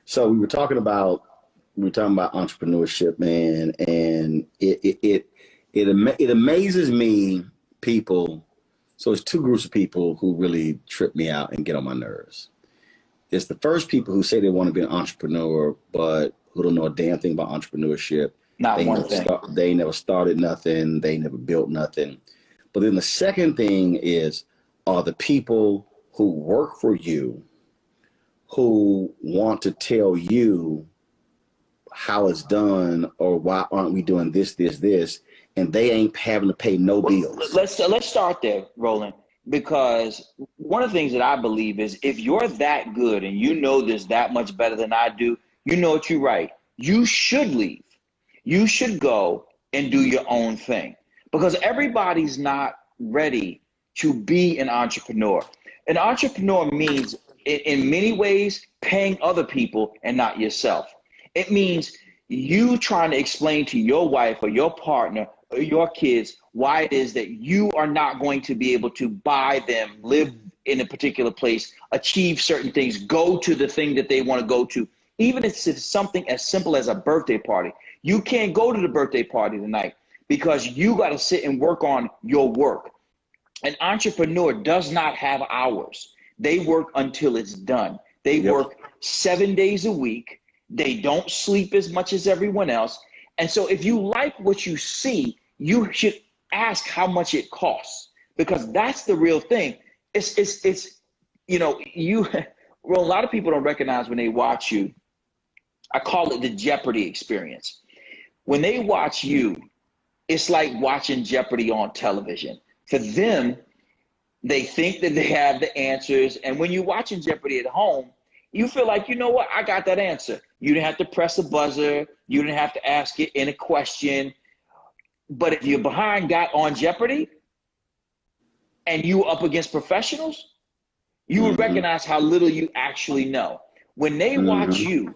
So we were talking about entrepreneurship, man, and it amazes me, people. So it's two groups of people who really trip me out and get on my nerves. It's the first people who say they want to be an entrepreneur, but who don't know a damn thing about entrepreneurship. Not one thing. They never started nothing. They never built nothing. But then the second thing are the people who work for you, who want to tell you how it's done, or why aren't we doing this, and they ain't having to pay no bills. Let's start there, Roland, because one of the things that I believe is, if you're that good and you know this that much better than I do, you know what you're right. You should leave. You should go and do your own thing, because everybody's not ready to be an entrepreneur. An entrepreneur means, in many ways, paying other people and not yourself. It means you trying to explain to your wife or your partner or your kids why it is that you are not going to be able to buy them, live in a particular place, achieve certain things, go to the thing that they want to go to. Even if it's something as simple as a birthday party. You can't go to the birthday party tonight because you got to sit and work on your work. An entrepreneur does not have hours. They work until it's done. They work 7 days a week. They don't sleep as much as everyone else. And so if you like what you see, you should ask how much it costs, because that's the real thing. It's well, a lot of people don't recognize when they watch you. I call it the Jeopardy experience. When they watch you, it's like watching Jeopardy on television. For them, they think that they have the answers. And when you're watching Jeopardy at home, you feel like, you know what, I got that answer. You didn't have to press a buzzer. You didn't have to ask it in a question. But if you're behind got on Jeopardy and you up against professionals, you would recognize how little you actually know. When they watch you,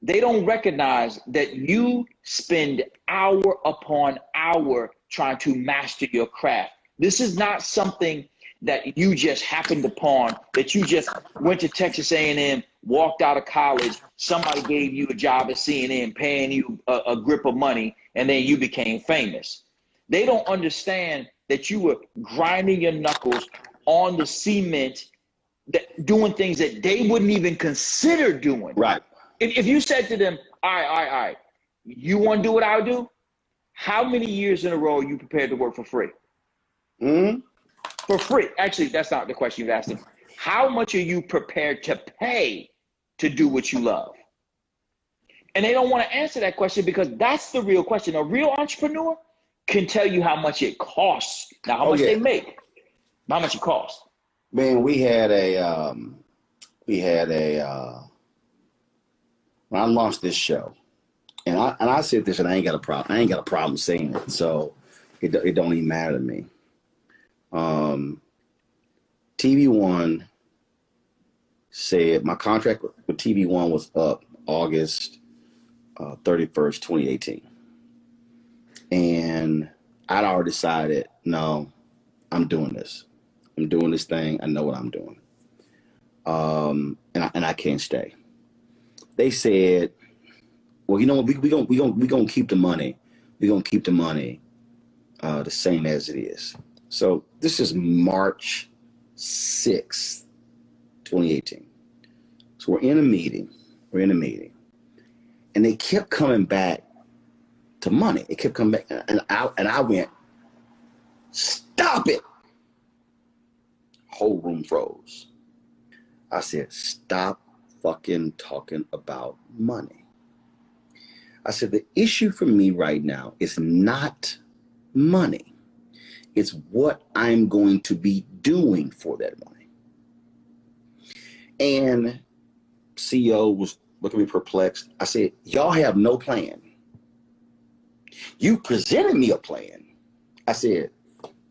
they don't recognize that you spend hour upon hour trying to master your craft. This is not something that you just happened upon, that you just went to Texas A&M, walked out of college, somebody gave you a job at CNN, paying you a grip of money, and then you became famous. They don't understand that you were grinding your knuckles on the cement, doing things that they wouldn't even consider doing. Right. If you said to them, all right, you want to do what I do? How many years in a row are you prepared to work for free? For free. Actually, that's not the question you've asked them. How much are you prepared to pay to do what you love? And they don't want to answer that question, because that's the real question. A real entrepreneur can tell you how much it costs. Now, how much they make, how much it costs. Man, when I launched this show, and I said this, and I ain't got a problem saying it, so it don't even matter to me. TV One said my contract with TV One was up August 31st, 2018. And I'd already decided, no, I'm doing this. I'm doing this thing. I know what I'm doing. And I can't stay. They said, well, you know what, we gonna keep the money. We're gonna keep the money the same as it is. So this is March 6th, 2018. So we're in a meeting. And they kept coming back to money. It kept coming back. And I went, stop it. Whole room froze. I said, stop fucking talking about money. I said, the issue for me right now is not money. It's what I'm going to be doing for that money. And CEO was looking at me perplexed. I said, y'all have no plan. You presented me a plan. I said,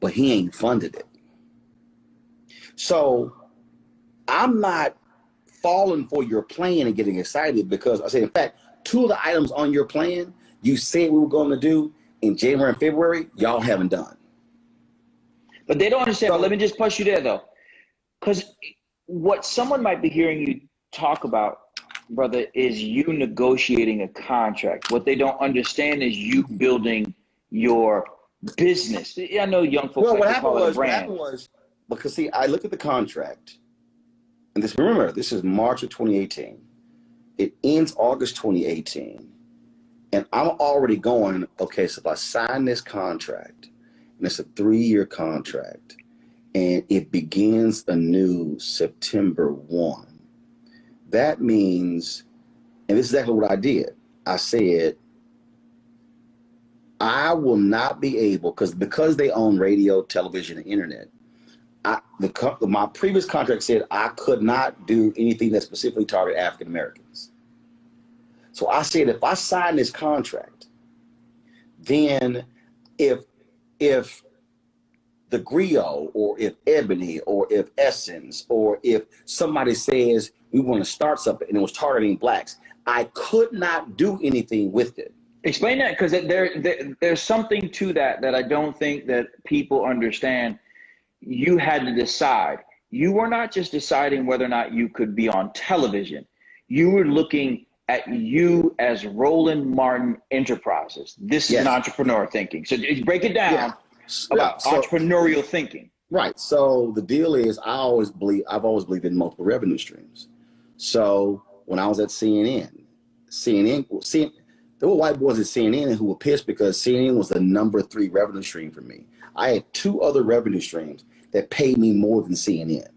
but he ain't funded it. So I'm not falling for your plan and getting excited, because I said, in fact, two of the items on your plan you said we were going to do in January and February, y'all haven't done. But they don't understand. But let me just push you there, though. Because what someone might be hearing you talk about brother, is you negotiating a contract. What they don't understand is you building your business. I know young folks Well, like to call it a brand. what happened was, because see, I looked at the contract, and remember, this is March of 2018. It ends August 2018. And I'm already going, okay, so if I sign this contract, and it's a 3-year contract, and it begins anew September 1, that means, and this is exactly what I did. I said, I will not be able, because they own radio, television, and internet, my previous contract said I could not do anything that specifically targeted African Americans. So I said, if I sign this contract, then if the Griot, or if Ebony, or if Essence, or if somebody says we want to start something and it was targeting blacks, I could not do anything with it. Explain that, because there's something to that I don't think that people understand. You had to decide. You were not just deciding whether or not you could be on television. You were looking at you as Roland Martin Enterprises. This is an entrepreneur thinking. So break it down about entrepreneurial thinking. Right. So the deal is, I've always believed in multiple revenue streams. So when I was at CNN, there were white boys at CNN who were pissed because CNN was the number 3 revenue stream for me. I had 2 other revenue streams that paid me more than CNN.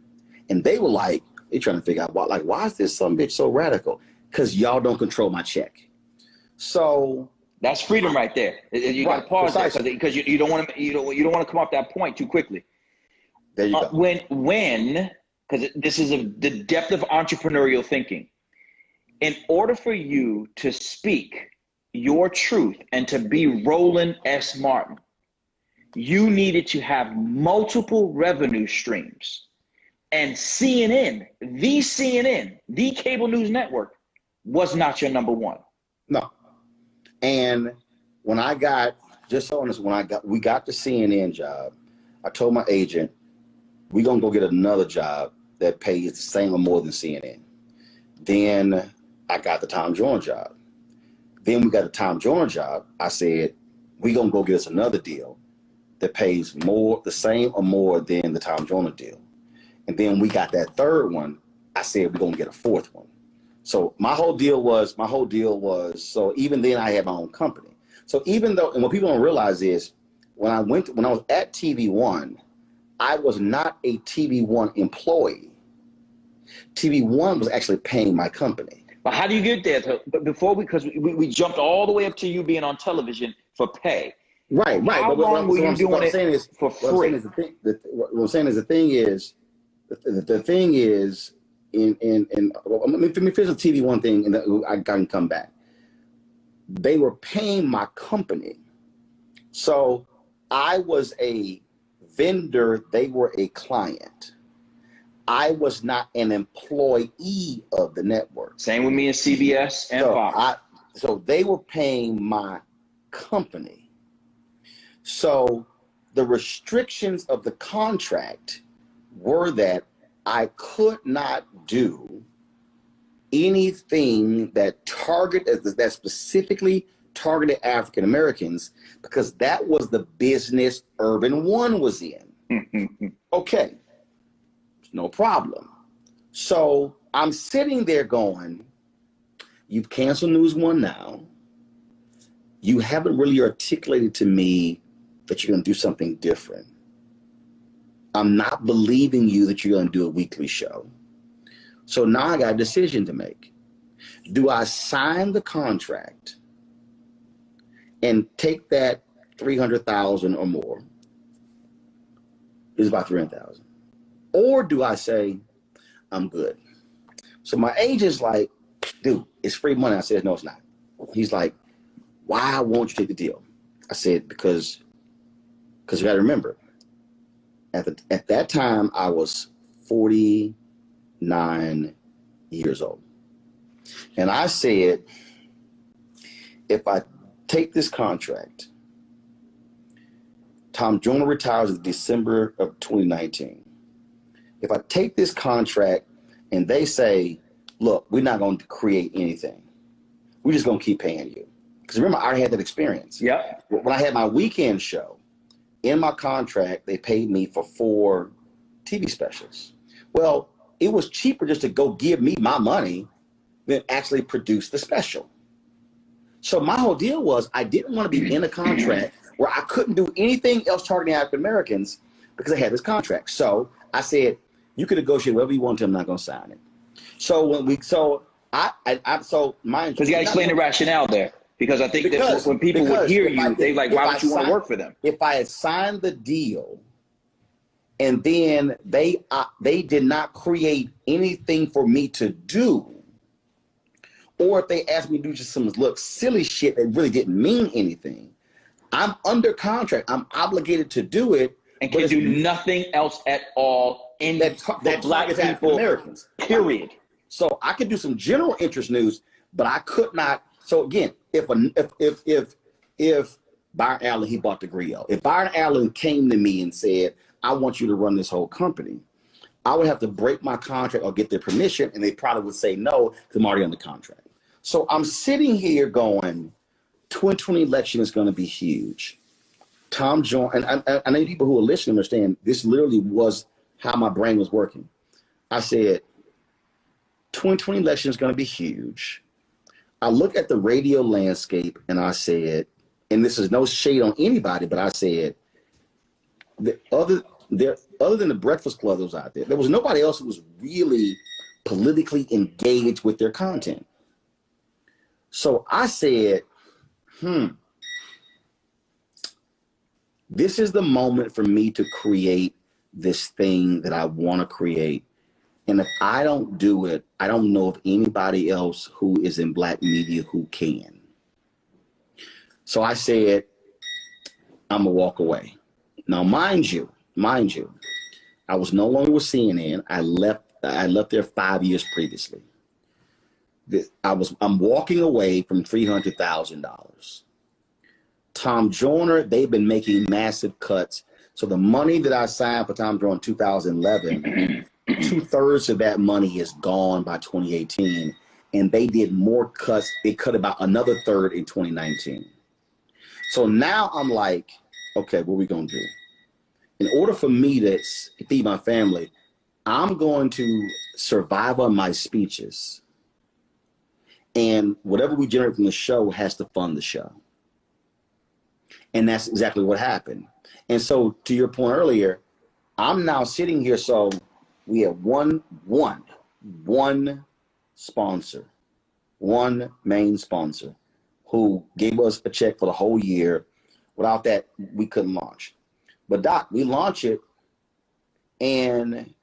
And they were like, they're trying to figure out why is this some bitch so radical? Because y'all don't control my check. So that's freedom right there. You got to pause there, because you don't want to come off that point too quickly. There you go. When because this is the depth of entrepreneurial thinking. In order for you to speak your truth and to be Roland S. Martin, you needed to have multiple revenue streams. And CNN, the cable news network, was not your number 1. No. And when we got the CNN job, I told my agent, we're going to go get another job that pays the same or more than CNN. Then I got the Tom Joyner job. Then we got the Tom Joyner job. I said, we're going to go get us another deal that pays more, the same or more than the Tom Joyner deal. And then we got that third one. I said, we're going to get a 4th one. So my whole deal was, so even then I had my own company. So even though, and what people don't realize is, when I was at TV One, I was not a TV One employee. TV One was actually paying my company. But how do you get there? But before because we jumped all the way up to you being on television for pay. Right. How long were you doing it for free? What I'm saying is the thing is, let me finish the TV One thing, and then I can come back. They were paying my company. So I was a vendor, they were a client. I was not an employee of the network. Same with me and CBS and Fox. So they were paying my company. So the restrictions of the contract were that I could not do anything that specifically targeted African Americans, because that was the business Urban One was in. Okay, no problem. So I'm sitting there going, you've canceled News One now. You haven't really articulated to me that you're going to do something different. I'm not believing you that you're going to do a weekly show. So now I got a decision to make. Do I sign the contract and take that 300,000 or more? It's about 300,000. Or do I say, I'm good? So my agent's like, dude, it's free money. I said, no, it's not. He's like, why won't you take the deal? I said, because you got to remember, at that time, I was 49 years old. And I said, if I take this contract, Tom Joyner retires in December of 2019. If I take this contract and they say, look, we're not going to create anything. We're just going to keep paying you. Because remember, I already had that experience. Yeah. When I had my weekend show, in my contract, they paid me for 4 TV specials. Well, it was cheaper just to go give me my money than actually produce the special. So my whole deal was I didn't want to be in a contract where I couldn't do anything else targeting African Americans because I had this contract. So I said, you can negotiate whatever you want to, I'm not going to sign it. So when we, so mind Because you got to explain the rationale there. Because I think that when people would hear you, they like, why would you want to work for them? If I had signed the deal and then they did not create anything for me to do, or if they asked me to do just some silly shit that really didn't mean anything, I'm under contract. I'm obligated to do it. And can do nothing else at all in that Black people, Americans. Period. So I could do some general interest news, but I could not. So again, if Byron Allen, he bought the Griot. If Byron Allen came to me and said, I want you to run this whole company, I would have to break my contract or get their permission, and they probably would say no, because I'm already under contract. So I'm sitting here going, 2020 election is going to be huge. Tom Joyner, and I know people who are listening understand this literally was how my brain was working. I said, 2020 election is going to be huge. I look at the radio landscape and I said, and this is no shade on anybody, but I said, other than the Breakfast Club that was out there, there was nobody else who was really politically engaged with their content. So I said, this is the moment for me to create this thing that I want to create. And if I don't do it, I don't know of anybody else who is in Black media who can. So I said, I'm gonna walk away. Now, mind you, I was no longer with CNN. I left there 5 years previously. I'm walking away from $300,000. Tom Joyner, they've been making massive cuts. So the money that I signed for Tom Joyner in 2011, 2/3 of that money is gone by 2018. And they did more cuts. They cut about another third in 2019. So now I'm like, okay, what are we gonna do? In order for me to feed my family, I'm going to survive on my speeches. And whatever we generate from the show has to fund the show. And that's exactly what happened. And so to your point earlier, I'm now sitting here. So we have one sponsor, one main sponsor who gave us a check for the whole year. Without that, we couldn't launch. But Doc, we launch it and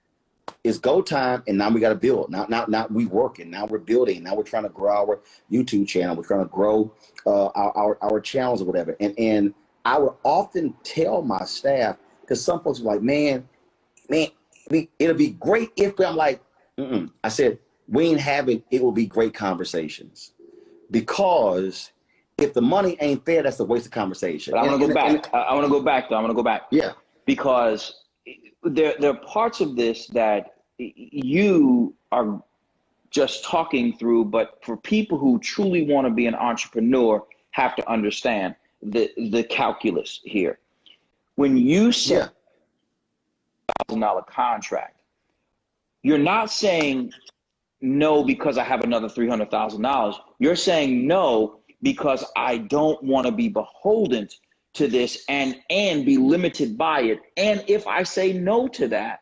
it's go time, and now we got to build. Now we working. Now we're building. Now we're trying to grow our YouTube channel. We're trying to grow our channels or whatever. And I would often tell my staff, because some folks were like, man, it'll be great if, I'm like, I said, we ain't having, it will be great conversations. Because if the money ain't there, that's a waste of conversation. But I want to go back. I want to go back, though. I want to go back. Yeah. Because there are parts of this that you are just talking through, but for people who truly want to be an entrepreneur, have to understand the calculus here. When you say $1,000 contract, you're not saying no because I have another $300,000. You're saying no because I don't want to be beholden to this and be limited by it. And if I say no to that,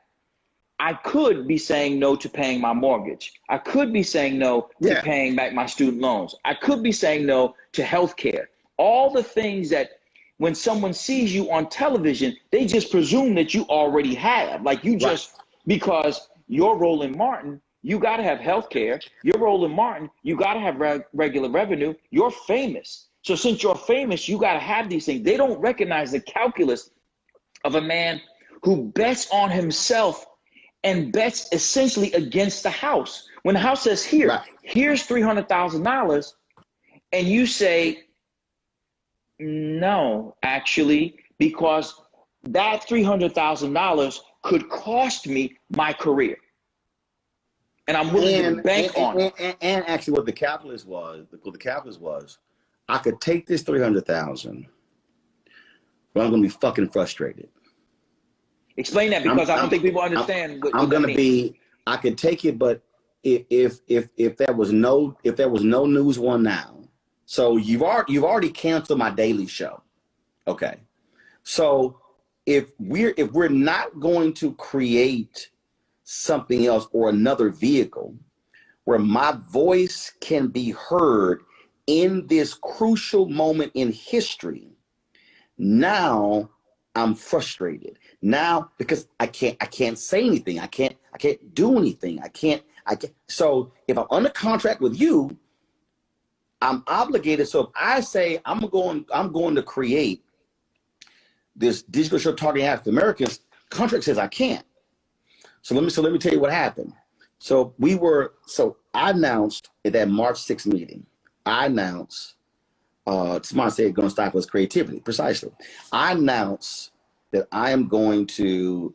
I could be saying no to paying my mortgage. I could be saying no to paying back my student loans. I could be saying no to healthcare. All the things that when someone sees you on television, they just presume that you already have. Like you just, because you're Roland Martin, you got to have healthcare. You're Roland Martin, you got to have regular revenue. You're famous. So since you're famous, you got to have these things. They don't recognize the calculus of a man who bets on himself and bets essentially against the house. When the house says, here's $300,000, and you say, no, actually, because that $300,000 could cost me my career. and I'm willing to bank on it. And actually, what the calculus was, I could take this 300,000, but I'm gonna be fucking frustrated. Explain that, because I don't think people understand what I'm that gonna means. be. I could take it, but if there was no News One now, so you've already canceled my daily show, okay? So if we're not going to create something else or another vehicle where my voice can be heard in this crucial moment in history, now I'm frustrated. Now, because I can't say anything. I can't do anything. I can't. So if I'm under contract with you, I'm obligated. So if I say I'm going to create this digital show targeting African Americans, contract says I can't. So let me tell you what happened. So I announced at that March 6th meeting, somebody said going to stifle his creativity. Precisely. I announced that I'm going to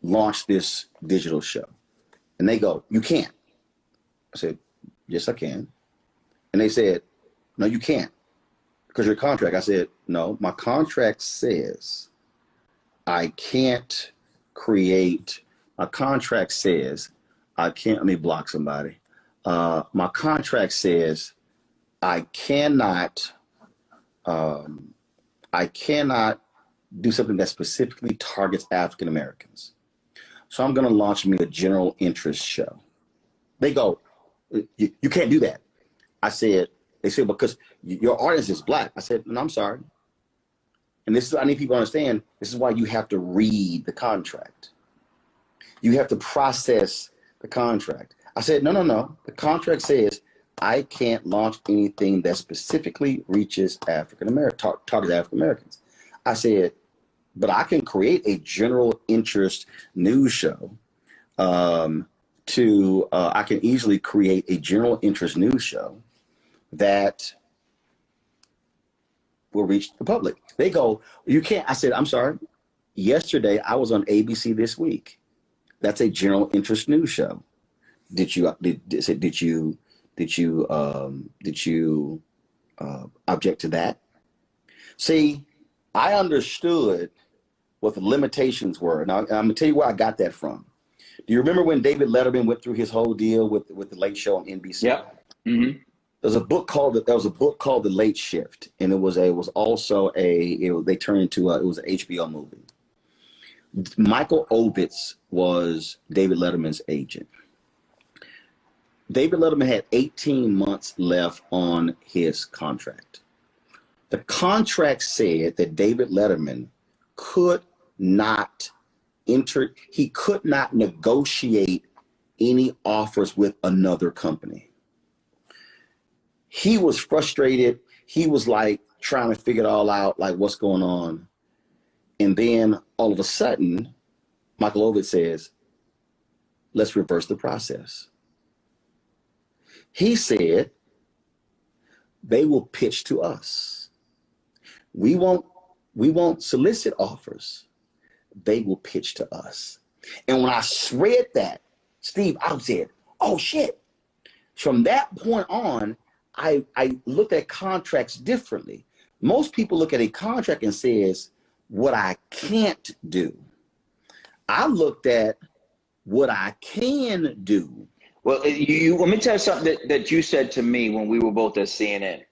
launch this digital show. And they go, you can't. I said, yes, I can. And they said, no, you can't, because your contract. I said, no, my contract says I can't create. My contract says I can't. Let me block somebody. My contract says I cannot do something that specifically targets African Americans. So I'm going to launch me a general interest show. They go, you can't do that. They said, because your audience is black. I said, no, I'm sorry. And I need people to understand, this is why you have to read the contract. You have to process the contract. I said, no. The contract says I can't launch anything that specifically reaches African Americans, targets African Americans. I said, but I can create a general interest news show. I can easily create a general interest news show that will reach the public. They go, you can't. I said, I'm sorry. Yesterday I was on ABC This Week. That's a general interest news show. Did you object to that? See, I understood what the limitations were. Now, I'm gonna tell you where I got that from. Do you remember when David Letterman went through his whole deal with the Late Show on NBC? Yep. Mm-hmm. There was a book called The Late Shift, and it was an HBO movie. Michael Ovitz was David Letterman's agent. David Letterman had 18 months left on his contract. The contract said that David Letterman could not negotiate any offers with another company. He was frustrated. He was like trying to figure it all out, like what's going on. And then all of a sudden, Michael Ovitz says, let's reverse the process. He said, they will pitch to us. We won't solicit offers. They will pitch to us. And when I read that, Steve, I said, oh shit. From that point on, I looked at contracts differently. Most people look at a contract and says, what I can't do. I looked at what I can do. Well, let me tell you something that you said to me when we were both at CNN.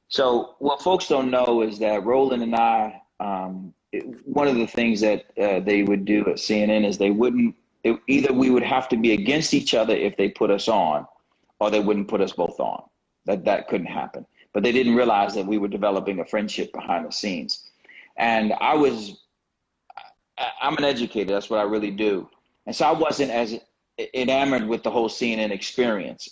So what folks don't know is that Roland and I, one of the things that they would do at CNN is either we would have to be against each other if they put us on, or they wouldn't put us both on. That couldn't happen. But they didn't realize that we were developing a friendship behind the scenes. And I'm an educator. That's what I really do. And so I wasn't as enamored with the whole CNN experience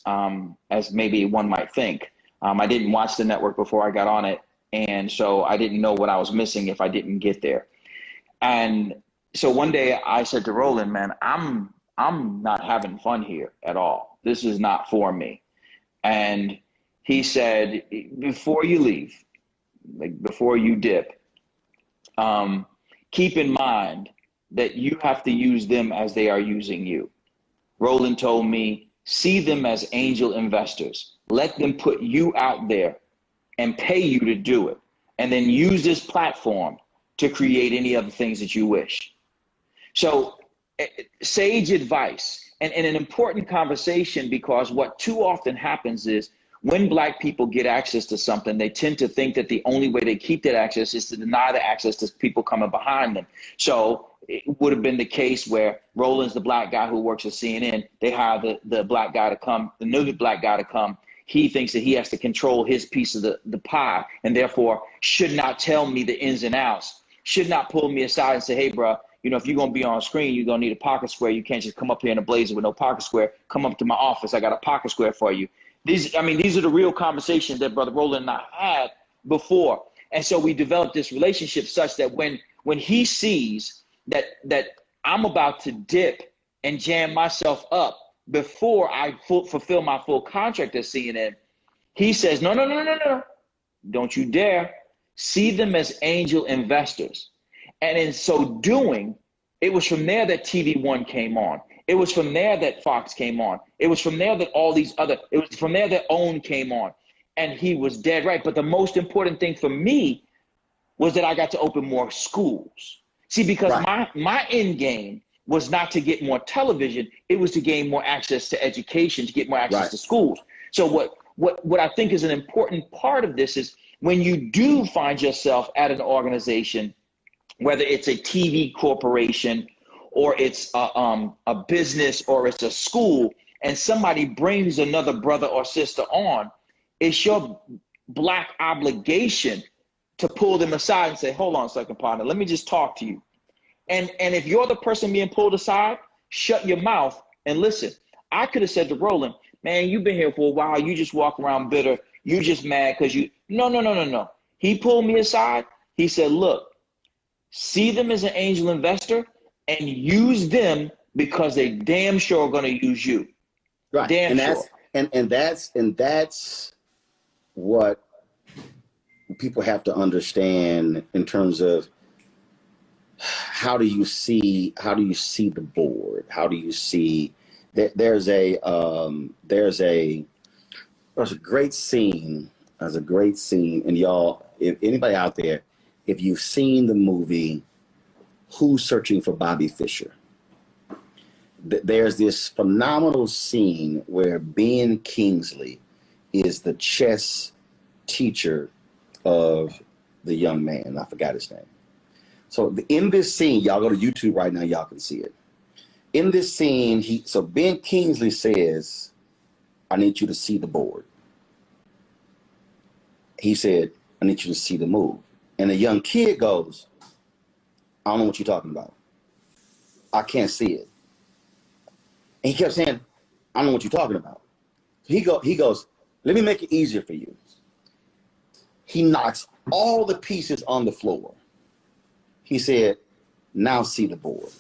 as maybe one might think. I didn't watch the network before I got on it. And so I didn't know what I was missing if I didn't get there. And so one day I said to Roland, man, I'm not having fun here at all. This is not for me. And he said, before you leave, like before you dip, keep in mind that you have to use them as they are using you. Roland told me, see them as angel investors. Let them put you out there and pay you to do it. And then use this platform to create any other things that you wish. So sage advice and an important conversation, because what too often happens is when Black people get access to something, they tend to think that the only way they keep that access is to deny the access to people coming behind them. So it would have been the case where Roland's the Black guy who works at CNN. They hire the Black guy to come, the new Black guy to come. He thinks that he has to control his piece of the pie, and therefore should not tell me the ins and outs, should not pull me aside and say, hey, bro, you know, if you're going to be on screen, you're going to need a pocket square. You can't just come up here in a blazer with no pocket square. Come up to my office. I got a pocket square for you. These are the real conversations that Brother Roland and I had before. And so we developed this relationship such that when he sees that I'm about to dip and jam myself up before I fulfill my full contract at CNN, he says, no. Don't you dare. See them as angel investors. And in so doing, it was from there that TV One came on. It was from there that Fox came on. It was from there that it was from there that OWN came on. And he was dead right. But the most important thing for me was that I got to open more schools. See, because my end game was not to get more television. It was to gain more access to education, to get more access to schools. So what I think is an important part of this is when you do find yourself at an organization, whether it's a TV corporation or it's a business or it's a school, and somebody brings another brother or sister on, it's your Black obligation to pull them aside and say, hold on a second, partner, let me just talk to you. And if you're the person being pulled aside, shut your mouth and listen. I could have said to Roland, man, you've been here for a while. You just walk around bitter. You just mad because you, no. He pulled me aside. He said, look, see them as an angel investor and use them because they damn sure are going to use you. Right. Damn and sure. That's what people have to understand in terms of how do you see the board? How do you see that there's a great scene, and y'all, if anybody out there, if you've seen the movie Who's Searching for Bobby Fischer, there's this phenomenal scene where Ben Kingsley is the chess teacher of the young man. I forgot his name. So in this scene, y'all go to YouTube right now, y'all can see it. In this scene, so Ben Kingsley says, I need you to see the board. He said, I need you to see the move. And the young kid goes, I don't know what you're talking about. I can't see it. And he kept saying, I don't know what you're talking about. He goes, let me make it easier for you. He knocks all the pieces on the floor. He said, now see the board.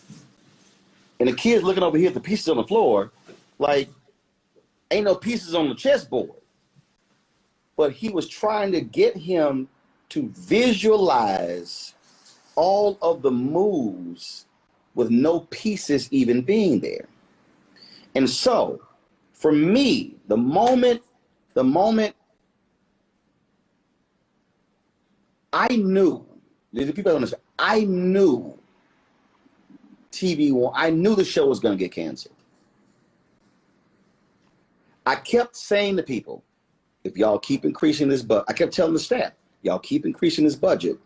And the kid's looking over here at the pieces on the floor, like, ain't no pieces on the chessboard. But he was trying to get him to visualize all of the moves with no pieces even being there. And so, for me, the moment I knew, the people don't understand, I knew TV One, I knew the show was going to get canceled. I kept saying to people, if y'all keep increasing this, I kept telling the staff, y'all keep increasing this budget,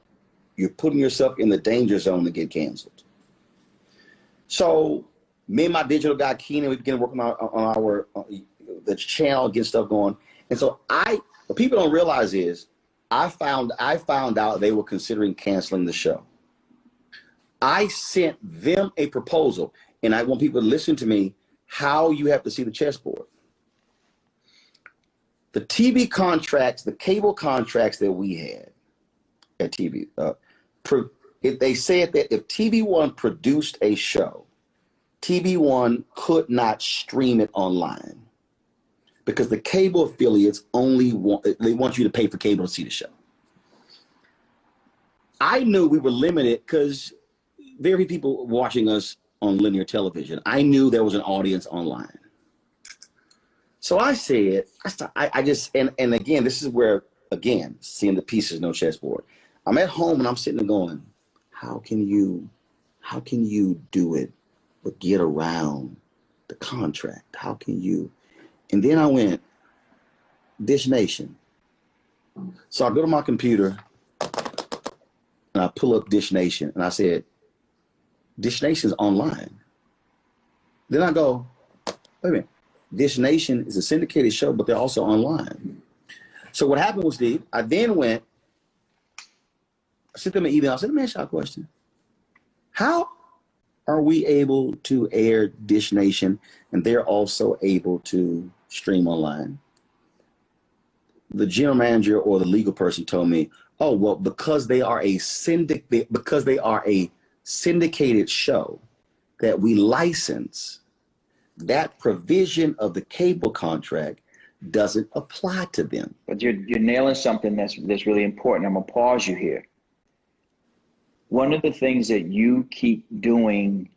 you're putting yourself in the danger zone to get canceled. So me and my digital guy, Keenan, we began working on the channel, getting stuff going. And so what people don't realize is I found out they were considering canceling the show. I sent them a proposal, and I want people to listen to me, how you have to see the chessboard. The TV contracts, the cable contracts that we had at TV, they said that if TV One produced a show, TV One could not stream it online because the cable affiliates only want you to pay for cable to see the show. I knew we were limited because very few people watching us on linear television. I knew there was an audience online. So I said, I just, and again, this is where, again, seeing the pieces, no chessboard. I'm at home and I'm sitting there going, how can you do it, but get around the contract? How can you? And then I went, Dish Nation. So I go to my computer and I pull up Dish Nation and I said, Dish Nation's online. Then I go, wait a minute. Dish Nation is a syndicated show, but they're also online. So what happened was, Steve, I then went, I sent them an email. I said, let me ask y'all a question. How are we able to air Dish Nation and they're also able to stream online? The general manager or the legal person told me, oh, well, because they are a syndicated show that we license, that provision of the cable contract doesn't apply to them. But you're nailing something that's really important. I'm gonna pause you here. One of the things that you keep doing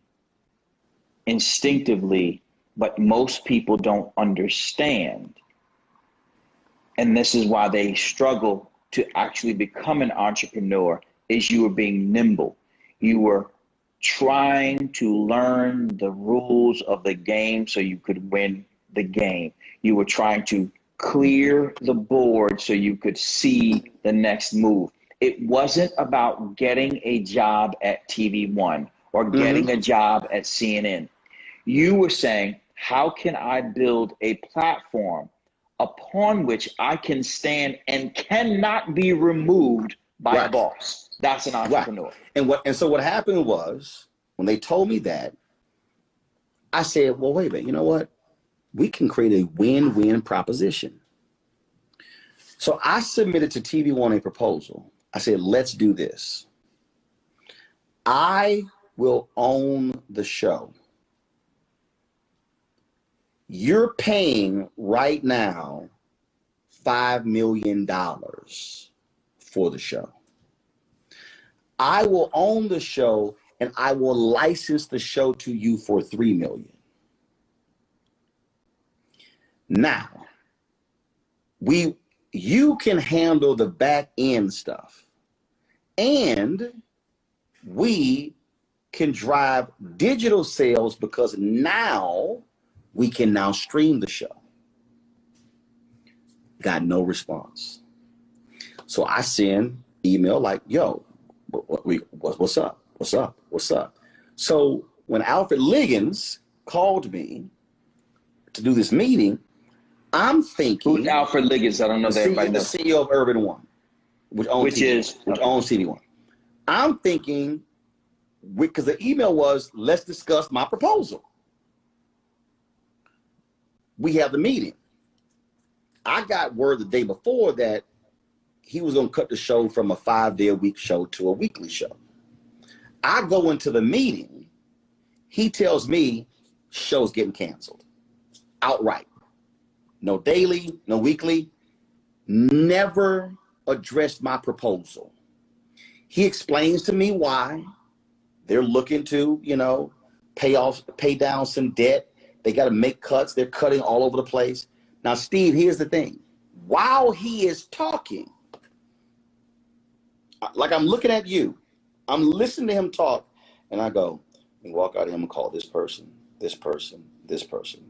instinctively, but most people don't understand, and this is why they struggle to actually become an entrepreneur, is you were being nimble. You were trying to learn the rules of the game so you could win the game. You were trying to clear the board so you could see the next move. It wasn't about getting a job at TV One or getting a job at CNN. You were saying, how can I build a platform upon which I can stand and cannot be removed by a boss? That's an entrepreneur. Right. And so what happened was, when they told me that, I said, well, wait a minute, you know what? We can create a win-win proposition. So I submitted to TV One a proposal. I said, let's do this. I will own the show. You're paying right now $5 million for the show. I will own the show and I will license the show to you for $3 million. Now, you can handle the back end stuff and we can drive digital sales because now we can now stream the show. Got no response. So I send email like, yo, what's up? What's up? What's up? So when Alfred Liggins called me to do this meeting, I'm thinking. Who's Alfred Liggins? I don't know that everybody knows. The CEO of Urban One, which owns TV One. I'm thinking, because the email was, let's discuss my proposal. We have the meeting. I got word the day before that he was going to cut the show from a 5-day-a-week show to a weekly show. I go into the meeting. He tells me show's getting canceled outright. No daily, no weekly. Never addressed my proposal. He explains to me why. They're looking to, pay down some debt. They got to make cuts. They're cutting all over the place. Now, Steve, here's the thing. While he is talking, like I'm looking at you, I'm listening to him talk, and I go, and walk out of him and call this person, this person, this person.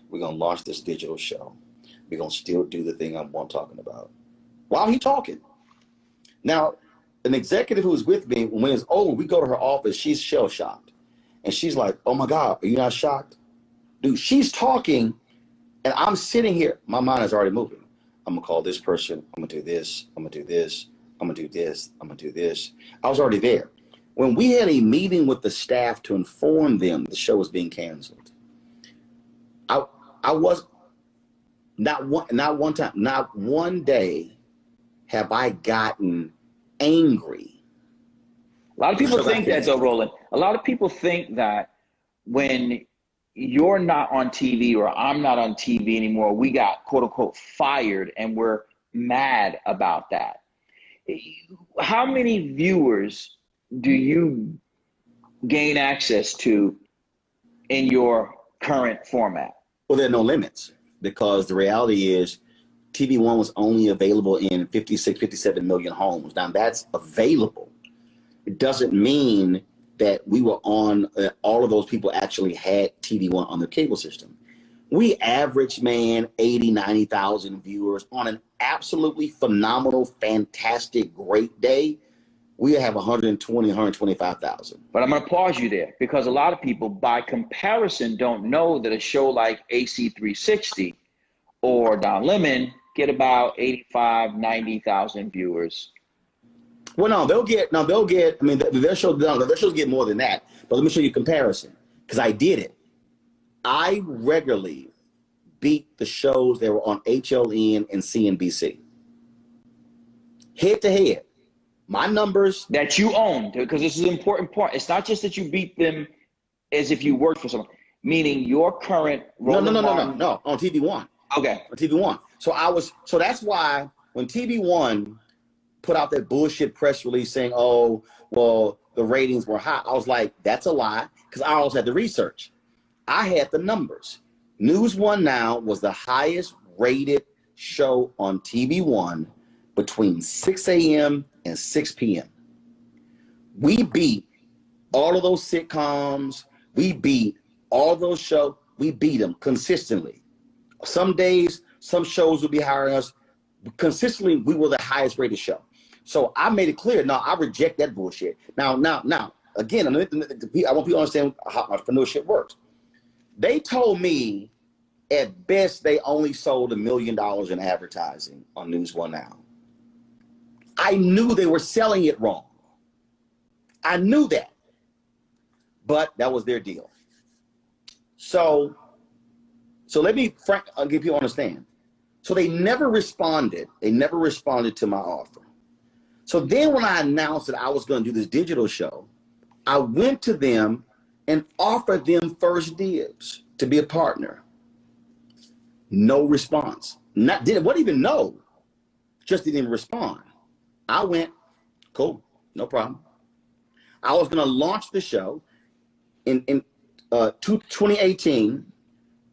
We're going to launch this digital show. We're going to still do the thing I'm talking about. While he's talking. Now, an executive who was with me, when it's over, we go to her office, she's shell-shocked. And she's like, oh my God, are you not shocked? Dude, she's talking, and I'm sitting here. My mind is already moving. I'm going to call this person. I'm going to do this. I'm going to do this. I'm going to do this. I'm going to do this. I was already there. When we had a meeting with the staff to inform them the show was being canceled, I was not one day have I gotten angry. A lot of people think that though, Roland. A lot of people think that when you're not on TV or I'm not on TV anymore, we got quote unquote fired and we're mad about that. How many viewers do you gain access to in your current format? Well, there are no limits, because the reality is TV One was only available in 56, 57 million homes. Now that's available. It doesn't mean that we were on, all of those people actually had TV One on their cable system. We averaged, man, 80, 90,000 viewers on an absolutely phenomenal, fantastic, great day. We have 120, 125,000. But I'm going to pause you there, because a lot of people, by comparison, don't know that a show like AC360 or Don Lemon get about 85, 90,000 viewers. Well, no, they'll get, I mean, their shows get more than that. But let me show you a comparison, because I did it. I regularly beat the shows that were on HLN and CNBC. Head to head. My numbers. That you owned, because this is an important part. It's not just that you beat them as if you worked for someone, meaning your current Roland No, on TV One. Okay. On TV One. So that's why when TV One put out that bullshit press release saying, oh, well, the ratings were high, I was like, that's a lie, because I also had the research. I had the numbers. News One Now was the highest rated show on TV One between 6 a.m. and 6 p.m. We beat all of those sitcoms. We beat all those shows. We beat them consistently. Some days, some shows would be hiring us. Consistently, we were the highest rated show. So I made it clear, no, I reject that bullshit. Now, again, I want people to understand how entrepreneurship works. They told me at best they only sold $1 million in advertising on News One Now. I knew they were selling it wrong. I knew that. But that was their deal. So let me I'll give you understand. So they never responded. They never responded to my offer. So then when I announced that I was going to do this digital show, I went to them and offered them first dibs to be a partner. No response. What even no? Just didn't even respond. I went, cool, no problem. I was going to launch the show in 2018.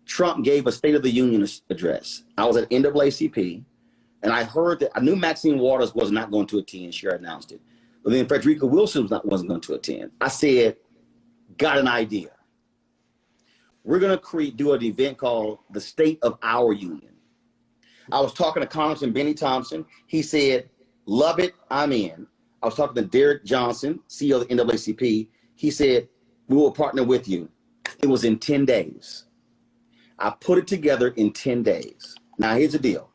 Trump gave a State of the Union address. I was at NAACP, and I heard that, I knew Maxine Waters was not going to attend. She announced it. But then Frederica Wilson wasn't going to attend. I said, got an idea. We're going to do an event called the State of Our Union. I was talking to Congressman Benny Thompson. He said, love it, I'm in. I was talking to Derek Johnson, CEO of the NAACP. He said, we will partner with you. It was in 10 days. I put it together in 10 days. Now, here's the deal.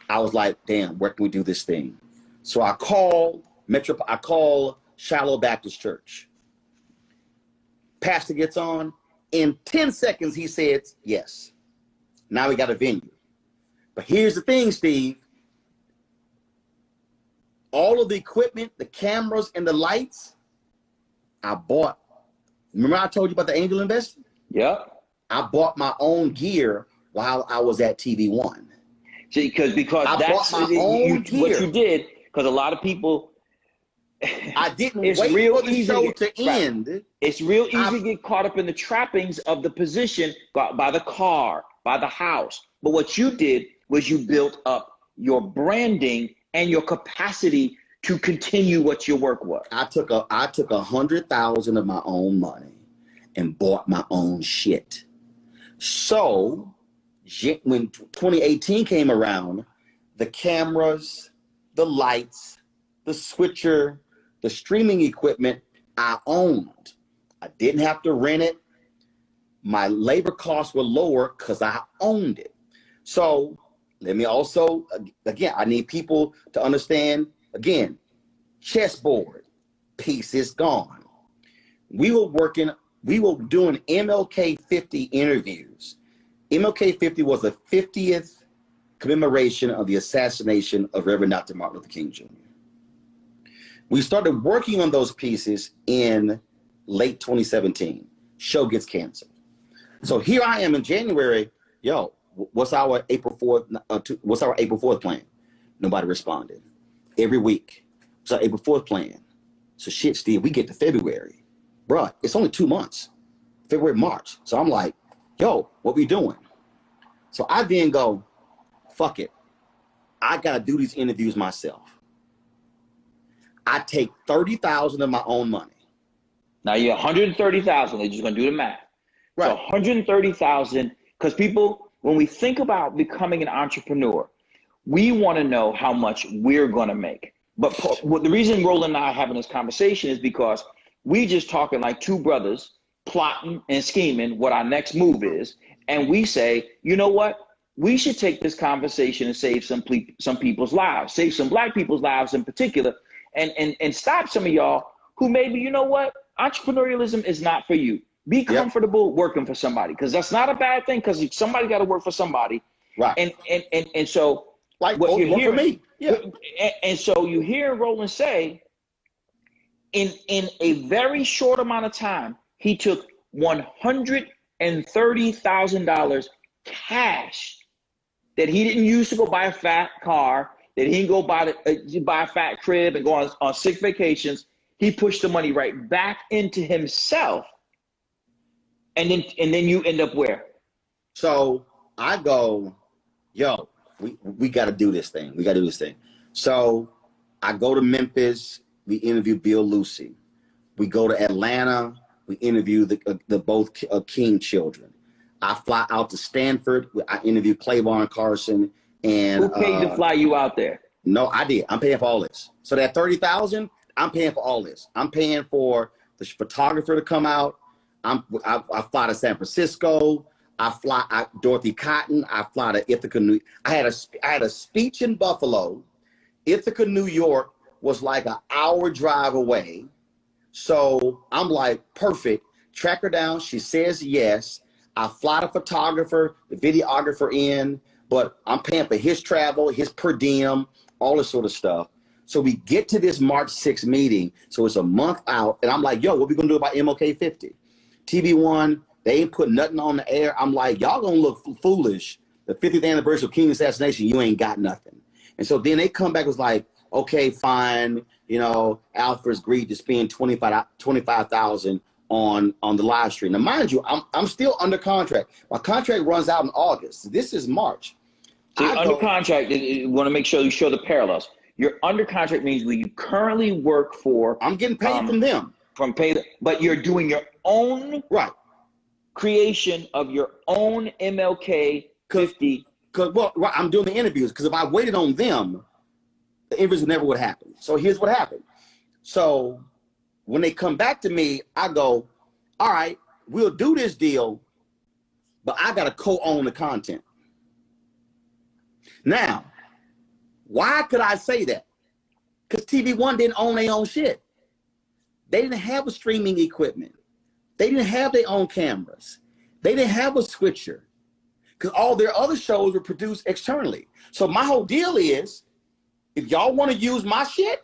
I was like, damn, where can we do this thing? So I called Shiloh Baptist Church. Pastor gets on. In 10 seconds, he said, yes. Now we got a venue. But here's the thing, Steve. All of the equipment, the cameras and the lights, I bought. Remember I told you about the angel investor? Yep. I bought my own gear while I was at TV One. See, because that's what you did, because a lot of people, I didn't wait for the show to end. Right. It's real easy to get caught up in the trappings of the position by the car, by the house. But what you did was you built up your branding and your capacity to continue what your work was. I took $100,000 of my own money and bought my own shit. So when 2018 came around, the cameras, the lights, the switcher, the streaming equipment, I owned. I didn't have to rent it. My labor costs were lower because I owned it. So let me also, again, I need people to understand, again, chessboard, piece is gone. We were doing MLK 50 interviews. MLK 50 was the 50th commemoration of the assassination of Reverend Dr. Martin Luther King Jr. We started working on those pieces in late 2017. Show gets canceled. So here I am in January. Yo, what's our April 4th plan? Nobody responded. Every week, what's our April 4th plan? So shit, Steve, we get to February. bruh, it's only 2 months, February, March. So I'm like, yo, what we doing? So I then go, fuck it. I got to do these interviews myself. I take $30,000 of my own money. Now you're 130,000. They're just going to do the math. Right. So 130,000, because people, when we think about becoming an entrepreneur, we want to know how much we're going to make. But the reason Roland and I are having this conversation is because we just talking like two brothers plotting and scheming what our next move is. And we say, you know what? We should take this conversation and save some people's lives, save some Black people's lives in particular, and stop some of y'all who maybe, you know what? Entrepreneurialism is not for you. Be comfortable working for somebody, because that's not a bad thing, because somebody got to work for somebody. Right. And so like what you're hearing, for me. Yeah. And so you hear Roland say, in a very short amount of time, he took $130,000 cash that he didn't use to go buy a fat car, that he didn't go buy a fat crib and go on 6 vacations. He pushed the money right back into himself. And then you end up where? So I go, yo, we got to do this thing. We got to do this thing. So I go to Memphis. We interview Bill Lucy. We go to Atlanta. We interview the both King children. I fly out to Stanford. I interview Claiborne Carson. And who paid to fly you out there? No, I did. I'm paying for all this. So that $30,000, I'm paying for all this. I'm paying for the photographer to come out. I fly to San Francisco. I fly Dorothy Cotton. I fly to Ithaca, New. I had a speech in Buffalo. Ithaca, New York was like an hour drive away. So I'm like, perfect. Track her down. She says yes. I fly the photographer, the videographer in, but I'm paying for his travel, his per diem, all this sort of stuff. So we get to this March 6th meeting. So it's a month out. And I'm like, yo, what we going to do about MLK 50? TV1, they ain't put nothing on the air. I'm like, y'all going to look foolish. The 50th anniversary of King's assassination, you ain't got nothing. And so then they come back, was like, okay, fine. You know, Alfred's agreed to spend $25,000 on the live stream. Now, mind you, I'm still under contract. My contract runs out in August. This is March. So under contract, you want to make sure you show the parallels. Your under contract means where you currently work for. I'm getting paid from them. But you're doing your own creation of your own MLK 50. Well, I'm doing the interviews, because if I waited on them, the interviews never would happen. So here's what happened. So when they come back to me, I go, all right, we'll do this deal, but I got to co-own the content. Now, why could I say that? Because TV1 didn't own their own shit. They didn't have a streaming equipment. They didn't have their own cameras. They didn't have a switcher, because all their other shows were produced externally. So my whole deal is, if y'all want to use my shit,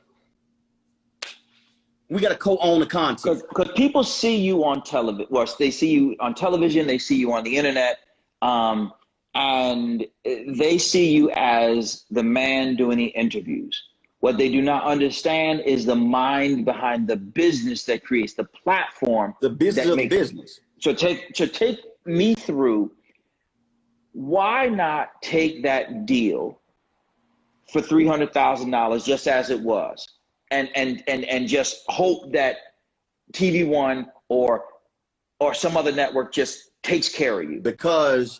we got to co-own the content. Because people see you on television. Well, they see you on television. They see you on the internet. And they see you as the man doing the interviews. What they do not understand is the mind behind the business that creates the platform. The business of the business. So take me through, why not take that deal for $300,000 just as it was, and just hope that TV1 or some other network just takes care of you? Because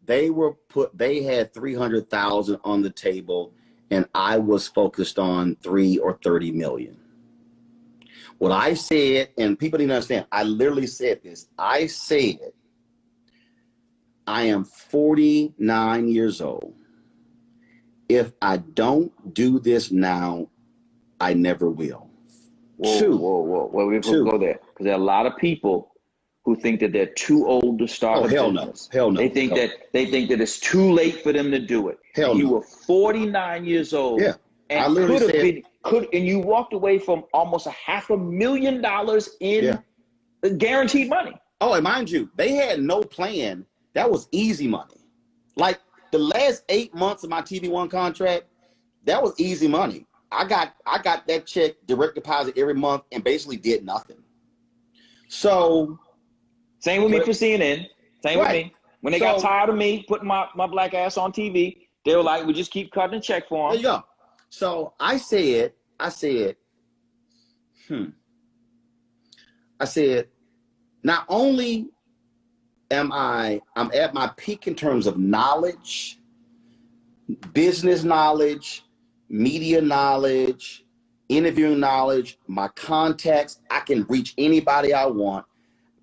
they had $300,000 on the table, and I was focused on 3 or 30 million. What I said, and people didn't understand, I literally said this. I said, I am 49 years old. If I don't do this now, I never will. Whoa, we're going to go there. Because there are a lot of people who think that they're too old to start a business. Hell no. They think that it's too late for them to do it. You were 49 years old. Yeah. And I literally and you walked away from almost $500,000 in guaranteed money. Oh, and mind you, they had no plan. That was easy money. Like the last 8 months of my TV1 contract, that was easy money. I got that check direct deposit every month and basically did nothing. So same with me for CNN. Same with me. When they got tired of me putting my black ass on TV, they were like, we just keep cutting a check for them. There you go. So I said, not only I'm at my peak in terms of knowledge, business knowledge, media knowledge, interviewing knowledge, my contacts, I can reach anybody I want.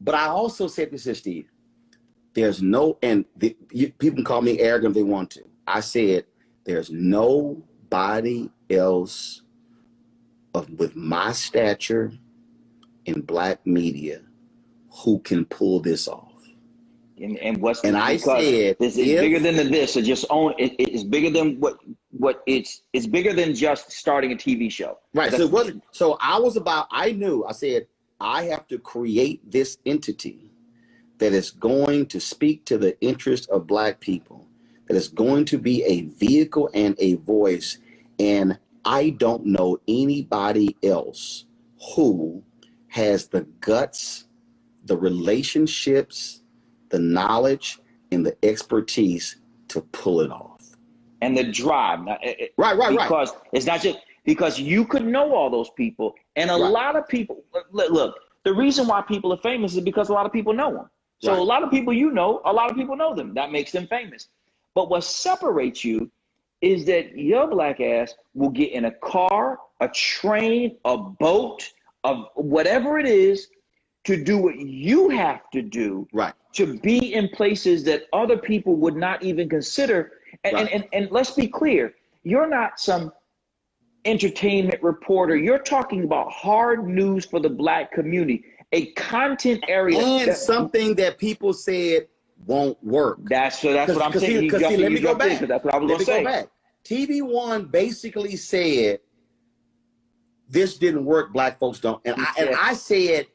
But I also said this to Steve, there's no, and people can call me arrogant if they want to. I said, there's nobody else with my stature in black media who can pull this off. And I said, this is bigger than this. So just own it. It's bigger than what it's bigger than just starting a TV show. Right. So it wasn't. So I said, I have to create this entity that is going to speak to the interest of black people, that is going to be a vehicle and a voice. And I don't know anybody else who has the guts, the relationships, the knowledge, and the expertise to pull it off. And the drive. Right. Because it's not just because you could know all those people. And a lot of people, look, the reason why people are famous is because a lot of people know them. So a lot of people a lot of people know them. That makes them famous. But what separates you is that your black ass will get in a car, a train, a boat, of whatever it is to do what you have to do to be in places that other people would not even consider. And let's be clear, you're not some entertainment reporter. You're talking about hard news for the black community, a content area. And something that people said won't work. That's what I'm saying. Let me go back. That's what I was going to say. Go back. TV One basically said, this didn't work, black folks don't. And I said,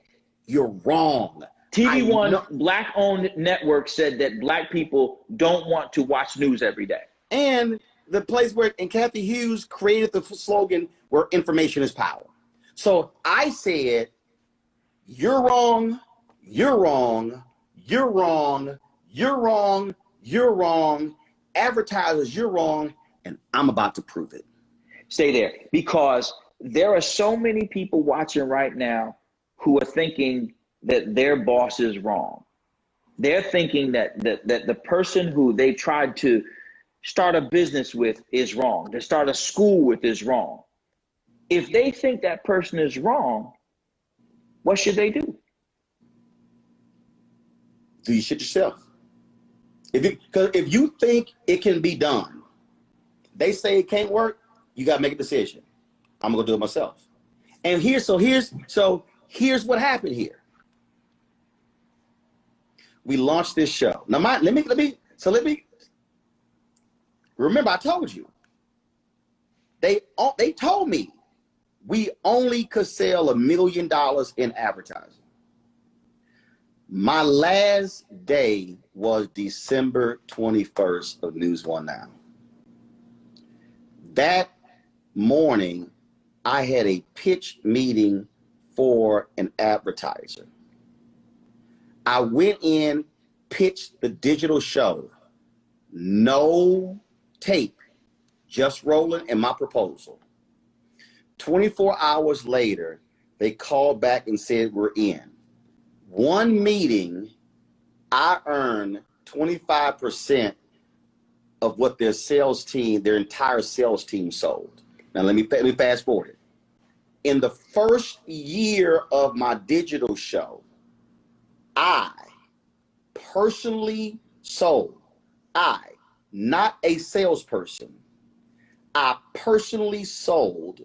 you're wrong. TV One, black-owned network, said that black people don't want to watch news every day. And the place where, and Kathy Hughes created the slogan where information is power. So I said, you're wrong, you're wrong, you're wrong, you're wrong, you're wrong, advertisers, you're wrong, and I'm about to prove it. Stay there, because there are so many people watching right now who are thinking that their boss is wrong. They're thinking that the person who they tried to start a business with is wrong, to start a school with is wrong. If they think that person is wrong, what should they do? Do you shit yourself? Because if you think it can be done, they say it can't work, you got to make a decision. I'm gonna do it myself. And here's what happened here. We launched this show. Now, let me. Remember, I told you. They told me we only could sell $1 million in advertising. My last day was December 21st of News One Now. That morning, I had a pitch meeting for an advertiser. I went in, pitched the digital show, no tape, just Roland and my proposal. 24 hours later, they called back and said, we're in. One meeting, I earned 25% of what their entire sales team sold. Now let me fast forward it. In the first year of my digital show, I personally sold, not a salesperson, I personally sold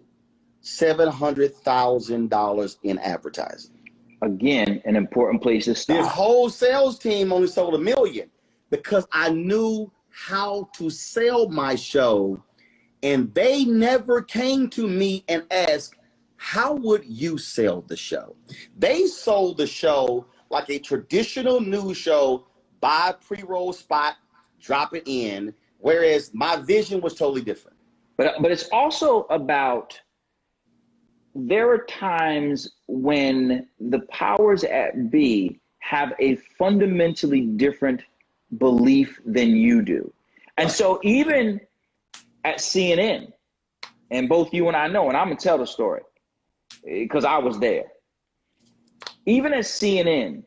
$700,000 in advertising. Again, an important place to start. This whole sales team only sold $1 million because I knew how to sell my show, and they never came to me and asked, how would you sell the show? They sold the show like a traditional news show, buy a pre-roll spot, drop it in, whereas my vision was totally different. But it's also about there are times when the powers at be have a fundamentally different belief than you do. And so even at CNN, and both you and I know, and I'm gonna tell the story because I was there. Even at CNN,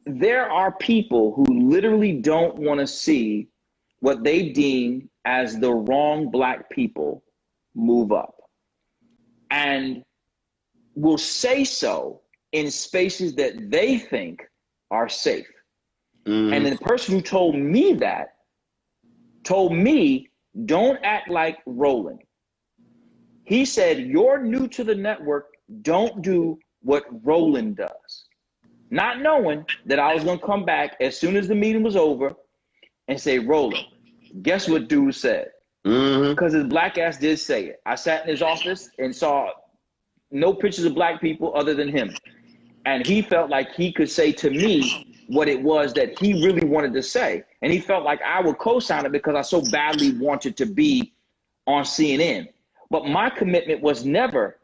there are people who literally don't want to see what they deem as the wrong Black people move up, and will say so in spaces that they think are safe. And the person who told me that told me, don't act like Roland. He said, you're new to the network, don't do what Roland does. Not knowing that I was gonna come back as soon as the meeting was over and say, Roland, guess what dude said? Because his Black ass did say it. I sat in his office and saw no pictures of Black people other than him. And he felt like he could say to me what it was that he really wanted to say. And he felt like I would co-sign it because I so badly wanted to be on CNN. But my commitment was never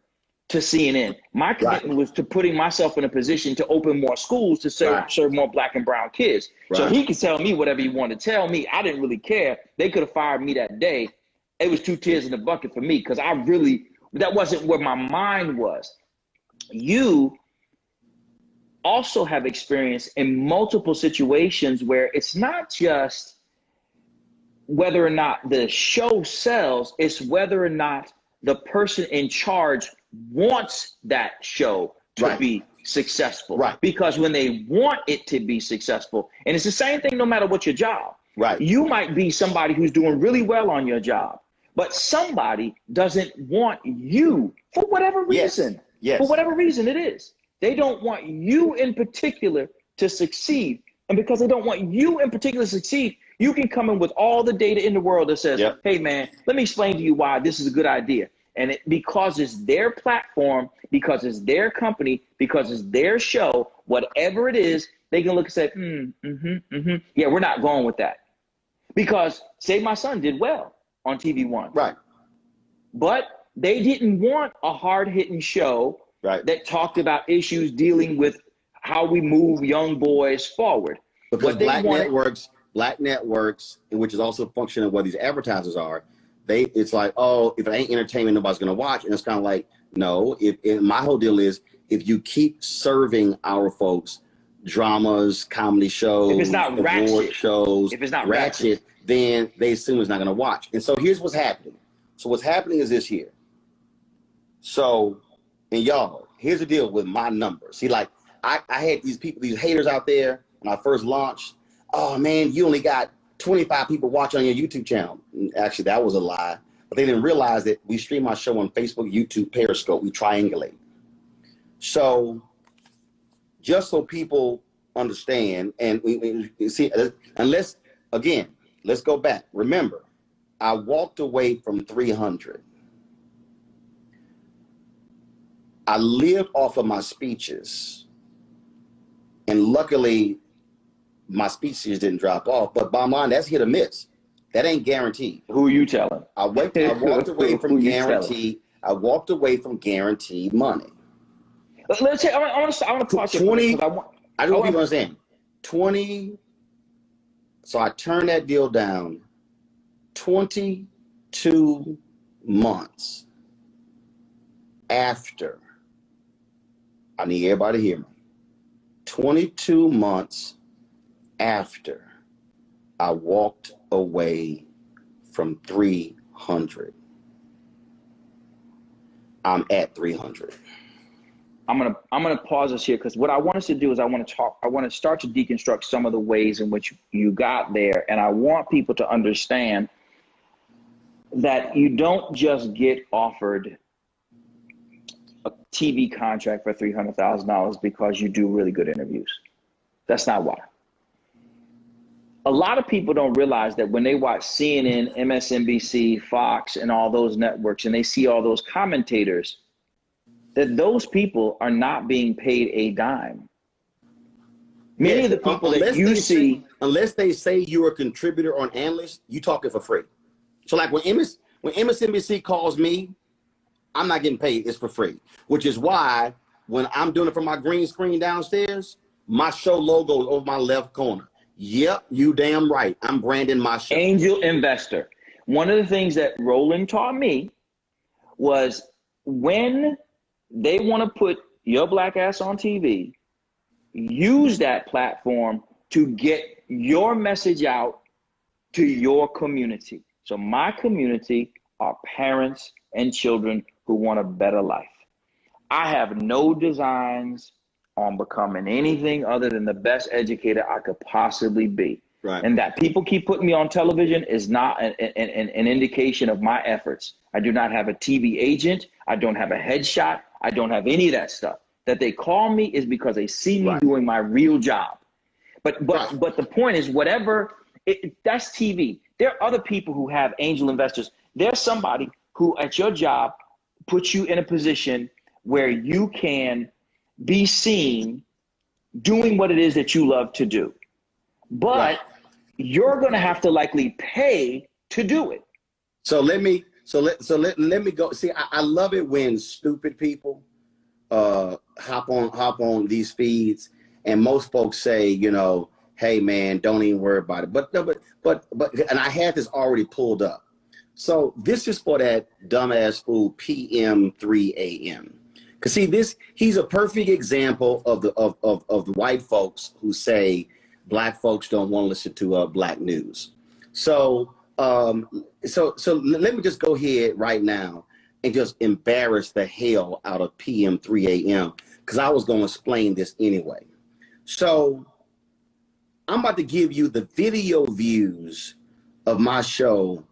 to CNN. My commitment was to putting myself in a position to open more schools to serve more Black and brown kids. So he could tell me whatever he wanted to tell me. I didn't really care. They could have fired me that day. It was 2 tears in the bucket for me because that wasn't where my mind was. You also have experience in multiple situations where it's not just whether or not the show sells, it's whether or not the person in charge wants that show to be successful. Because when they want it to be successful, and it's the same thing no matter what your job. You might be somebody who's doing really well on your job, but somebody doesn't want you for whatever reason. For whatever reason it is. They don't want you in particular to succeed. And because they don't want you in particular to succeed, you can come in with all the data in the world that says, hey man, let me explain to you why this is a good idea. And because it's their platform, because it's their company, because it's their show, whatever it is, they can look and say, yeah, we're not going with that. Because Save My Son did well on TV One. But they didn't want a hard-hitting show that talked about issues dealing with how we move young boys forward. Because black networks, which is also a function of what these advertisers are, it's like, oh, if it ain't entertainment, nobody's gonna watch. And it's kind of like, no, my whole deal is, if you keep serving our folks dramas, comedy shows, if it's not award ratchet, shows, if it's not ratchet, then they assume it's not gonna watch. And so here's what's happening. So what's happening is this here. So, and y'all, here's the deal with my numbers. See, like I had these people, these haters out there when I first launched. Oh man, you only got 25 people watching on your YouTube channel. And actually, that was a lie. But they didn't realize that we stream our show on Facebook, YouTube, Periscope. We triangulate. So just so people understand, and we see, unless, again, let's go back. Remember, I walked away from 300. I lived off of my speeches, and luckily my speeches didn't drop off, but bottom line, that's hit or miss. That ain't guaranteed. Who are you telling? I walked away from guaranteed. I walked away from guaranteed money. Let's say I want to pause 20. I don't know if you understand. 20. So I turned that deal down. 22 months after. I need everybody to hear me. 22 months after I walked away from 300. I'm at 300. I'm gonna pause us here because what I want us to do is I want to start to deconstruct some of the ways in which you got there, and I want people to understand that you don't just get offered a TV contract for $300,000 because you do really good interviews. That's not why. A lot of people don't realize that when they watch CNN, MSNBC, Fox, and all those networks, and they see all those commentators, that those people are not being paid a dime. Many of the people that you see, unless they say you're a contributor or an analyst, you talking for free. So like when MSNBC calls me I'm not getting paid. It's for free, which is why when I'm doing it from my green screen downstairs, my show logo is over my left corner. Yep, you damn right. I'm branding my show. Angel investor. One of the things that Roland taught me was when they want to put your black ass on TV, use that platform to get your message out to your community. So my community are parents and children who want a better life. I have no designs on becoming anything other than the best educator I could possibly be. Right. And that people keep putting me on television is not an indication of my efforts. I do not have a TV agent. I don't have a headshot. I don't have any of that stuff. That they call me is because they see me doing my real job. But the point is, whatever, that's TV. There are other people who have angel investors. There's somebody who at your job puts you in a position where you can be seen doing what it is that you love to do. But you're going to have to likely pay to do it. So let me go. See, I love it when stupid people hop on these feeds, and most folks say, you know, hey man, don't even worry about it. But and I had this already pulled up. So this is for that dumbass fool PM 3 AM. Cause see, he's a perfect example of the white folks who say black folks don't want to listen to black news. So let me just go ahead right now and just embarrass the hell out of PM 3 AM because I was going to explain this anyway. So I'm about to give you the video views of my show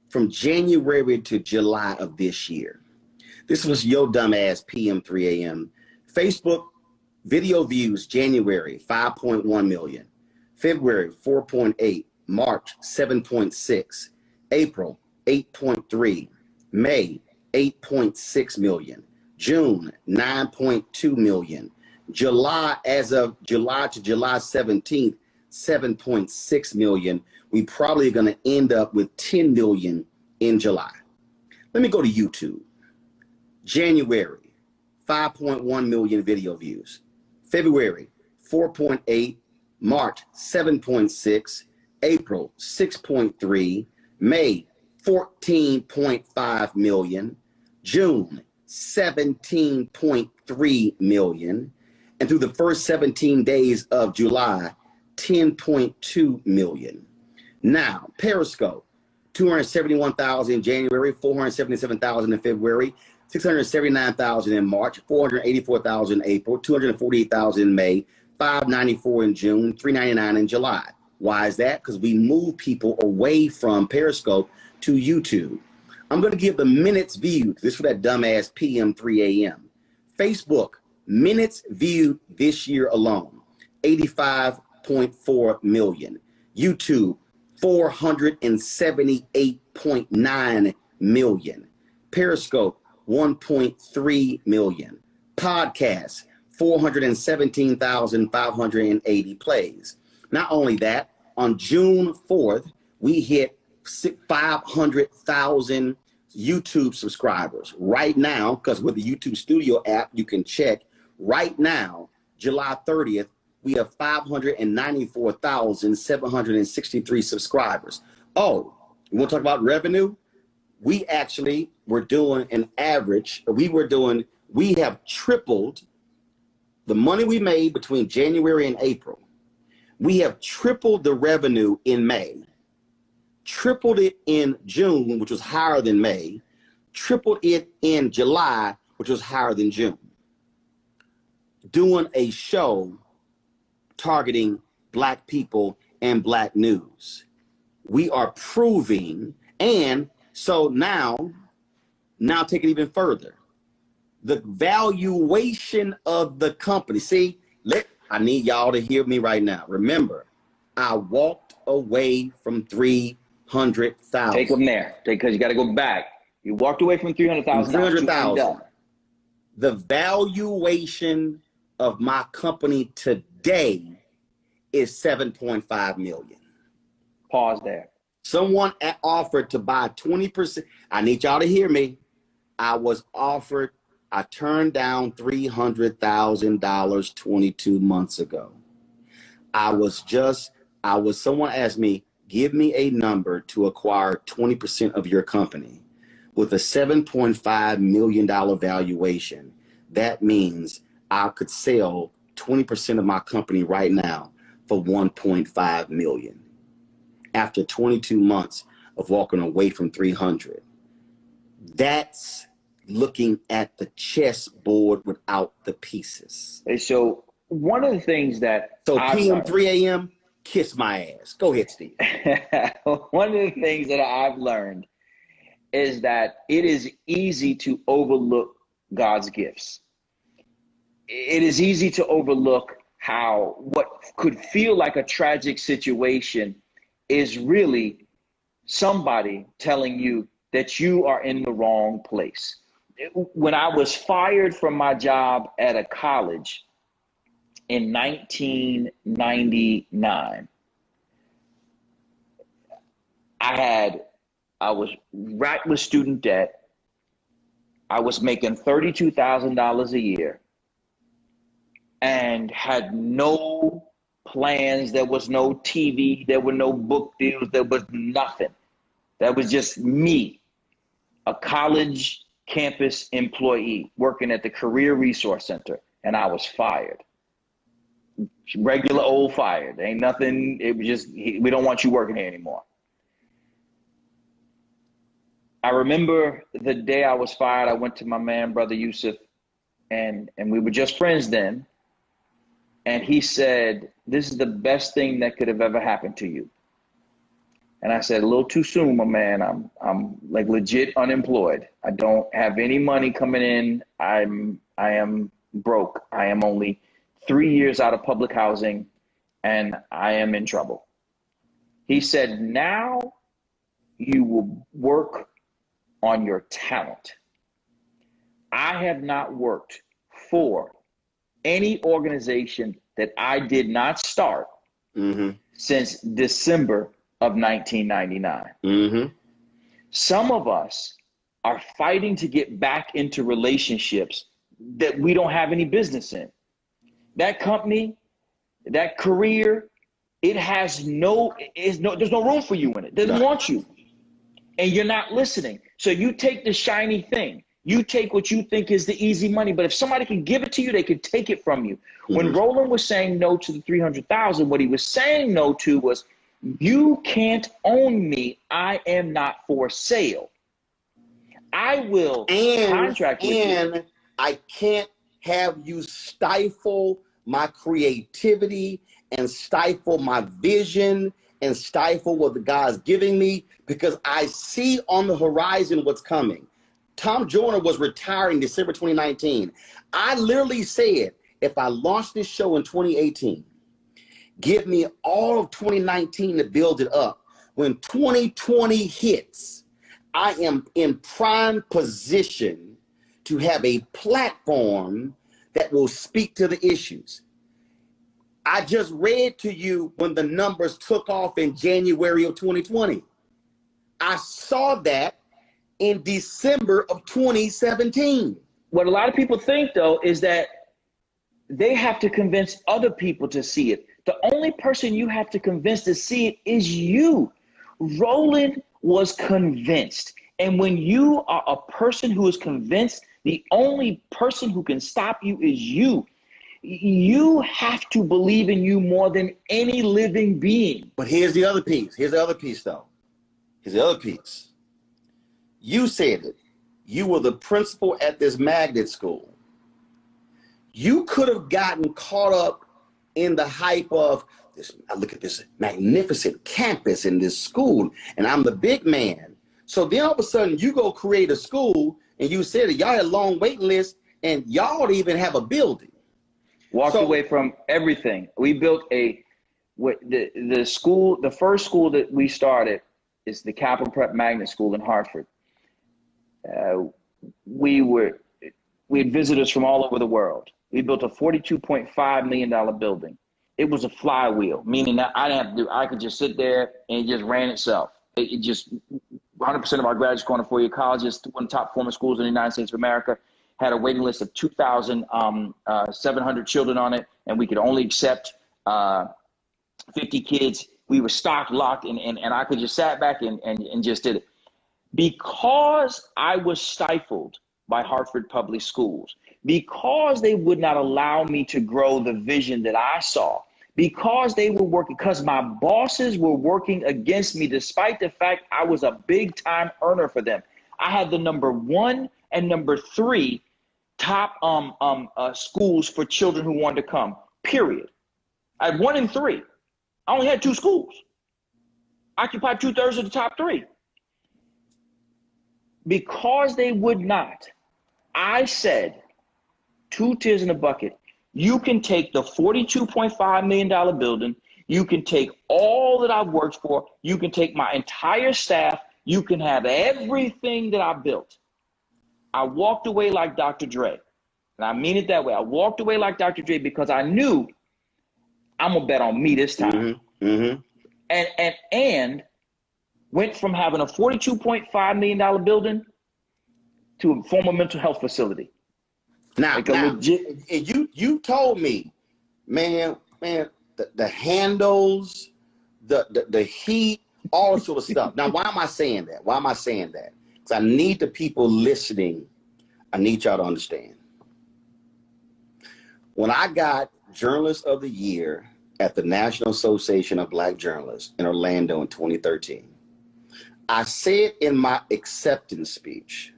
from January to July of this year. This was your dumbass PM 3 AM. Facebook video views January 5.1 million, February 4.8, March 7.6, April 8.3, May 8.6 million, June 9.2 million, July, as of July to July 17th, 7.6 million. We probably going to end up with 10 million in July. Let me go to YouTube. January, 5.1 million video views. February, 4.8. March, 7.6. April, 6.3. May, 14.5 million. June, 17.3 million. And through the first 17 days of July, 10.2 million. Now, Periscope, 271,000 in January, 477,000 in February, 679,000 in March, 484,000 in April, 248,000 in May, 594 in June, 399 in July. Why is that? Because we move people away from Periscope to YouTube. I'm going to give the minutes viewed. This for that dumbass PM 3 AM. Facebook, minutes viewed this year alone, 85.4 million. YouTube, 478.9 million. Periscope, 1.3 million. Podcasts, 417,580 plays. Not only that, on June 4th, we hit 500,000 YouTube subscribers. Right now, because with the YouTube Studio app, you can check. Right now, July 30th, we have 594,763 subscribers. Oh, you want to talk about revenue? We actually were doing an average. We have tripled the money we made between January and April. We have tripled the revenue in May, tripled it in June, which was higher than May, tripled it in July, which was higher than June. Doing a show targeting black people and black news. We are proving, and so now take it even further. The valuation of the company. See, I need y'all to hear me right now. Remember, I walked away from 300,000. Take them there, because you got to go back. You walked away from 300,000. 300,000. The valuation of my company today is 7.5 million. Pause there. Someone offered to buy 20%. I need y'all to hear me. I turned down $300,000 22 months ago. Someone asked me, give me a number to acquire 20% of your company with a $7.5 million valuation. That means I could sell 20% of my company right now for $1.5 million after 22 months of walking away from 300. That's looking at the chessboard without the pieces. So one of the things that PM, 3 a.m., kiss my ass. Go ahead, Steve. One of the things that I've learned is that it is easy to overlook God's gifts. It is easy to overlook how what could feel like a tragic situation is really somebody telling you that you are in the wrong place. When I was fired from my job at a college in 1999, I was racked with student debt. I was making $32,000 a year and had no plans. There was no TV. There were no book deals. There was nothing. That was just me, a college campus employee working at the Career Resource Center, and I was fired. Regular old fired. Ain't nothing. It was just, we don't want you working here anymore. I remember the day I was fired, I went to my man, Brother Yusuf, and we were just friends then. And he said, this is the best thing that could have ever happened to you. And I said, a little too soon, my man. I'm like legit unemployed. I don't have any money coming in. I am broke. I am only 3 years out of public housing, and I am in trouble. He said, now you will work on your talent. I have not worked for any organization that I did not start since December of 1999. Some of us are fighting to get back into relationships that we don't have any business in. That company, that career, there's no room for you in it. It doesn't want you. And you're not listening. So you take the shiny thing. You take what you think is the easy money. But if somebody can give it to you, they can take it from you. When Roland was saying no to the 300,000, what he was saying no to was, you can't own me. I am not for sale. I will contract with you. And I can't have you stifle my creativity and stifle my vision and stifle what the God's giving me, because I see on the horizon what's coming. Tom Joyner was retiring December 2019. I literally said, if I launch this show in 2018, give me all of 2019 to build it up. When 2020 hits, I am in prime position to have a platform that will speak to the issues. I just read to you when the numbers took off in January of 2020. I saw that in December of 2017. What a lot of people think, though, is that they have to convince other people to see it. The only person you have to convince to see it is you. Roland was convinced. And when you are a person who is convinced, the only person who can stop you is you. You have to believe in you more than any living being. But here's the other piece. Here's the other piece, though. Here's the other piece. You said it. You were the principal at this magnet school. You could have gotten caught up in the hype of this. I look at this magnificent campus in this school, and I'm the big man. So then all of a sudden you go create a school, and you said that y'all had a long waiting list, and y'all don't even have a building. Walked away from everything. We built the school. The first school that we started is the Capital Prep Magnet School in Hartford. We had visitors from all over the world. We built a $42.5 million building. It was a flywheel, meaning that I didn't have to do. I could just sit there and it just ran itself. It just 100% of our graduates going to four-year colleges, one of the top performing schools in the United States of America, had a waiting list of 2,700 children on it, and we could only accept 50 kids. We were stocked, locked, and I could just sat back and just did it. Because I was stifled by Hartford Public Schools, because they would not allow me to grow the vision that I saw, because they were working, because my bosses were working against me, despite the fact I was a big time earner for them. I had the number 1 and number 3 top schools for children who wanted to come, period. I had 1 and 3. I only had 2 schools. Occupied 2/3 of the top 3. Because they would not, I said, 2 tears in a bucket. You can take the $42.5 million building. You can take all that I've worked for. You can take my entire staff. You can have everything that I built. I walked away like Dr. Dre. And I mean it that way. I walked away like Dr. Dre because I knew I'm going to bet on me this time. And went from having a $42.5 million building to a former mental health facility. Now, you told me, man, the handles, the heat, all sort of stuff. Now, why am I saying that? Why am I saying that? Because I need the people listening, I need y'all to understand. When I got Journalist of the Year at the National Association of Black Journalists in Orlando in 2013, I said in my acceptance speech,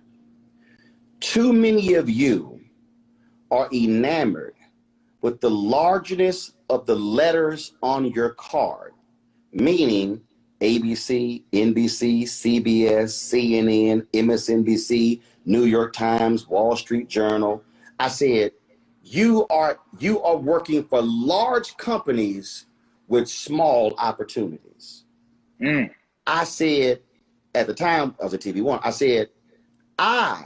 too many of you are enamored with the largeness of the letters on your card, meaning ABC, NBC, CBS, CNN, MSNBC, New York Times, Wall Street Journal. I said, you are working for large companies with small opportunities. I said, at the time I was at TV1, I said, I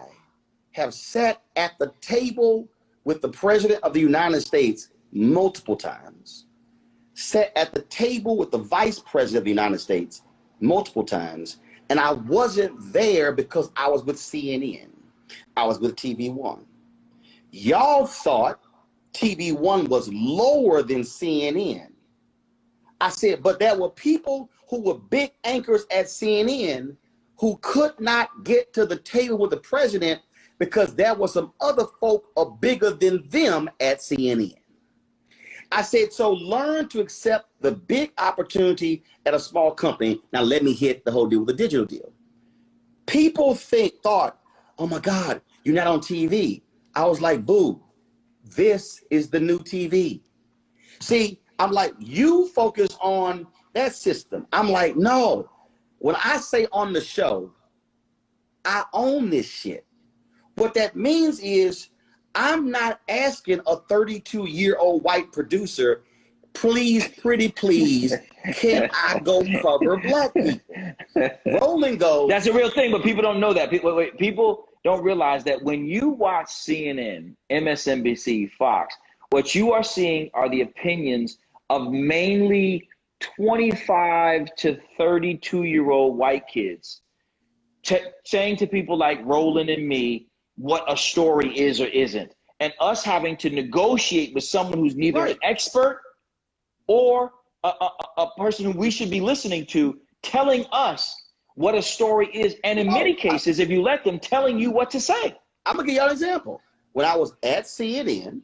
have sat at the table with the President of the United States multiple times, sat at the table with the Vice President of the United States multiple times, and I wasn't there because I was with CNN. I was with TV1. Y'all thought TV1 was lower than CNN. I said, but there were people who were big anchors at CNN who could not get to the table with the president because there were some other folk bigger than them at CNN. I said, so learn to accept the big opportunity at a small company. Now let me hit the whole deal with the digital deal. People thought, oh my God, you're not on TV. I was like, boo, this is the new TV. See, I'm like, you focus on that system. I'm like, no, when I say on the show, I own this shit. What that means is I'm not asking a 32-year-old white producer, please, pretty please, can I go cover black people? Roland goes. That's a real thing, but people don't know that. People don't realize that when you watch CNN, MSNBC, Fox, what you are seeing are the opinions of mainly 25 to 32-year-old white kids saying to people like Roland and me what a story is or isn't, and us having to negotiate with someone who's neither an expert or a person who we should be listening to telling us what a story is, and in many cases, if you let them, telling you what to say. I'm gonna give y'all an example. When I was at CNN,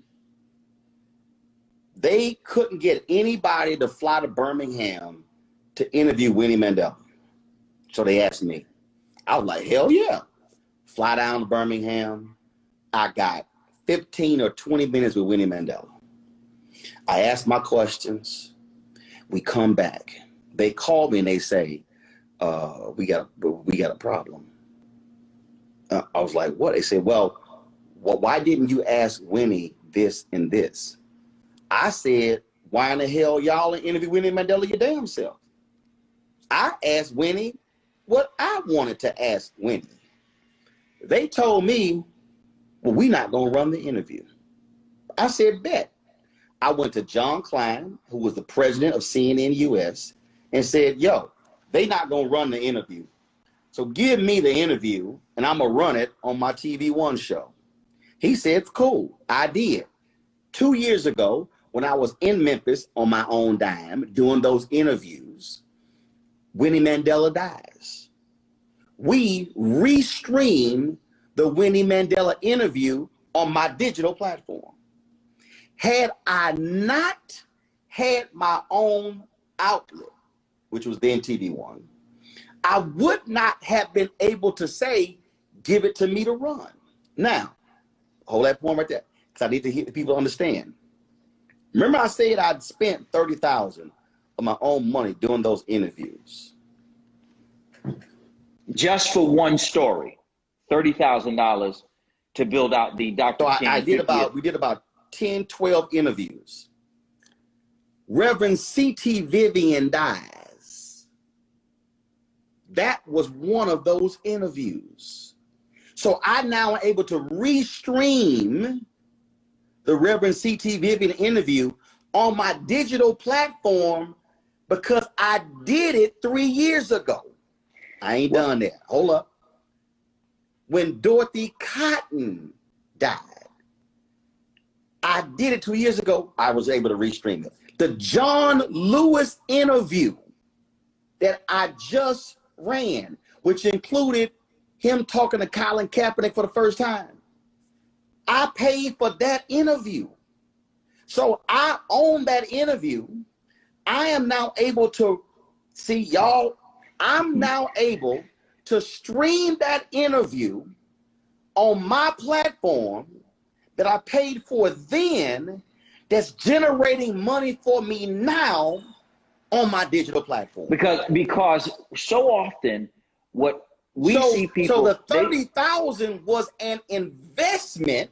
they couldn't get anybody to fly to Birmingham to interview Winnie Mandela. So they asked me. I was like, hell yeah. Fly down to Birmingham. I got 15 or 20 minutes with Winnie Mandela. I asked my questions. We come back. They call me and they say, we got a problem. I was like, what? They said, well, why didn't you ask Winnie this and this? I said, why in the hell y'all interview Winnie Mandela your damn self? I asked Winnie what I wanted to ask Winnie. They told me, well, we're not going to run the interview. I said, bet. I went to John Klein, who was the president of CNN US, and said, yo, they not going to run the interview. So give me the interview and I'm going to run it on my TV1 show. He said, cool. I did. 2 years ago, when I was in Memphis on my own dime doing those interviews, Winnie Mandela dies. We restreamed the Winnie Mandela interview on my digital platform. Had I not had my own outlet, which was then TV1, I would not have been able to say, give it to me to run. Now, hold that point right there, because I need to hear the people understand. Remember I said I'd spent $30,000 of my own money doing those interviews. Just for one story, $30,000 to build out the Dr. So King. we did about 10, 12 interviews. Reverend C.T. Vivian dies. That was one of those interviews. So I now am able to restream the Reverend C.T. Vivian interview on my digital platform because I did it 3 years ago. I ain't done that. Hold up. When Dorothy Cotton died, I did it 2 years ago. I was able to restream it. The John Lewis interview that I just ran, which included him talking to Colin Kaepernick for the first time, I paid for that interview. So I own that interview. I am now able to see y'all. I'm now able to stream that interview on my platform that I paid for then, that's generating money for me now on my digital platform. Because so often what we see people. So the 30,000 was an investment.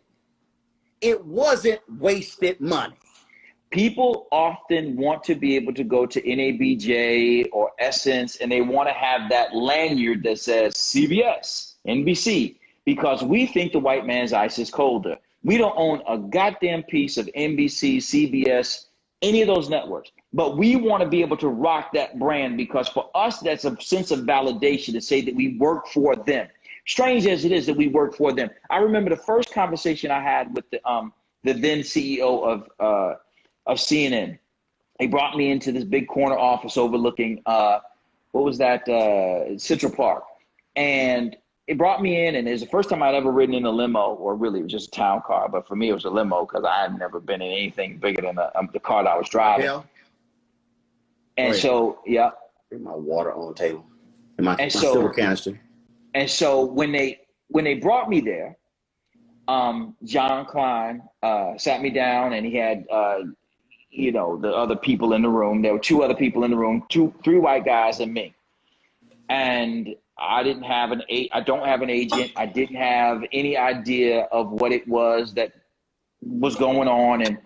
It wasn't wasted money. People often want to be able to go to NABJ or Essence, and they want to have that lanyard that says CBS, NBC, because we think the white man's ice is colder. We don't own a goddamn piece of NBC, CBS, any of those networks. But we want to be able to rock that brand because for us, that's a sense of validation to say that we work for them. Strange as it is that we work for them. I remember the first conversation I had with the then CEO of CNN. He brought me into this big corner office overlooking, Central Park. And it brought me in, and it was the first time I'd ever ridden in a limo, or really it was just a town car, but for me it was a limo because I had never been in anything bigger than the car that I was driving. Yeah. And so, yeah. Here's my water on the table. And my silver canister. And so when they brought me there, John Klein sat me down, and he had the other people in the room. There were two other people in the room, three white guys and me. And I don't have an agent. I didn't have any idea of what it was that was going on. And,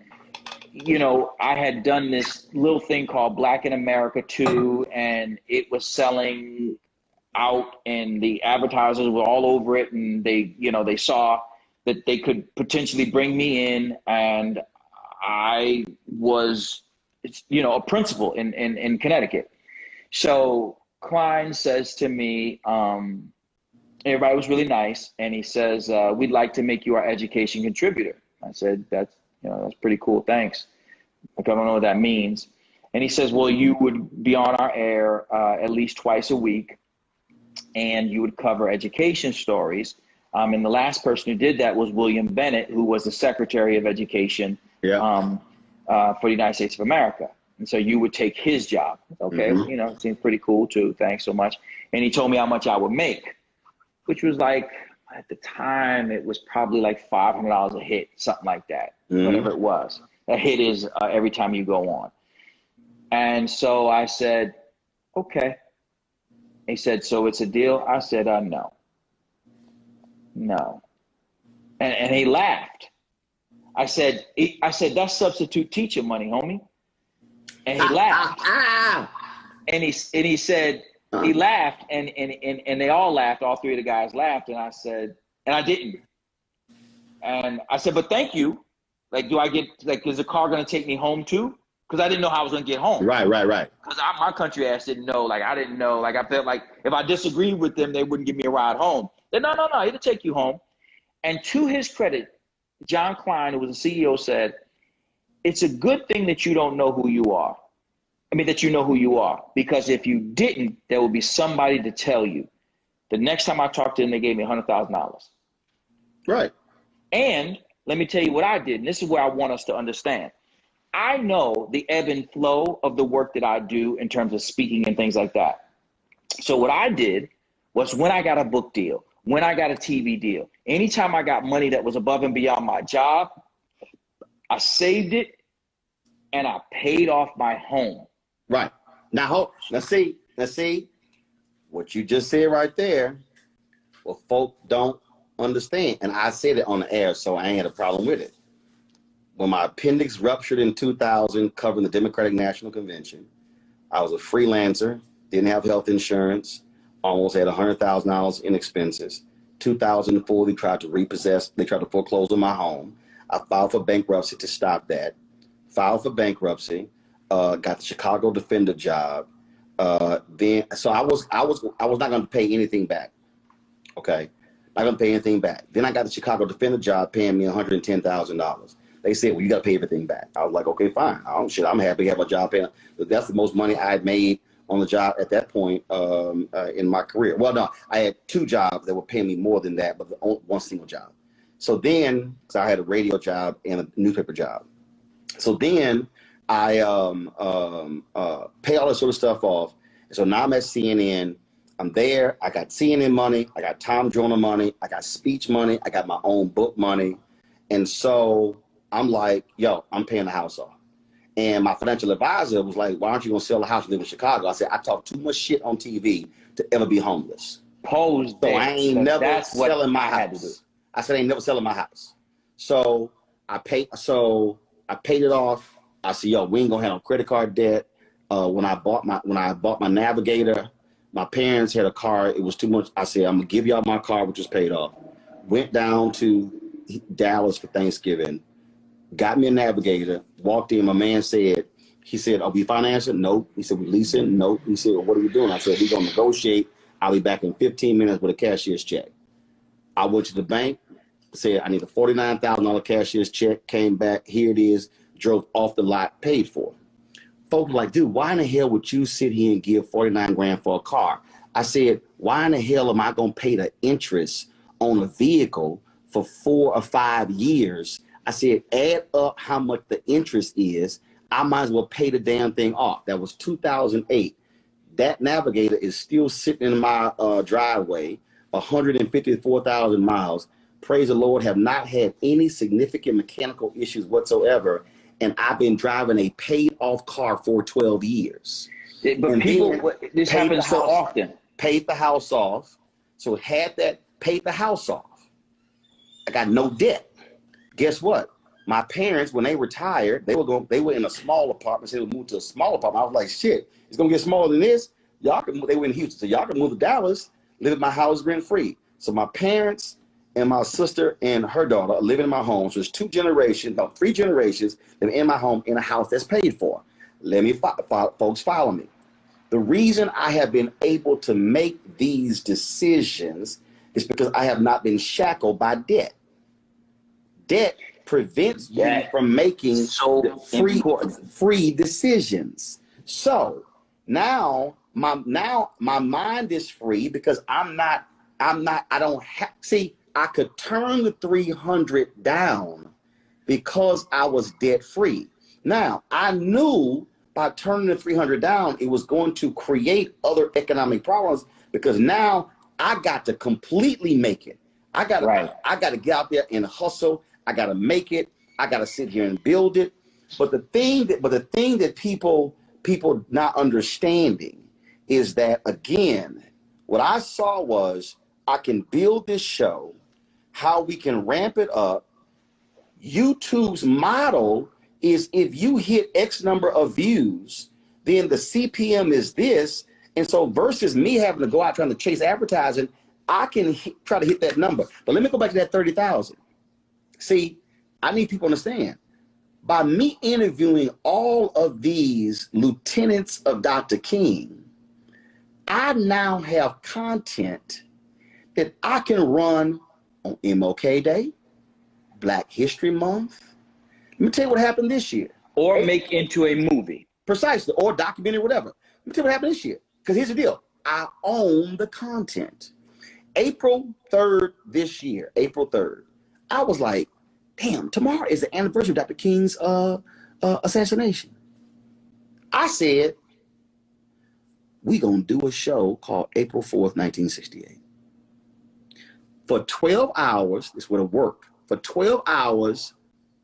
I had done this little thing called Black in America 2, and it was selling out, and the advertisers were all over it. And they saw that they could potentially bring me in, and I was, a principal in Connecticut. So Klein says to me, everybody was really nice, and he says, we'd like to make you our education contributor. I said, that's pretty cool, thanks. Like, I don't know what that means. And he says, well, you would be on our air at least twice a week, and you would cover education stories. And the last person who did that was William Bennett, who was the Secretary of Education for the United States of America. And so you would take his job. Okay, it seems pretty cool too. Thanks so much. And he told me how much I would make, which was like, at the time, it was probably like $500 a hit, something like that, whatever it was. A hit is every time you go on. And so I said, okay. He said, so it's a deal? I said, no. No. And he laughed. I said, that's substitute teacher money, homie. And he laughed. And he said, he laughed, and they all laughed. All three of the guys laughed. And I said, and I didn't. And I said, but thank you. Like, do I get, like, is the car going to take me home too? because I didn't know how I was going to get home. Right. Because my country ass didn't know. Like, I didn't know. Like, I felt like if I disagreed with them, they wouldn't give me a ride home. Then, no, it'll take you home. And to his credit, John Klein, who was the CEO, said, it's a good thing that you don't know who you are. I mean, that you know who you are. Because if you didn't, there would be somebody to tell you. The next time I talked to them, they gave me $100,000. Right. And let me tell you what I did. And this is where I want us to understand. I know the ebb and flow of the work that I do in terms of speaking and things like that. So what I did was, when I got a book deal, when I got a TV deal, anytime I got money that was above and beyond my job, I saved it and I paid off my home. Right. Now see what you just said right there. Well, folk don't understand. And I said it on the air, so I ain't had a problem with it. When my appendix ruptured in 2000, covering the Democratic National Convention, I was a freelancer, didn't have health insurance, almost had $100,000 in expenses. 2004, they tried to foreclose on my home. I filed for bankruptcy to stop that. Filed for bankruptcy, got the Chicago Defender job. So I was not going to pay anything back. Okay, not going to pay anything back. Then I got the Chicago Defender job, paying me $110,000. They said, well, you got to pay everything back. I was like, okay, fine. I'm happy to have a job paying. That's the most money I had made on the job at that point in my career. Well, no, I had two jobs that were paying me more than that, but one single job. So then, because I had a radio job and a newspaper job. So then I pay all this sort of stuff off. And so now I'm at CNN. I'm there. I got CNN money. I got Tom Joyner money. I got speech money. I got my own book money. And so I'm like, yo, I'm paying the house off. And my financial advisor was like, why aren't you going to sell the house and live in Chicago? I said, I talk too much shit on TV to ever be homeless. So I ain't never selling my house. I said, I ain't never selling my house. So I paid it off. I said, yo, we ain't gonna have no credit card debt. When I bought my Navigator, my parents had a car. It was too much. I said, I'm gonna give y'all my car, which was paid off. Went down to Dallas for Thanksgiving, got me a Navigator, walked in. My man said, are we financing? Nope. He said, we leasing? Nope. He said, well, what are we doing? I said, we're gonna negotiate. I'll be back in 15 minutes with a cashier's check. I went to the bank, said, I need a $49,000 cashier's check, came back, here it is, drove off the lot, paid for it. Folks were like, dude, why in the hell would you sit here and give 49 grand for a car? I said, why in the hell am I going to pay the interest on a vehicle for 4 or 5 years? I said, add up how much the interest is. I might as well pay the damn thing off. That was 2008. That Navigator is still sitting in my driveway, 154,000 miles. Praise the Lord, have not had any significant mechanical issues whatsoever. And I've been driving a paid off car for 12 years. But and people, this happens so often. Paid the house off. So paid the house off. I got no debt. Guess what? My parents, when they retired, they were in a small apartment. So they would move to a small apartment. I was like, shit, it's gonna get smaller than this. They were in Houston, so y'all can move to Dallas, live in my house rent free. So my parents and my sister and her daughter are living in my home. So there's 3 generations living in my home in a house that's paid for. Let me, folks, follow me. The reason I have been able to make these decisions is because I have not been shackled by debt. Debt prevents you from making free decisions. So now my mind is free because I could turn the 300 down because I was debt free. Now I knew by turning the 300 down, it was going to create other economic problems because now I got to completely make it. I got to get out there and hustle. I got to make it. I got to sit here and build it. But the thing that people not understanding is that, again, what I saw was I can build this show, how we can ramp it up. YouTube's model is if you hit X number of views, then the CPM is this. And so versus me having to go out trying to chase advertising, I can try to hit that number. But let me go back to that 30,000. See, I need people to understand. by me interviewing all of these lieutenants of Dr. King, I now have content that I can run on MLK Day, Black History Month. Let me tell you what happened this year. Or make into a movie. Precisely, or documentary, whatever. Let me tell you what happened this year. Because here's the deal. I own the content. April 3rd this year, April 3rd, I was like, damn, tomorrow is the anniversary of Dr. King's assassination. I said, we gonna do a show called April 4th, 1968. For 12 hours, this would have worked. For 12 hours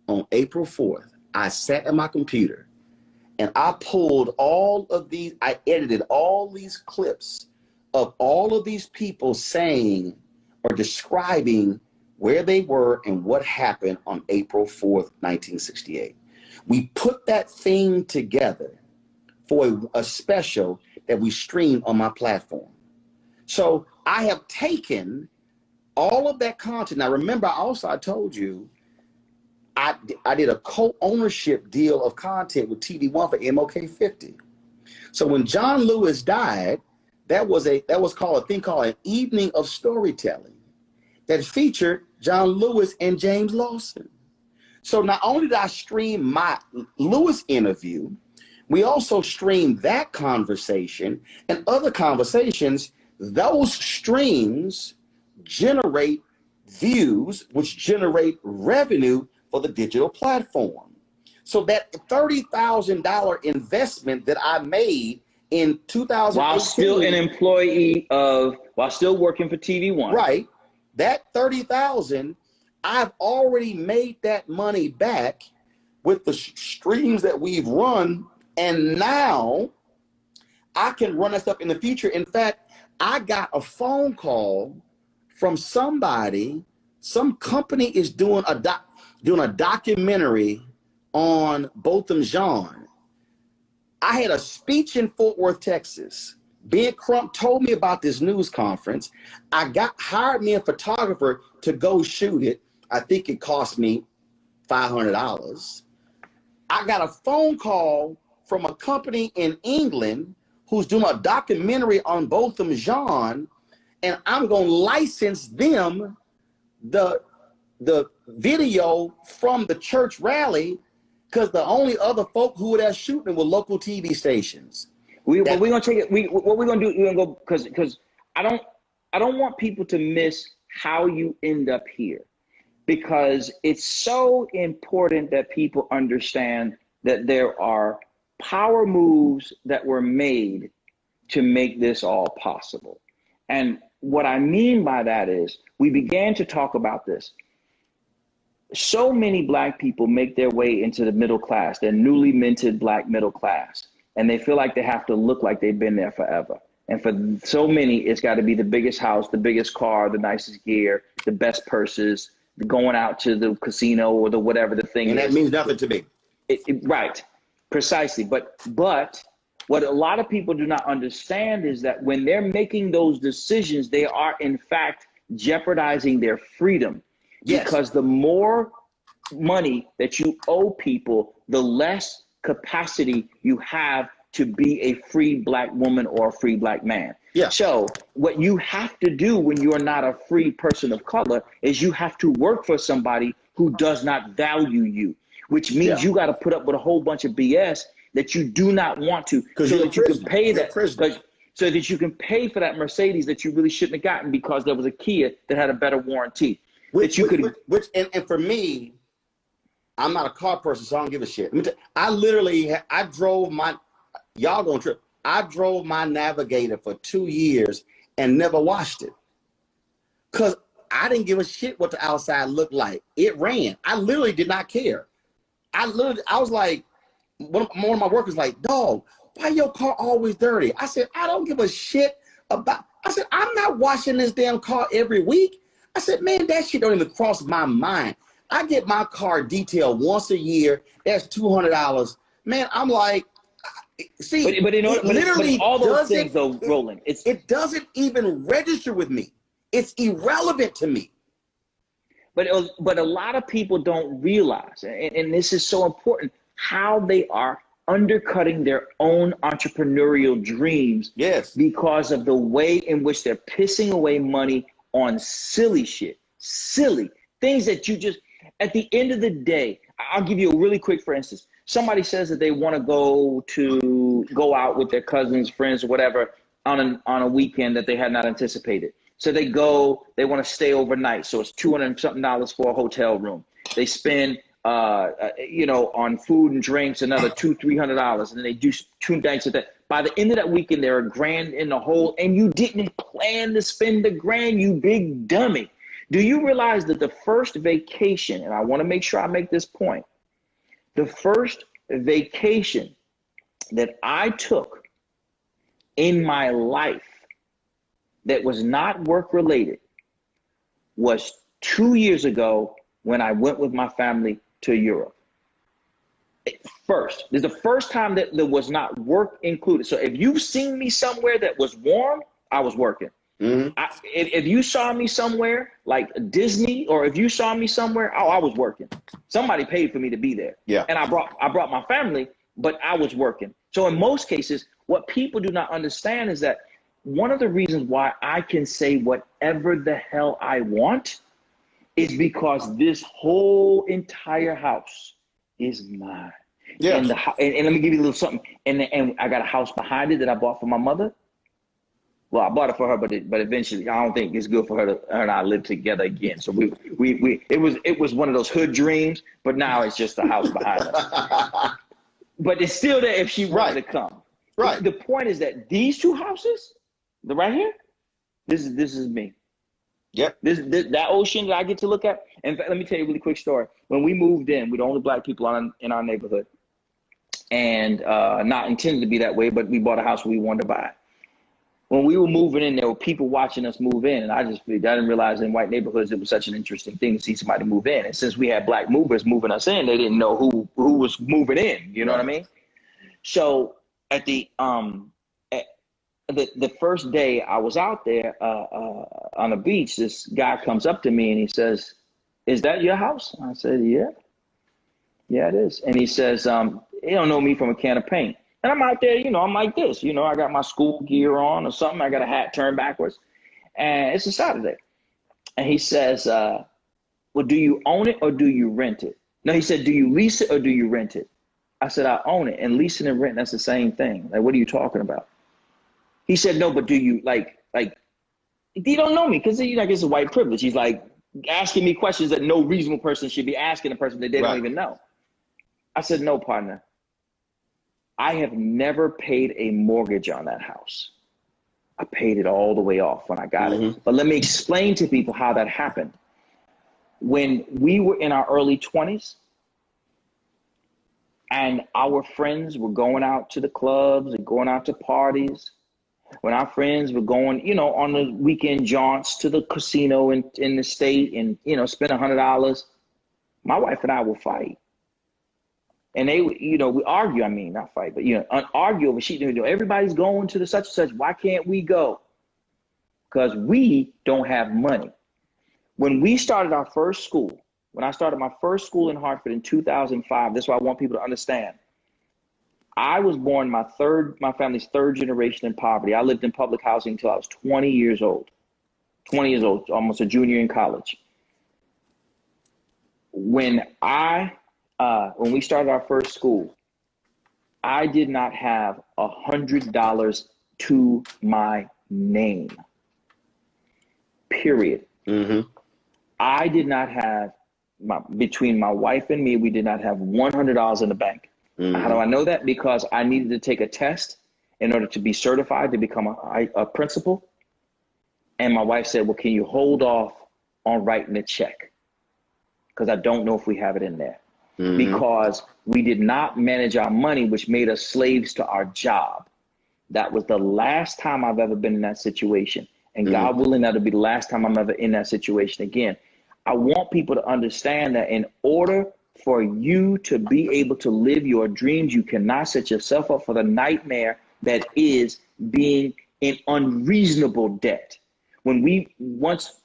on April 4th, I sat at my computer and I pulled all of these, I edited all these clips of all of these people saying or describing where they were and what happened on April 4th, 1968. We put that thing together for a special that we streamed on my platform. So I have taken all of that content. Now remember, I told you, I did a co-ownership deal of content with TV1 for MLK 50. So when John Lewis died, that was called a thing called an evening of storytelling that featured John Lewis and James Lawson. So not only did I stream my Lewis interview, we also streamed that conversation and other conversations. Those streams generate views, which generate revenue for the digital platform. So that $30,000 investment that I made in 2018, while still an employee while still working for TV1, right? That $30,000, I've already made that money back with the streams that we've run, and now I can run that stuff in the future. In fact, I got a phone call from somebody. Some company is doing a documentary on Botham Jean. I had a speech in Fort Worth, Texas. Ben Crump told me about this news conference. I hired me a photographer to go shoot it. I think it cost me $500. I got a phone call from a company in England who's doing a documentary on Botham Jean, and I'm going to license them the video from the church rally, because the only other folk who were there shooting were local TV stations. We're gonna take it. What we're gonna do? We're gonna go because I don't want people to miss how you end up here, because it's so important that people understand that there are power moves that were made to make this all possible. And what I mean by that is we began to talk about this. So many Black people make their way into the middle class, they're newly minted Black middle class, and they feel like they have to look like they've been there forever. And for so many, it's got to be the biggest house, the biggest car, the nicest gear, the best purses, going out to the casino or the whatever the thing is. And that means nothing to me. Right, precisely. But what a lot of people do not understand is that when they're making those decisions, they are in fact jeopardizing their freedom. Yes. Because the more money that you owe people, the less capacity you have to be a free Black woman or a free Black man. Yeah. So what you have to do when you are not a free person of color is you have to work for somebody who does not value you, which means you got to put up with a whole bunch of BS that you do not want to, so that you can pay that, so that you can pay for that Mercedes that you really shouldn't have gotten because there was a Kia that had a better warranty. And for me, I'm not a car person, so I don't give a shit. I drove my, y'all gonna trip. I drove my Navigator for 2 years and never washed it, because I didn't give a shit what the outside looked like. It ran. I literally did not care. I was like, one of my workers like, dog, why your car always dirty? I said, I don't give a shit about, I said, I'm not washing this damn car every week. I said, man, that shit don't even cross my mind. I get my car detailed once a year. That's $200. Man, I'm like, see, but all those things though, Roland, it doesn't even register with me. It's irrelevant to me. but a lot of people don't realize, and this is so important, how they are undercutting their own entrepreneurial dreams. Yes. Because of the way in which they're pissing away money on silly shit, silly things that you just, at the end of the day, I'll give you a really quick, for instance, somebody says that they want to go out with their cousins, friends, or whatever on a weekend that they had not anticipated. So they want to stay overnight. So it's $200 and something for a hotel room. They spend, on food and drinks, another $200-300. And then they do 2 nights of that. By the end of that weekend, they're $1,000 in the hole, and you didn't plan to spend $1,000, you big dummy. Do you realize that the first vacation, and I want to make sure I make this point, the first vacation that I took in my life that was not work related was 2 years ago when I went with my family to Europe. This is the first time that there was not work included. So if you've seen me somewhere that was warm, I was working. Mm-hmm. If you saw me somewhere like Disney, or if you saw me somewhere, I was working. Somebody paid for me to be there. Yeah. And I brought my family, but I was working. So in most cases, what people do not understand is that one of the reasons why I can say whatever the hell I want is because this whole entire house is mine. Yeah. And let me give you a little something. And I got a house behind it that I bought for my mother. Well, I bought it for her, but eventually I don't think it's good for her and I live together again. So it was one of those hood dreams, but now it's just a house behind us. But it's still there if she wanted to come. Right. The point is that these 2 houses, the right here, this is me. Yep. That ocean that I get to look at. In fact, let me tell you a really quick story. When we moved in, we're the only Black people in our neighborhood, and not intended to be that way, but we bought a house we wanted to buy. When we were moving in, there were people watching us move in, and I didn't realize in white neighborhoods it was such an interesting thing to see somebody move in. And since we had Black movers moving us in, they didn't know who was moving in. You know what I mean? So at the first day I was out there on the beach, this guy comes up to me and he says, "Is that your house?" I said, "Yeah, it is." And he says, "He don't know me from a can of paint." And I'm out there, I'm like this, I got my school gear on or something. I got a hat turned backwards, and it's a Saturday. And he says, "Well, do you own it or do you rent it?" No, he said, "Do you lease it or do you rent it?" I said, "I own it." And leasing and renting, that's the same thing. Like, what are you talking about? He said, "No, but do you like, you don't know me," because it's a white privilege. He's like asking me questions that no reasonable person should be asking a person that they don't even know. I said, "No, partner. I have never paid a mortgage on that house. I paid it all the way off when I got it. But let me explain to people how that happened. When we were in our early 20s and our friends were going out to the clubs and going out to parties, when our friends were going, on the weekend jaunts to the casino in the state and, spend $100, my wife and I will fight. And they, we argue, not fight, but, argue over shit. Everybody's going to the such and such. Why can't we go? Because we don't have money. When we started our first school, when I started my first school in Hartford in 2005, that's what I want people to understand. I was born my family's 3rd generation in poverty. I lived in public housing until I was 20 years old, almost a junior in college. When we started our first school, I did not have $100 to my name, period. Mm-hmm. I did not have, between my wife and me, we did not have $100 in the bank. Mm-hmm. How do I know that? Because I needed to take a test in order to be certified to become a principal. And my wife said, "Well, can you hold off on writing a check? Because I don't know if we have it in there." Mm-hmm. Because we did not manage our money, which made us slaves to our job. That was the last time I've ever been in that situation. And God willing, that'll be the last time I'm ever in that situation again. I want people to understand that in order for you to be able to live your dreams, you cannot set yourself up for the nightmare that is being in unreasonable debt. Once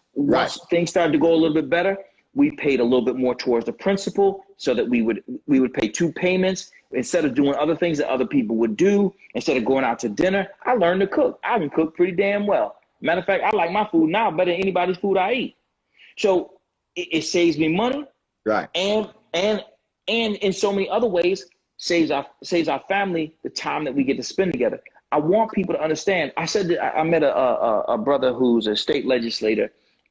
things started to go a little bit better, we paid a little bit more towards the principal so that we would pay 2 payments instead of doing other things that other people would do. Instead of going out to dinner, I learned to cook. I can cook pretty damn well. Matter of fact, I like my food now better than anybody's food I eat. So it saves me money, right? And in so many other ways, saves our family the time that we get to spend together. I want people to understand. I said that I met a brother who's a state legislator,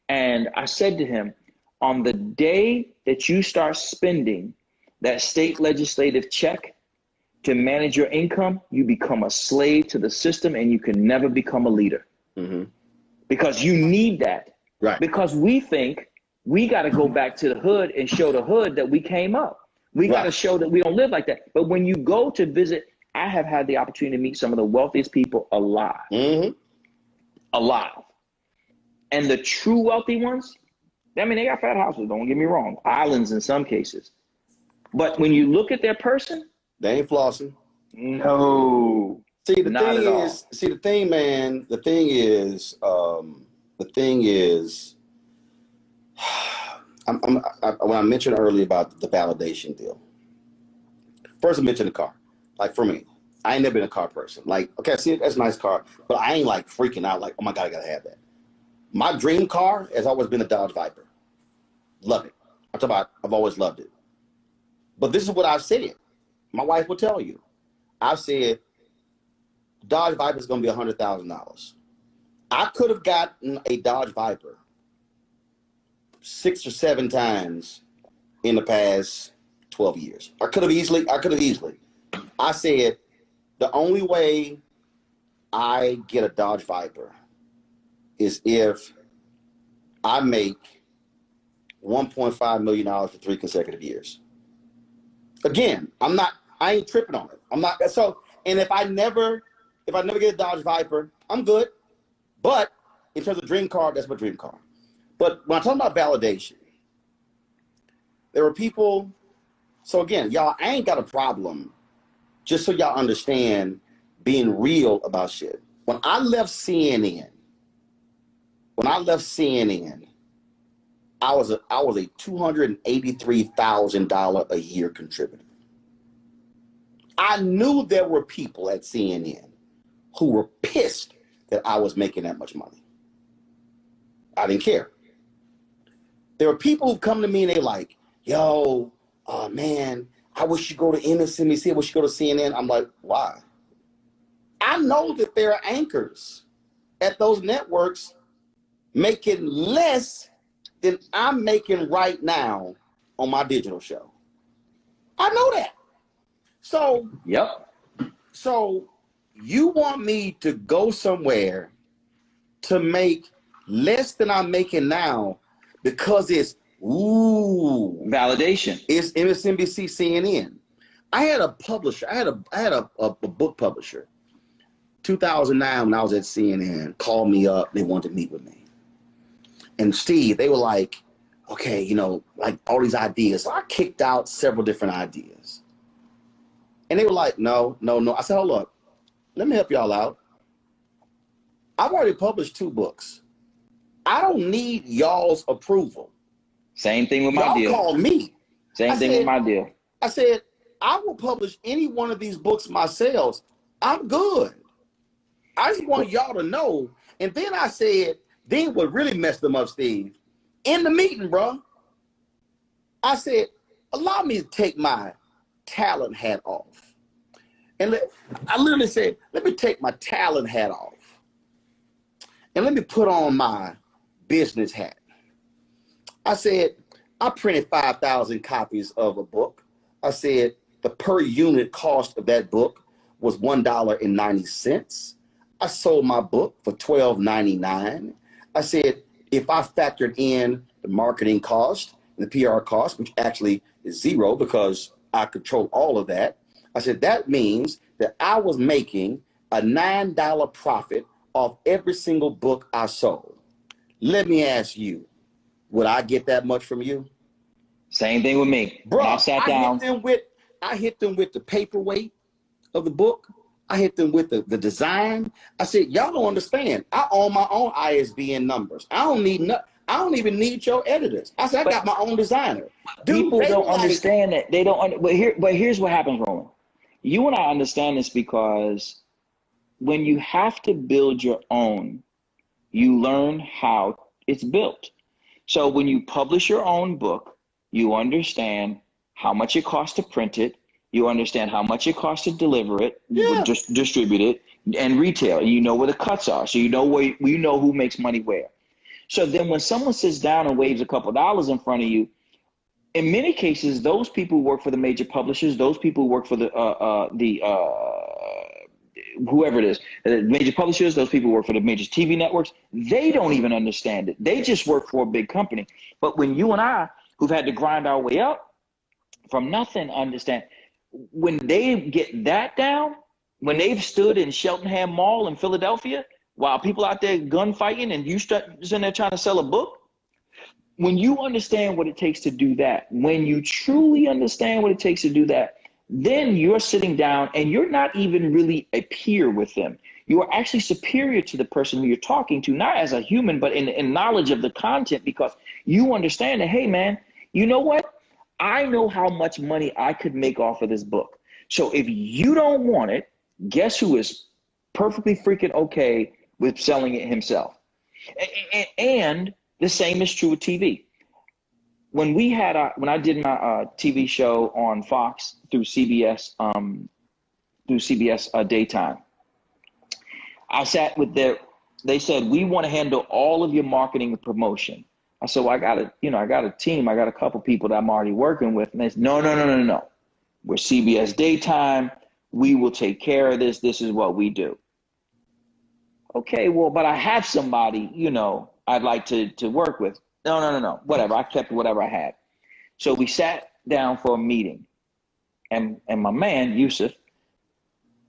and I said to him, on the day that you start spending that state legislative check to manage your income, you become a slave to the system and you can never become a leader. Mm-hmm. Because you need that. Right. Because we think we got to go back to the hood and show the hood that we came up. We got to show that we don't live like that. But when you go to visit, I have had the opportunity to meet some of the wealthiest people alive. Mm-hmm. Alive. And the true wealthy ones, I mean, they got fat houses, don't get me wrong. Islands in some cases. But when you look at their person, they ain't flossing. No. See, the thing is, when I mentioned earlier about the validation deal, first I mentioned the car. Like for me, I ain't never been a car person. Like, okay, I see that's a nice car, but I ain't like freaking out like, oh my God, I gotta have that. My dream car has always been a Dodge Viper. Love it. I've always loved it. But this is what I've said. My wife will tell you. I've said, Dodge Viper is going to be $100,000. I could have gotten a Dodge Viper 6 or 7 times in the past 12 years. I could have easily. I said, the only way I get a Dodge Viper is if I make $1.5 million for 3 consecutive years. Again, I ain't tripping on it. I'm not. So, and if I never get a Dodge Viper, I'm good. But in terms of dream car, that's my dream car. But when I'm talking about validation, there were people. So again, y'all, I ain't got a problem. Just so y'all understand, being real about shit. When I left CNN, I was a $283,000 a year contributor. I knew there were people at CNN who were pissed that I was making that much money. I didn't care. There were people who come to me and they like, yo, man, I wish you go to MSNBC, I wish you go to CNN. I'm like, why? I know that there are anchors at those networks making less than I'm making right now on my digital show. I know that. So, yep. So you want me to go somewhere to make less than I'm making now because it's validation. It's MSNBC, CNN. I had a publisher. I had a book publisher. 2009 when I was at CNN, called me up. They wanted to meet with me. And Steve, they were like, okay, like all these ideas. So I kicked out several different ideas. And they were like, no. I said, hold up. Let me help y'all out. I've already published 2 books. I don't need y'all's approval. Same thing with my deal. Y'all call me. Same thing with my deal. I said, I will publish any one of these books myself. I'm good. I just want y'all to know. And then I said, then what really messed them up, Steve, in the meeting, bro, I said, allow me to take my talent hat off. And I literally said, let me take my talent hat off. And let me put on my business hat. I said, I printed 5,000 copies of a book. I said, the per unit cost of that book was $1.90. I sold my book for $12.99. I said, if I factored in the marketing cost and the PR cost, which actually is zero because I control all of that, I said, that means that I was making a $9 profit off every single book I sold. Let me ask you, would I get that much from you? Same thing with me. Bro, I sat down. I hit them with the paperweight of the book. I hit them with the design. I said, y'all don't understand. I own my own ISBN numbers. I don't need nothing. I don't even need your editors. I said, I got my own designer. Dude, people don't understand that. They don't. But here's what happens, Roland. You and I understand this because when you have to build your own, you learn how it's built. So when you publish your own book, you understand how much it costs to print it. You understand how much it costs to deliver it, just distribute it, and retail. And you know where the cuts are, so you know who makes money where. So then when someone sits down and waves a couple of dollars in front of you, in many cases, those people who work for the major publishers, those people who work for the whoever it is, the major publishers, those people who work for the major TV networks, they don't even understand it. They just work for a big company. But when you and I, who've had to grind our way up from nothing, understand, when they get that down, when they've stood in Cheltenham Mall in Philadelphia while people out there gunfighting and you sitting there trying to sell a book, when you understand what it takes to do that, when you truly understand what it takes to do that, then you're sitting down and you're not even really a peer with them. You are actually superior to the person who you're talking to, not as a human, but in knowledge of the content, because you understand that, hey, man, you know what? I know how much money I could make off of this book. So if you don't want it, guess who is perfectly freaking okay with selling it himself? And the same is true with TV. When I did my TV show on Fox through CBS daytime, I sat with they said, we want to handle all of your marketing and promotion. I said, well, I got a team. I got a couple people that I'm already working with. And they said, no. We're CBS daytime. We will take care of this. This is what we do. Okay, well, but I have somebody, I'd like to work with. No. Whatever. I kept whatever I had. So we sat down for a meeting, and my man, Yusuf,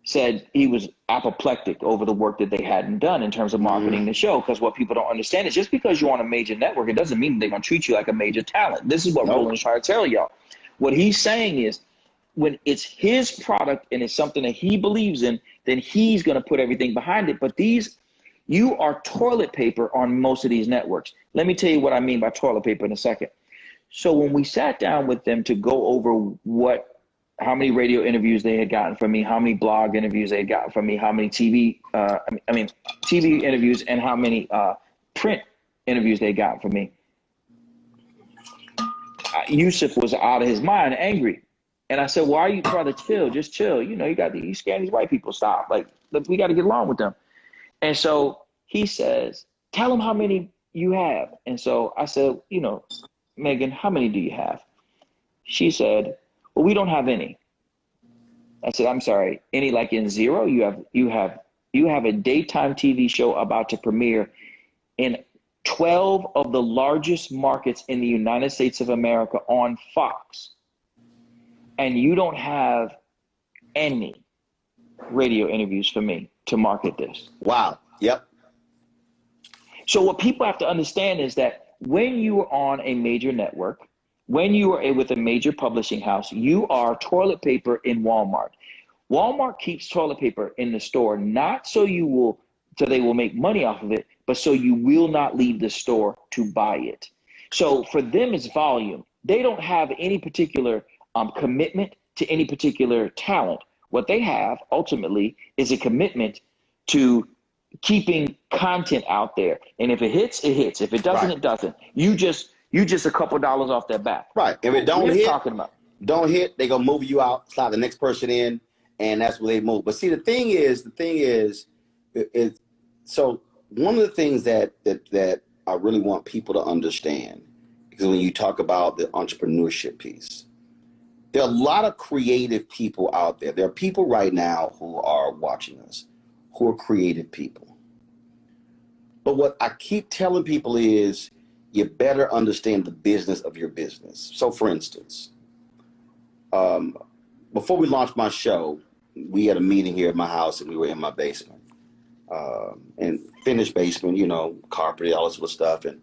said he was apoplectic over the work that they hadn't done in terms of marketing the show. Because what people don't understand is just because you're on a major network, it doesn't mean they're going to treat you like a major talent. This is what Roland's trying to tell y'all. What he's saying is, when it's his product and it's something that he believes in, then he's going to put everything behind it. But you are toilet paper on most of these networks. Let me tell you what I mean by toilet paper in a second. So when we sat down with them to go over how many radio interviews they had gotten from me, how many blog interviews they had gotten from me, how many TV interviews, and how many print interviews they got from me, Yusuf was out of his mind, angry. And I said, why are you, brother, chill, just chill. You got you scaring these white people, stop. Like, we got to get along with them. And so he says, tell them how many you have. And so I said, Megan, how many do you have? She said, well, we don't have any. I said, I'm sorry, any like in zero? You have a daytime TV show about to premiere in 12 of the largest markets in the United States of America on Fox. And you don't have any radio interviews for me to market this. Wow. Yep. So what people have to understand is that when you are on a major network, when you are with a major publishing house, you are toilet paper in Walmart. Walmart keeps toilet paper in the store, not so they will make money off of it, but so you will not leave the store to buy it. So for them, it's volume. They don't have any particular commitment to any particular talent. What they have ultimately is a commitment to keeping content out there. And if it hits, it hits. If it doesn't, It doesn't. You just a couple of dollars off their back. Right. If it don't hit, they're gonna move you out, slide the next person in, and that's where they move. But see, the thing is, so one of the things that I really want people to understand, because when you talk about the entrepreneurship piece, there are a lot of creative people out there. There are people right now who are watching us who are creative people. But what I keep telling people is you better understand the business of your business. So for instance, before we launched my show, we had a meeting here at my house and we were in my basement. And finished basement, carpet, all this sort of stuff. And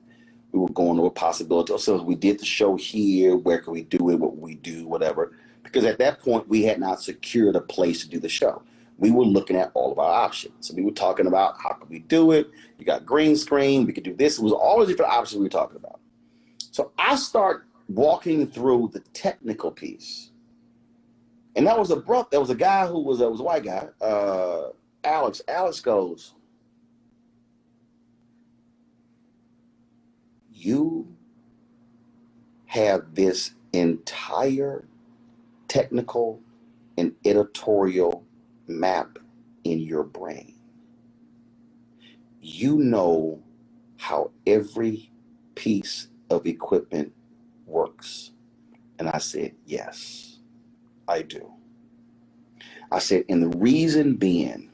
we were going over possibilities. So we did the show here. Where could we do it? What would we do? Whatever. Because at that point, we had not secured a place to do the show. we were looking at all of our options. So we were talking about how could we do it? You got green screen, we could do this. It was all the different options we were talking about. So I start walking through the technical piece. And that was a guy who was a white guy, Alex. Alex goes, you have this entire technical and editorial map in your brain. You know how every piece of equipment works. And I said, yes, I do. I said, and the reason being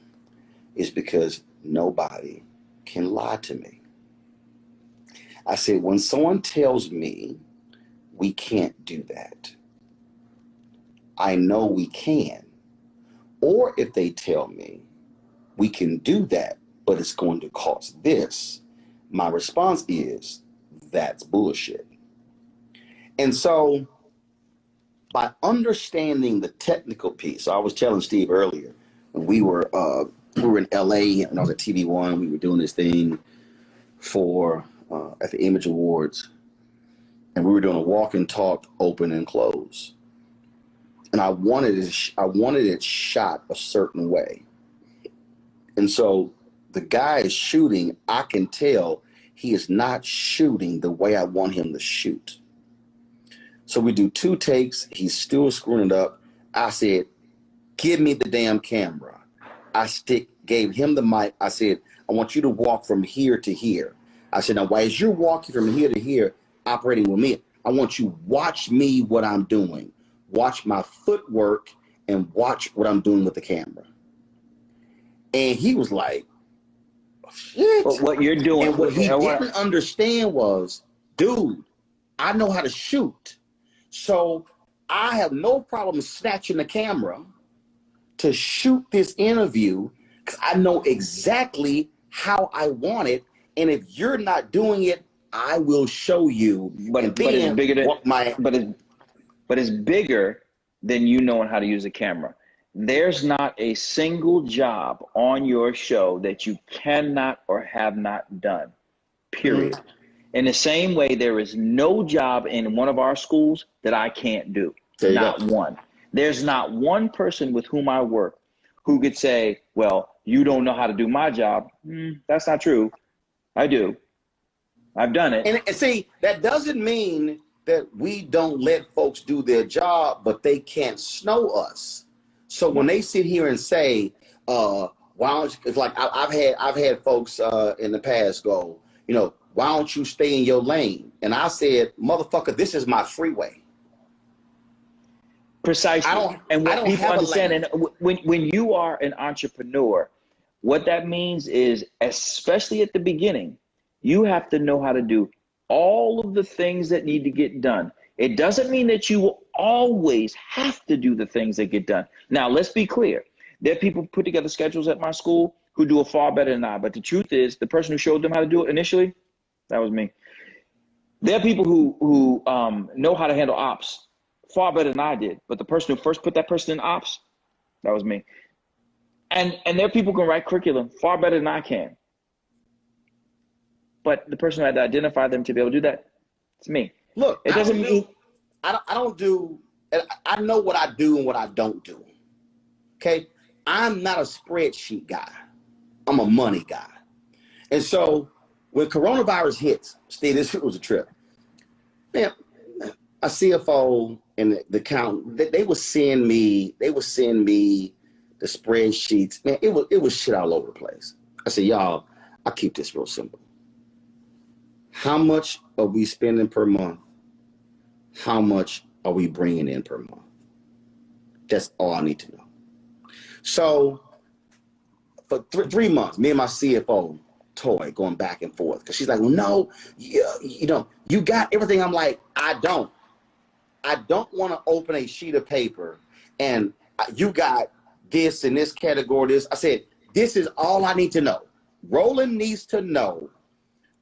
is because nobody can lie to me. I said, when someone tells me we can't do that, I know we can. Or if they tell me we can do that, but it's going to cost this, my response is, that's bullshit. And so by understanding the technical piece, I was telling Steve earlier, when we were in LA and I was at TV One, we were doing this thing for at the Image Awards, and we were doing a walk and talk, open and close. And I wanted it shot a certain way. And so the guy is shooting, I can tell he is not shooting the way I want him to shoot. So we do 2 takes, he's still screwing it up. I said, give me the damn camera. Gave him the mic. I said, I want you to walk from here to here. I said, now, as you're walking from here to here, operating with me, I want you to watch me what I'm doing. Watch my footwork and watch what I'm doing with the camera. And he was like, shit. But what you're doing. And what he didn't understand was, dude, I know how to shoot. So I have no problem snatching the camera to shoot this interview because I know exactly how I want it. And if you're not doing it, I will show you. But it's bigger than you knowing how to use a camera. There's not a single job on your show that you cannot or have not done, period. Mm-hmm. In the same way, there is no job in one of our schools that I can't do. Not one. There's not one person with whom I work who could say, well, you don't know how to do my job. That's not true. I do. I've done it. And see, that doesn't mean that we don't let folks do their job, but they can't snow us. So when they sit here and say, why don't you, it's like I've had folks in the past go, why don't you stay in your lane? And I said, motherfucker, this is my freeway. Precisely. And what people understand, and when you are an entrepreneur, what that means is, especially at the beginning, you have to know how to do all of the things that need to get done. It doesn't mean that you will always have to do the things that get done. Now, let's be clear. There are people who put together schedules at my school who do it far better than I. But the truth is, the person who showed them how to do it initially, that was me. There are people who know how to handle ops far better than I did. But the person who first put that person in ops, that was me. And there are people who can write curriculum far better than I can. But the person who had to identify them to be able to do that, it's me. Look, it doesn't mean I know what I do and what I don't do. Okay? I'm not a spreadsheet guy. I'm a money guy. And so when coronavirus hits, Steve, this was a trip. Man, a CFO and the account, they would send me the spreadsheets. Man, it was shit all over the place. I said, y'all, I'll keep this real simple. How much are we spending per month? How much are we bringing in per month? That's all I need to know. So for 3 months, me and my CFO, Toy, going back and forth. Because she's like, well, no, you got everything. I'm like, I don't want to open a sheet of paper and you got this in this category, this. I said, this is all I need to know. Roland needs to know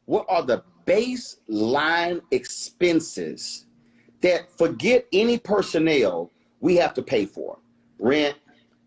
what are the baseline expenses that, forget any personnel, we have to pay for. Rent,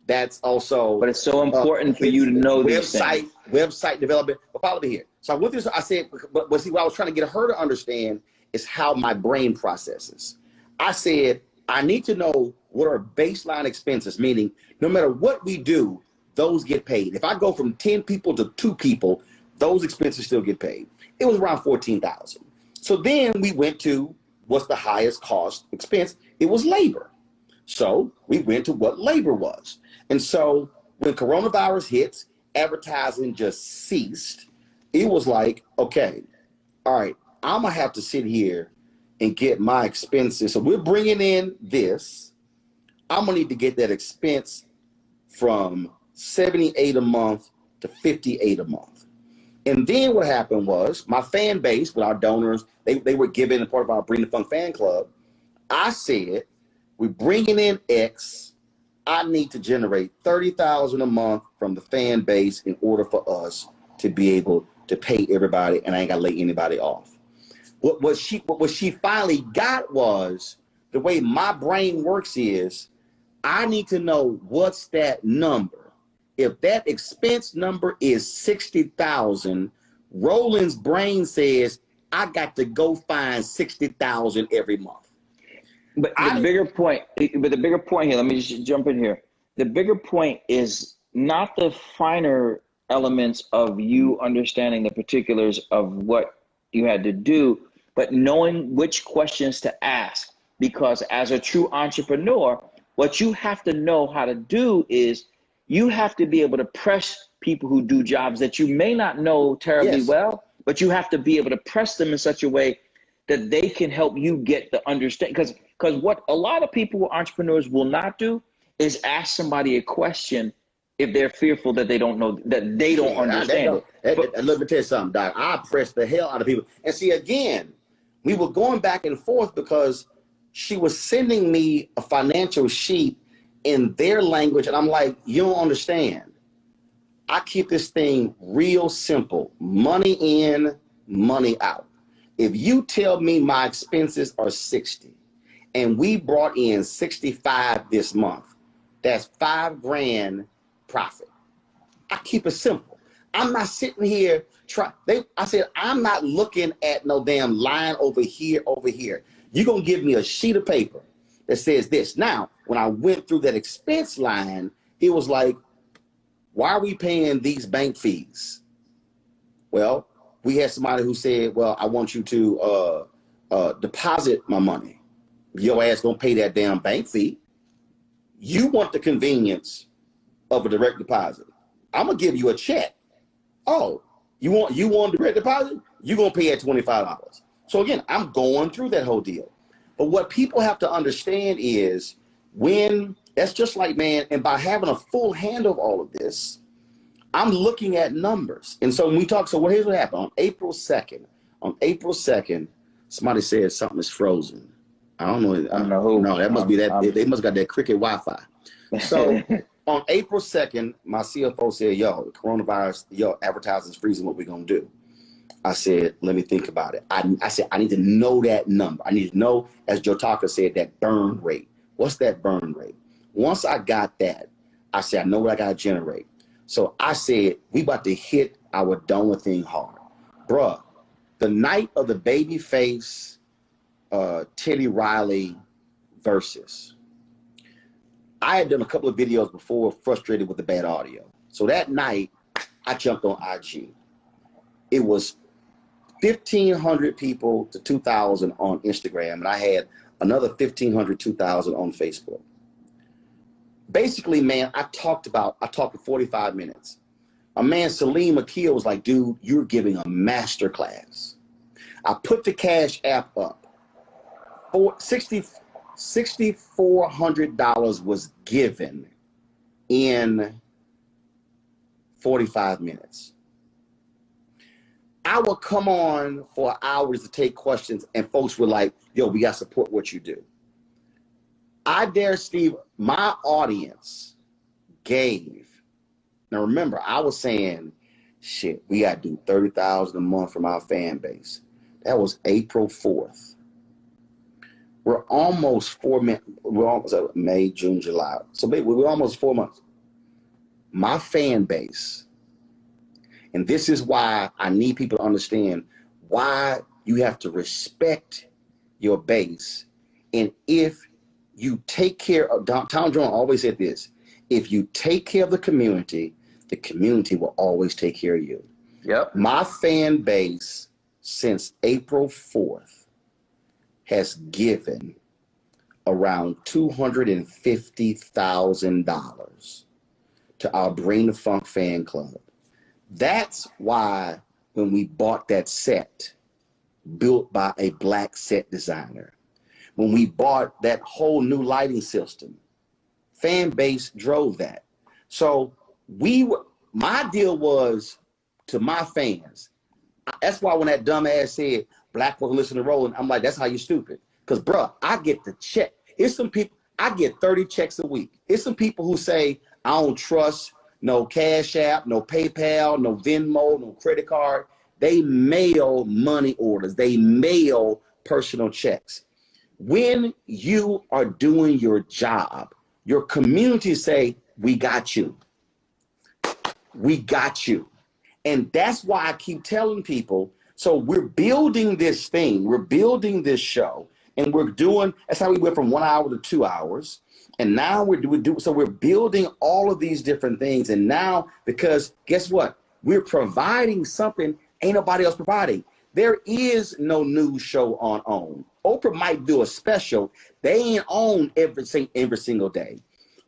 That's also, But it's so important for you to know these things. Website development. But follow me here. So I went through. I said, but see, what I was trying to get her to understand is how my brain processes. I said, I need to know what are baseline expenses, meaning no matter what we do, those get paid. If I go from 10 people to 2 people, those expenses still get paid. It was around 14,000. So then we went to what's the highest cost expense? It was labor. So we went to what labor was. And so when coronavirus hits, advertising just ceased. It was like, okay, all right, I'm gonna have to sit here and get my expenses. So we're bringing in this. I'm gonna need to get that expense from 78 a month to 58 a month. And then what happened was my fan base with our donors, they were given a part of our Bring the Fun fan club. I said, we're bringing in X. I need to generate 30,000 a month from the fan base in order for us to be able to pay everybody, and I ain't gotta lay anybody off. What she finally got was, the way my brain works is, I need to know what's that number. If that expense number is 60,000, Roland's brain says, I got to go find 60,000 every month. But the bigger point here, let me just jump in here. The bigger point is not the finer elements of you understanding the particulars of what you had to do, but knowing which questions to ask. Because as a true entrepreneur, what you have to know how to do is you have to be able to press people who do jobs that you may not know terribly well, but you have to be able to press them in such a way that they can help you get the understanding. Because what a lot of people who are entrepreneurs will not do is ask somebody a question if they're fearful that they don't know, that they don't understand it. Let me tell you something, Doc. I pressed the hell out of people. And see, again, we were going back and forth because she was sending me a financial sheet in their language. And I'm like, you don't understand. I keep this thing real simple. Money in, money out. If you tell me my expenses are 60 and we brought in 65 this month, that's $5,000 profit. I keep it simple. I'm not sitting here I said, I'm not looking at no damn line over here. You're going to give me a sheet of paper that says this. Now, when I went through that expense line, it was like, why are we paying these bank fees? Well, we had somebody who said, well, I want you to deposit my money. Your ass gonna pay that damn bank fee. You want the convenience of a direct deposit. I'm gonna give you a check. Oh, you want direct deposit? You're gonna pay at $25. So again, I'm going through that whole deal. But what people have to understand is that's just like, man, and by having a full handle of all of this, I'm looking at numbers. And so when we talk, here's what happened. On April 2nd, somebody said something is frozen. I don't know who. No, that must be that. They must got that cricket Wi-Fi. So on April 2nd, my CFO said, yo, coronavirus, advertising's freezing, what we gonna do? I said, let me think about it. I said, I need to know that number. I need to know, as Joe Tucker said, that burn rate. What's that burn rate? Once I got that, I said, I know what I gotta generate. So I said, we about to hit our donor thing hard. Bruh, the night of the Babyface Teddy Riley versus, I had done a couple of videos before, frustrated with the bad audio. So that night, I jumped on IG. It was 1,500 people to 2,000 on Instagram, and I had another 1,500, 2,000 on Facebook. Basically, man, I talked for 45 minutes. A man, Salim Akil, was like, dude, you're giving a master class. I put the Cash App up. $6,400 was given in 45 minutes. I would come on for hours to take questions, and folks were like, yo, we got to support what you do. I dare Steve, my audience gave. Now remember, I was saying, shit, we got to do 30,000 a month from our fan base. That was April 4th. We're almost 4 months. We're almost May, June, July. So we're almost 4 months. my fan base, and this is why I need people to understand why you have to respect your base. And if you take care of, Tom Jones always said this, if you take care of the community will always take care of you. Yep. My fan base since April 4th has given around $250,000 to our Bring the Funk fan club. That's why when we bought that set built by a black set designer, when we bought that whole new lighting system, fan base drove that. So my deal was to my fans. That's why when that dumbass said black folk listen to Roland, I'm like, that's how you stupid. Because, bruh, I get the check. It's some people, I get 30 checks a week. It's some people who say, I don't trust no Cash App, no PayPal, no Venmo, no credit card. They mail money orders. They mail personal checks. When you are doing your job, your community say, we got you. We got you. And that's why I keep telling people, so we're building this thing, we're building this show, and we're doing, that's how we went from 1 hour to 2 hours. And now so we're building all of these different things. And now, because guess what? We're providing something ain't nobody else providing. There is no news show on OWN. Oprah might do a special. They ain't on every single day.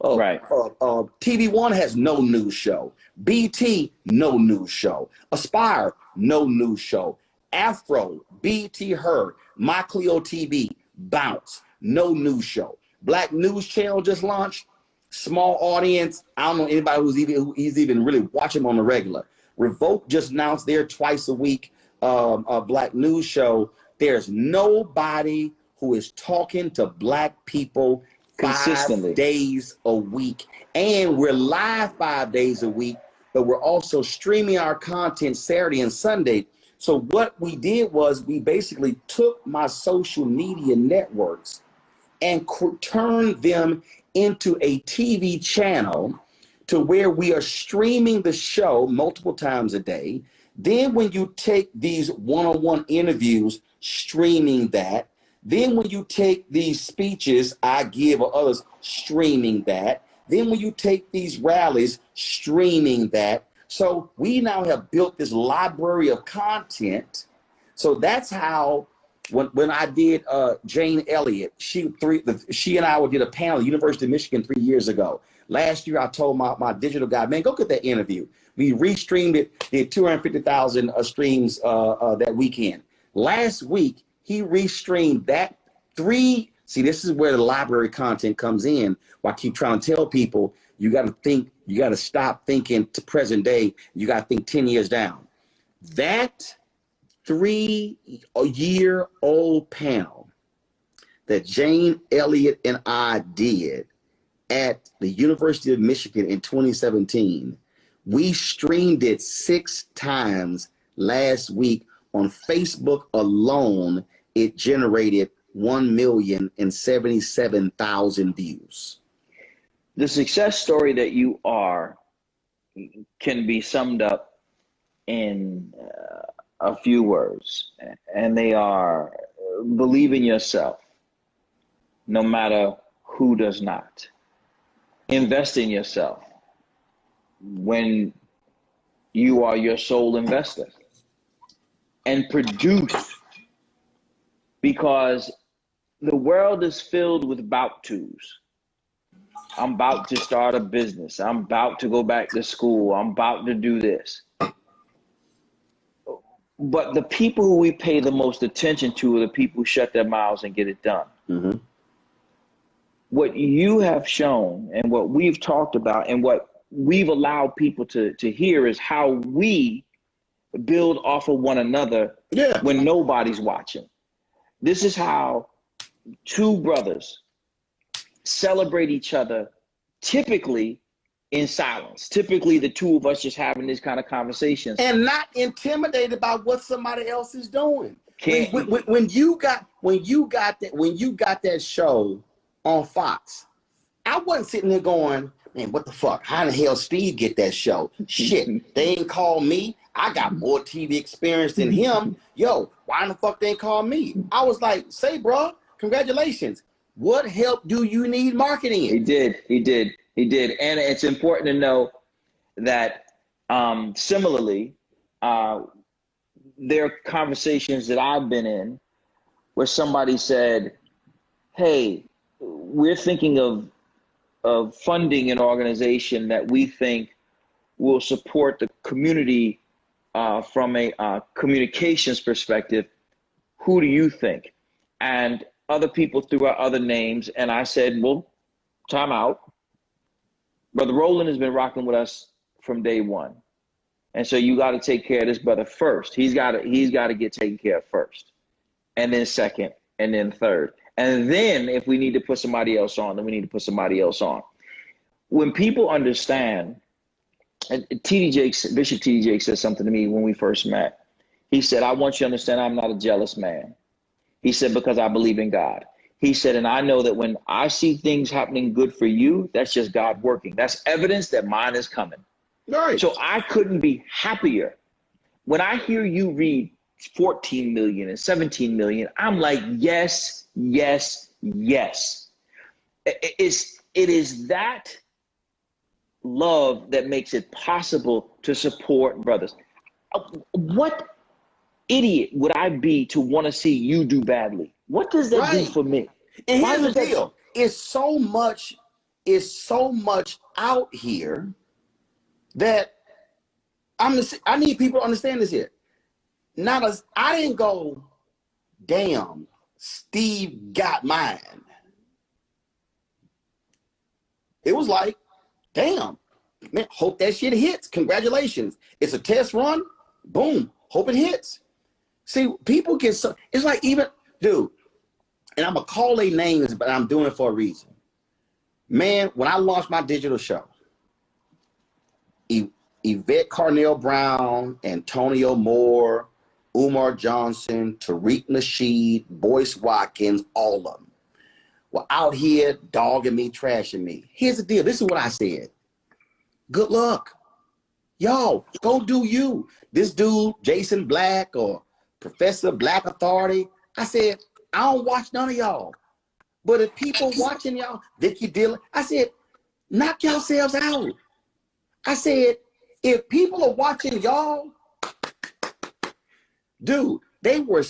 Right. TV One has no news show. BT, no news show. Aspire, no news show. Afro, BT Her, My Clio TV, Bounce, no news show. Black News Channel just launched. Small audience. I don't know anybody who's even really watching on the regular. Revolt just announced their twice a week Black News show. There's nobody who is talking to Black people consistently 5 days a week. And we're live 5 days a week, but we're also streaming our content Saturday and Sunday. So what we did was we basically took my social media networks and turned them into a TV channel to where we are streaming the show multiple times a day. Then when you take these one-on-one interviews, streaming that. Then when you take these speeches I give or others, streaming that. Then when you take these rallies, streaming that. So we now have built this library of content. So that's how, when I did Jane Elliott, she and I did a panel at the University of Michigan 3 years ago. Last year, I told my digital guy, man, go get that interview. We restreamed it, did 250,000 streams that weekend. Last week, he restreamed that see, this is where the library content comes in. Where I keep trying to tell people, you got to think, you got to stop thinking to present day. You got to think 10 years down. That 3-year-old panel that Jane Elliott and I did at the University of Michigan in 2017, we streamed it 6 times last week. On Facebook alone, it generated 1,077,000 views. The success story that you are can be summed up in a few words, and they are: believe in yourself, no matter who does not. Invest in yourself when you are your sole investor. And produce, because the world is filled with about tos. I'm about to start a business. I'm about to go back to school. I'm about to do this. But the people who we pay the most attention to are the people who shut their mouths and get it done. Mm-hmm. What you have shown and what we've talked about and what we've allowed people to hear is how we build off of one another when nobody's watching. This is how two brothers celebrate each other, typically in silence. Typically the two of us just having this kind of conversations. And not intimidated by what somebody else is doing. When you got that show on Fox, I wasn't sitting there going, Man, what the fuck? How the hell Steve get that show? Shit, they ain't call me. I got more TV experience than him. Yo, why in the fuck they ain't call me? I was like, say, bro, congratulations. What help do you need marketing in? He did. And it's important to know that similarly, there are conversations that I've been in where somebody said, hey, we're thinking of funding an organization that we think will support the community from a communications perspective. Who do you think? And other people threw out other names, and I said, well, time out. Brother Roland has been rocking with us from day one. And so you got to take care of this brother first. He's got to get taken care of first, and then second, and then third. And then if we need to put somebody else on, then we need to put somebody else on. When people understand, and Bishop T.D. Jakes said something to me when we first met. He said, I want you to understand I'm not a jealous man. He said, because I believe in God. He said, and I know that when I see things happening good for you, that's just God working. That's evidence that mine is coming. Right. So I couldn't be happier. When I hear you read 14 million and 17 million, I'm like, yes, yes, yes. It is that love that makes it possible to support brothers. What idiot would I be to want to see you do badly? What does that do for me? And here's the deal. It's so much out here that I need people to understand this here. I didn't go, damn, Steve got mine. It was like, damn, man, hope that shit hits. Congratulations. It's a test run. Boom. Hope it hits. See, people get so, it's like even, dude, and I'm going to call their names, but I'm doing it for a reason. Man, when I launched my digital show, Yvette Carnell Brown, Antonio Moore, Umar Johnson, Tariq Nasheed, Boyce Watkins, all of them were out here dogging me, trashing me. Here's the deal. This is what I said. Good luck. Y'all, go do you. This dude, Jason Black or Professor Black Authority, I said, I don't watch none of y'all. But if people watching y'all, Vicky Dillon, I said, knock yourselves out. I said, if people are watching y'all, dude, they were,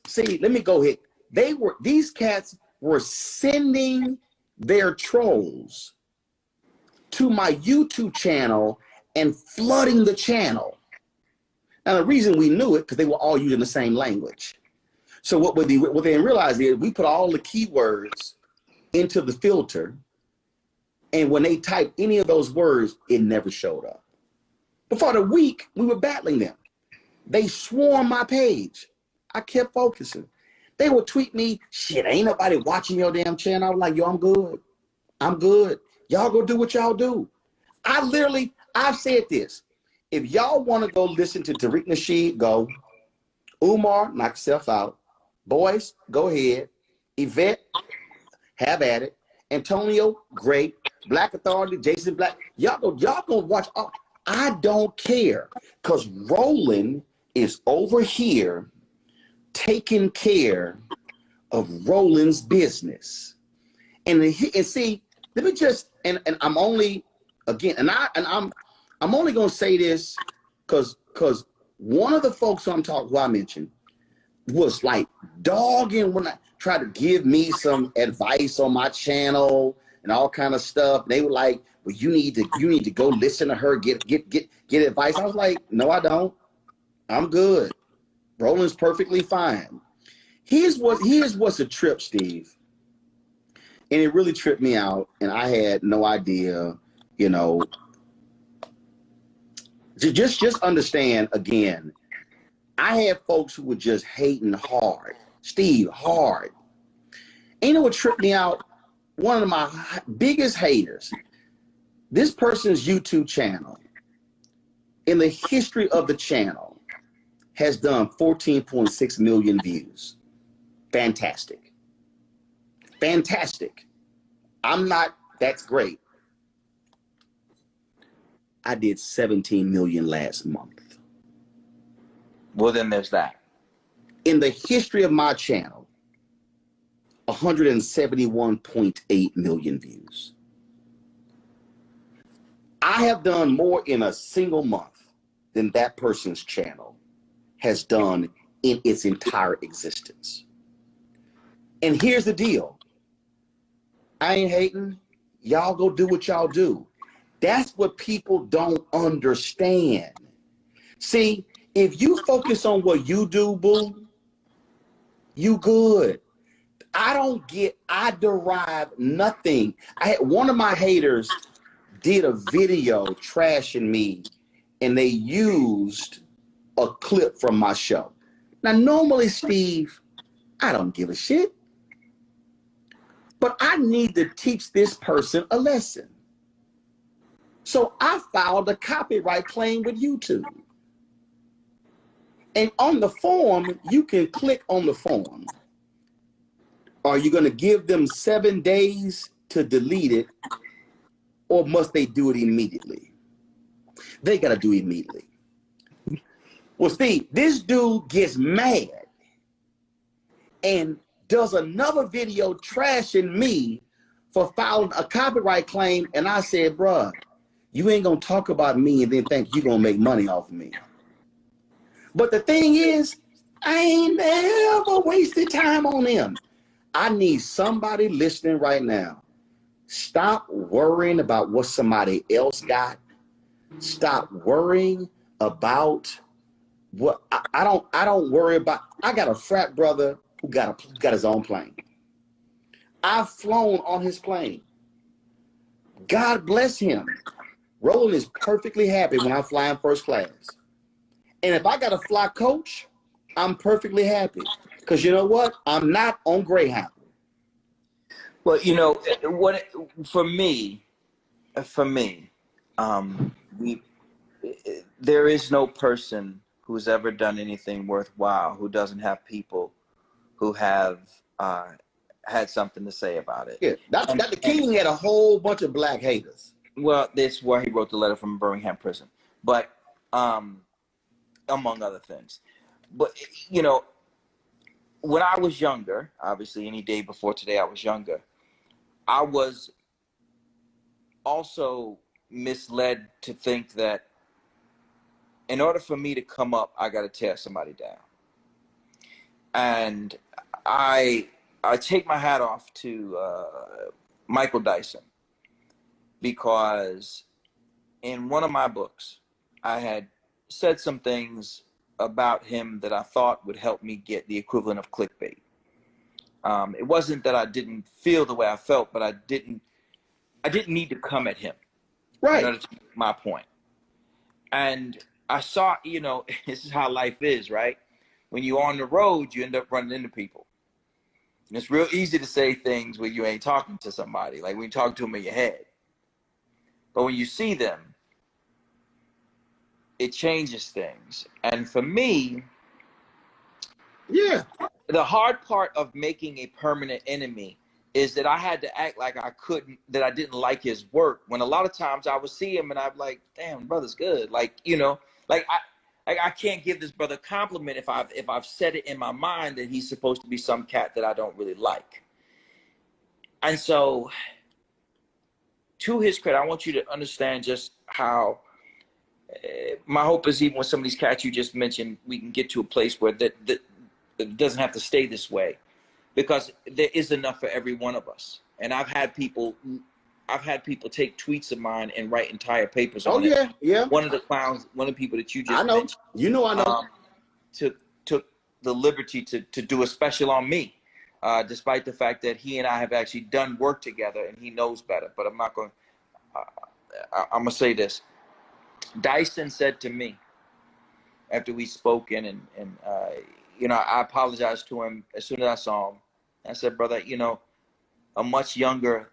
see, let me go ahead. These cats were sending their trolls to my YouTube channel and flooding the channel. Now, the reason we knew it, because they were all using the same language. So what they didn't realize is we put all the keywords into the filter, and when they typed any of those words, it never showed up. But for the week, we were battling them. They swarmed my page. I kept focusing. They would tweet me, shit, ain't nobody watching your damn channel. I was like, yo, I'm good. I'm good. Y'all go do what y'all do. I've said this. If y'all want to go listen to Tariq Nasheed, go. Umar, knock yourself out. Boyce, go ahead. Yvette, have at it. Antonio, great. Black Authority, Jason Black. Y'all go watch. I don't care, because Roland is over here taking care of Roland's business. And see, let me just, and I'm only, again, I'm only gonna say this because one of the folks who I mentioned was like dogging when I tried to give me some advice on my channel and all kind of stuff. They were like, well, you need to go listen to her, get advice. I was like, no, I don't. I'm good. Roland's perfectly fine. Here's what's a trip, Steve. And it really tripped me out, and I had no idea, you know. Just understand, again, I had folks who were just hating hard. Steve, hard. And you know what tripped me out? One of my biggest haters, this person's YouTube channel, in the history of the channel, has done 14.6 million views. Fantastic. Fantastic. That's great. I did 17 million last month. Well, then there's that. In the history of my channel, 171.8 million views. I have done more in a single month than that person's channel has done in its entire existence. And here's the deal. I ain't hating. Y'all go do what y'all do. That's what people don't understand. See, if you focus on what you do, boo, you good. I derive nothing. One of my haters did a video trashing me, and they used a clip from my show. Now, normally, Steve, I don't give a shit. But I need to teach this person a lesson. So I filed a copyright claim with YouTube. And on the form, you can click on the form. Are you going to give them 7 days to delete it, or must they do it immediately? They got to do it immediately. Well, Steve, this dude gets mad and does another video trashing me for filing a copyright claim. And I said, bruh, you ain't going to talk about me and then think you're going to make money off of me. But the thing is, I ain't never wasted time on him. I need somebody listening right now. Stop worrying about what somebody else got. Stop worrying about what I don't worry about. I got a frat brother who got his own plane. I've flown on his plane. God bless him. Roland is perfectly happy when I fly in first class. And if I got a fly coach, I'm perfectly happy. Because you know what? I'm not on Greyhound. Well, you know, for me, there is no person who's ever done anything worthwhile who doesn't have people who have had something to say about it. Yeah, Dr. King had a whole bunch of black haters. Well, that's why he wrote the letter from Birmingham prison, but among other things. But you know, when I was younger, obviously any day before today I was younger, I was also misled to think that in order for me to come up, I got to tear somebody down. And I take my hat off to Michael Dyson, because in one of my books, I had said some things about him that I thought would help me get the equivalent of clickbait. It wasn't that I didn't feel the way I felt, but I didn't need to come at him. Right. In order to make my point. And I saw, you know, this is how life is, right? When you're on the road, you end up running into people. And it's real easy to say things when you ain't talking to somebody, like when you talk to them in your head. But when you see them, it changes things. And for me, yeah, the hard part of making a permanent enemy is that I had to act like that I didn't like his work, when a lot of times I would see him and I'm like, damn, brother's good. Like, you know, like I can't give this brother a compliment if I've said it in my mind that he's supposed to be some cat that I don't really like. And so, to his credit, I want you to understand just how my hope is, even with some of these cats you just mentioned, we can get to a place where that it doesn't have to stay this way, because there is enough for every one of us. And I've had people take tweets of mine and write entire papers on it. Oh yeah. One of the people that you just I know. mentioned, I know. Took the liberty to do a special on me, despite the fact that he and I have actually done work together and he knows better. But I'm not going. I'm gonna say this. Dyson said to me after we spoke and you know, I apologized to him as soon as I saw him. I said, brother, you know, a much younger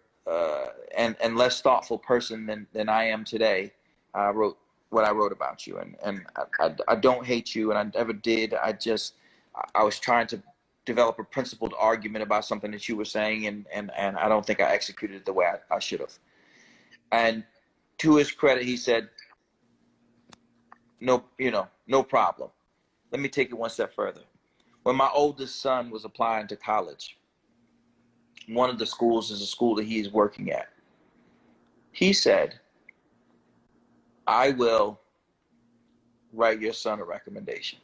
and less thoughtful person than I am today, I wrote what I wrote about you, and I don't hate you, and I never did. I was trying to develop a principled argument about something that you were saying, and I don't think I executed it the way I should have. And to his credit, he said, no, no problem. Let me take it one step further. When my oldest son was applying to college, one of the schools is a school that he's working at. He said, I will write your son a recommendation.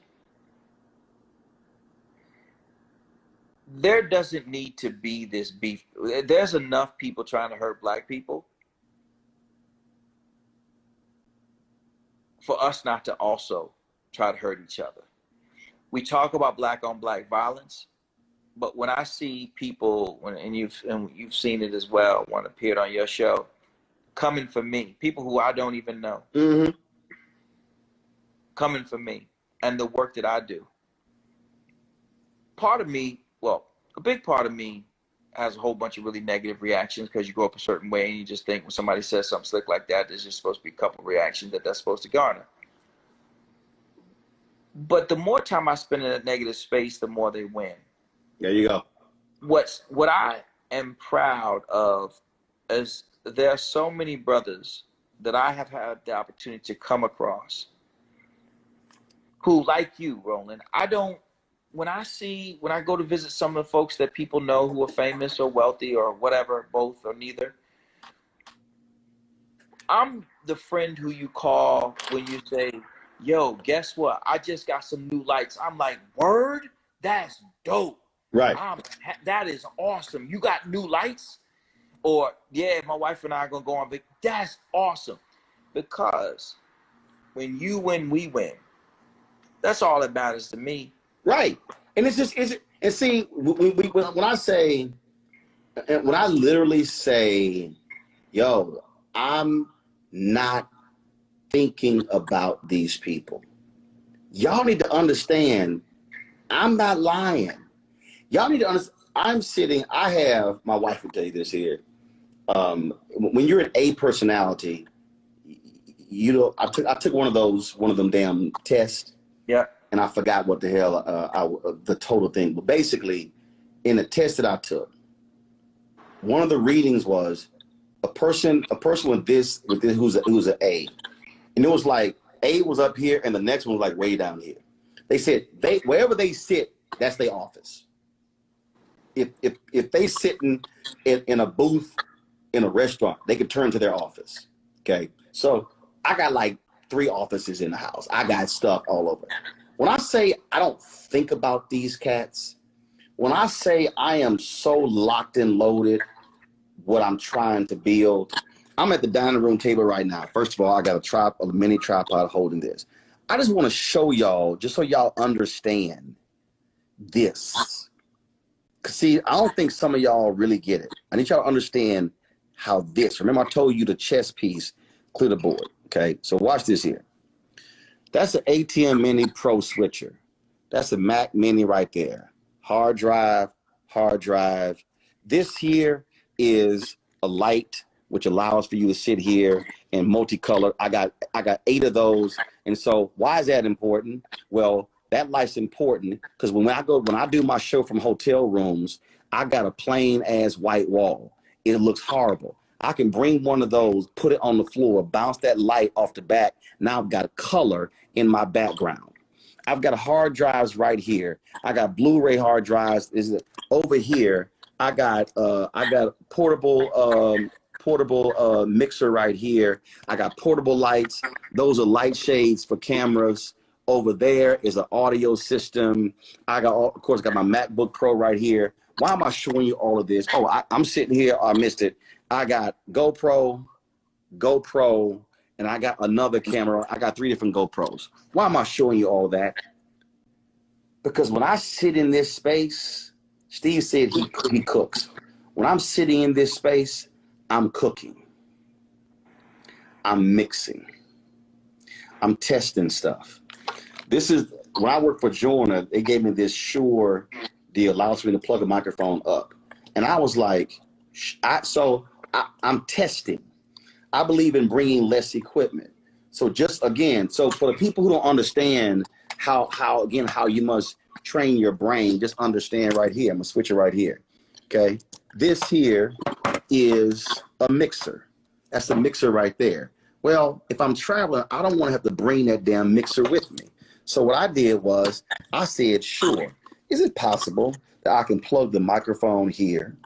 There doesn't need to be this beef. There's enough people trying to hurt black people for us not to also try to hurt each other. We talk about black on black violence, but when I see people, and you've seen it as well, when it appeared on your show, coming for me, people who I don't even know, coming for me and the work that I do. Part of me, well, a big part of me has a whole bunch of really negative reactions because you grow up a certain way and you just think when somebody says something slick like that, there's just supposed to be a couple of reactions that's supposed to garner. But the more time I spend in a negative space, the more they win. There you go. What I am proud of is there are so many brothers that I have had the opportunity to come across who, like you, Roland, when I go to visit some of the folks that people know who are famous or wealthy or whatever, both or neither, I'm the friend who you call when you say, yo, guess what? I just got some new lights. I'm like, word? That's dope. Right. That is awesome. You got new lights? Or, yeah, my wife and I are going to go on vacation. That's awesome. Because when you win, we win. That's all that matters to me. Right. And it's just, and see, when I say, when I literally say, yo, I'm not thinking about these people. Y'all need to understand, I'm not lying. Y'all need to understand, I have, my wife will tell you this here. When you're an A personality, I took one of them damn tests. Yeah. And I forgot what the hell, the total thing. But basically, in the test that I took, one of the readings was a person with this who's an A. And it was like A was up here and the next one was like way down here. They said wherever they sit, that's their office. If they sitting in a booth in a restaurant, they could turn to their office. Okay. So I got like 3 offices in the house. I got stuff all over. When I say I don't think about these cats, when I say I am so locked and loaded what I'm trying to build, I'm at the dining room table right now. First of all, I got a mini tripod holding this. I just want to show y'all, just so y'all understand this. See, I don't think some of y'all really get it. I need y'all to understand how this, remember I told you the chess piece, clear the board, okay? So watch this here. That's an ATM Mini Pro switcher. That's a Mac Mini right there. Hard drive. This here is a light, which allows for you to sit here in multicolor. I got 8 of those. And so why is that important? Well, that light's important because when I do my show from hotel rooms, I got a plain ass white wall. It looks horrible. I can bring one of those, put it on the floor, bounce that light off the back. Now I've got color in my background. I've got hard drives right here. I got Blu-ray hard drives over here. I got portable mixer right here. I got portable lights. Those are light shades for cameras. Over there is an audio system. Of course, got my MacBook Pro right here. Why am I showing you all of this? Oh, I'm sitting here. I missed it. I got GoPro, and I got another camera. I got 3 different GoPros. Why am I showing you all that? Because when I sit in this space, Steve said he cooks. When I'm sitting in this space, I'm cooking. I'm mixing. I'm testing stuff. This is, when I worked for Jorna, they gave me this Shure deal, allows me to plug a microphone up. And I was like, I'm testing. I believe in bringing less equipment. So just again, so for the people who don't understand how you must train your brain, just understand right here. I'm gonna switch it right here. Okay. This here is a mixer. That's a mixer right there. Well, if I'm traveling, I don't want to have to bring that damn mixer with me. So what I did was I said, sure, is it possible that I can plug the microphone here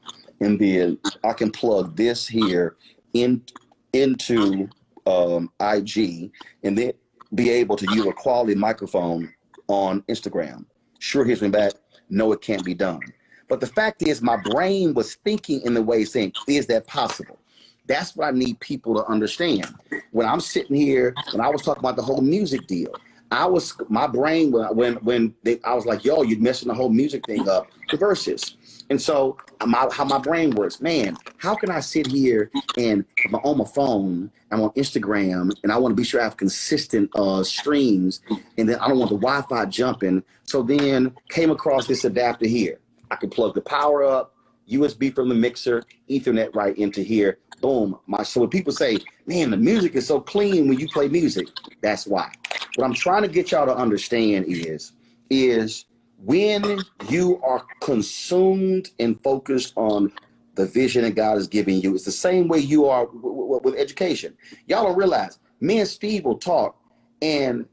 and then I can plug this here into IG and then be able to use a quality microphone on Instagram? Sure, here's me back. No, it can't be done. But the fact is, my brain was thinking in the way saying, is that possible? That's what I need people to understand. When I'm sitting here, when I was talking about the whole music deal, my brain I was like, yo, you're messing the whole music thing up, the verses. And so how my brain works, man, how can I sit here and I'm on my phone, I'm on Instagram, and I want to be sure I have consistent streams, and then I don't want the Wi-Fi jumping. So then came across this adapter here. I could plug the power up, USB from the mixer, Ethernet right into here. Boom. So when people say, man, the music is so clean when you play music, that's why. What I'm trying to get y'all to understand is when you are consumed and focused on the vision that God has given you, it's the same way you are with education. Y'all don't realize, me and Steve will talk, and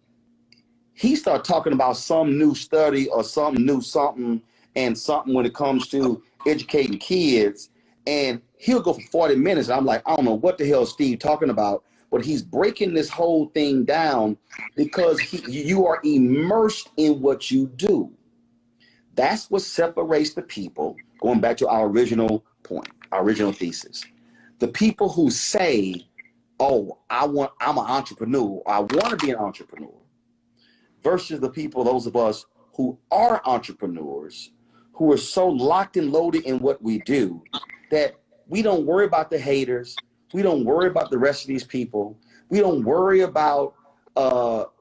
he start talking about some new study or some new something and something when it comes to educating kids, and he'll go for 40 minutes. And I'm like, I don't know what the hell Steve talking about, but he's breaking this whole thing down because you are immersed in what you do. That's what separates the people, going back to our original point, our original thesis. The people who say, oh, I'm an entrepreneur, I want to be an entrepreneur, versus the people, those of us who are entrepreneurs, who are so locked and loaded in what we do that we don't worry about the haters. We don't worry about the rest of these people. We don't worry about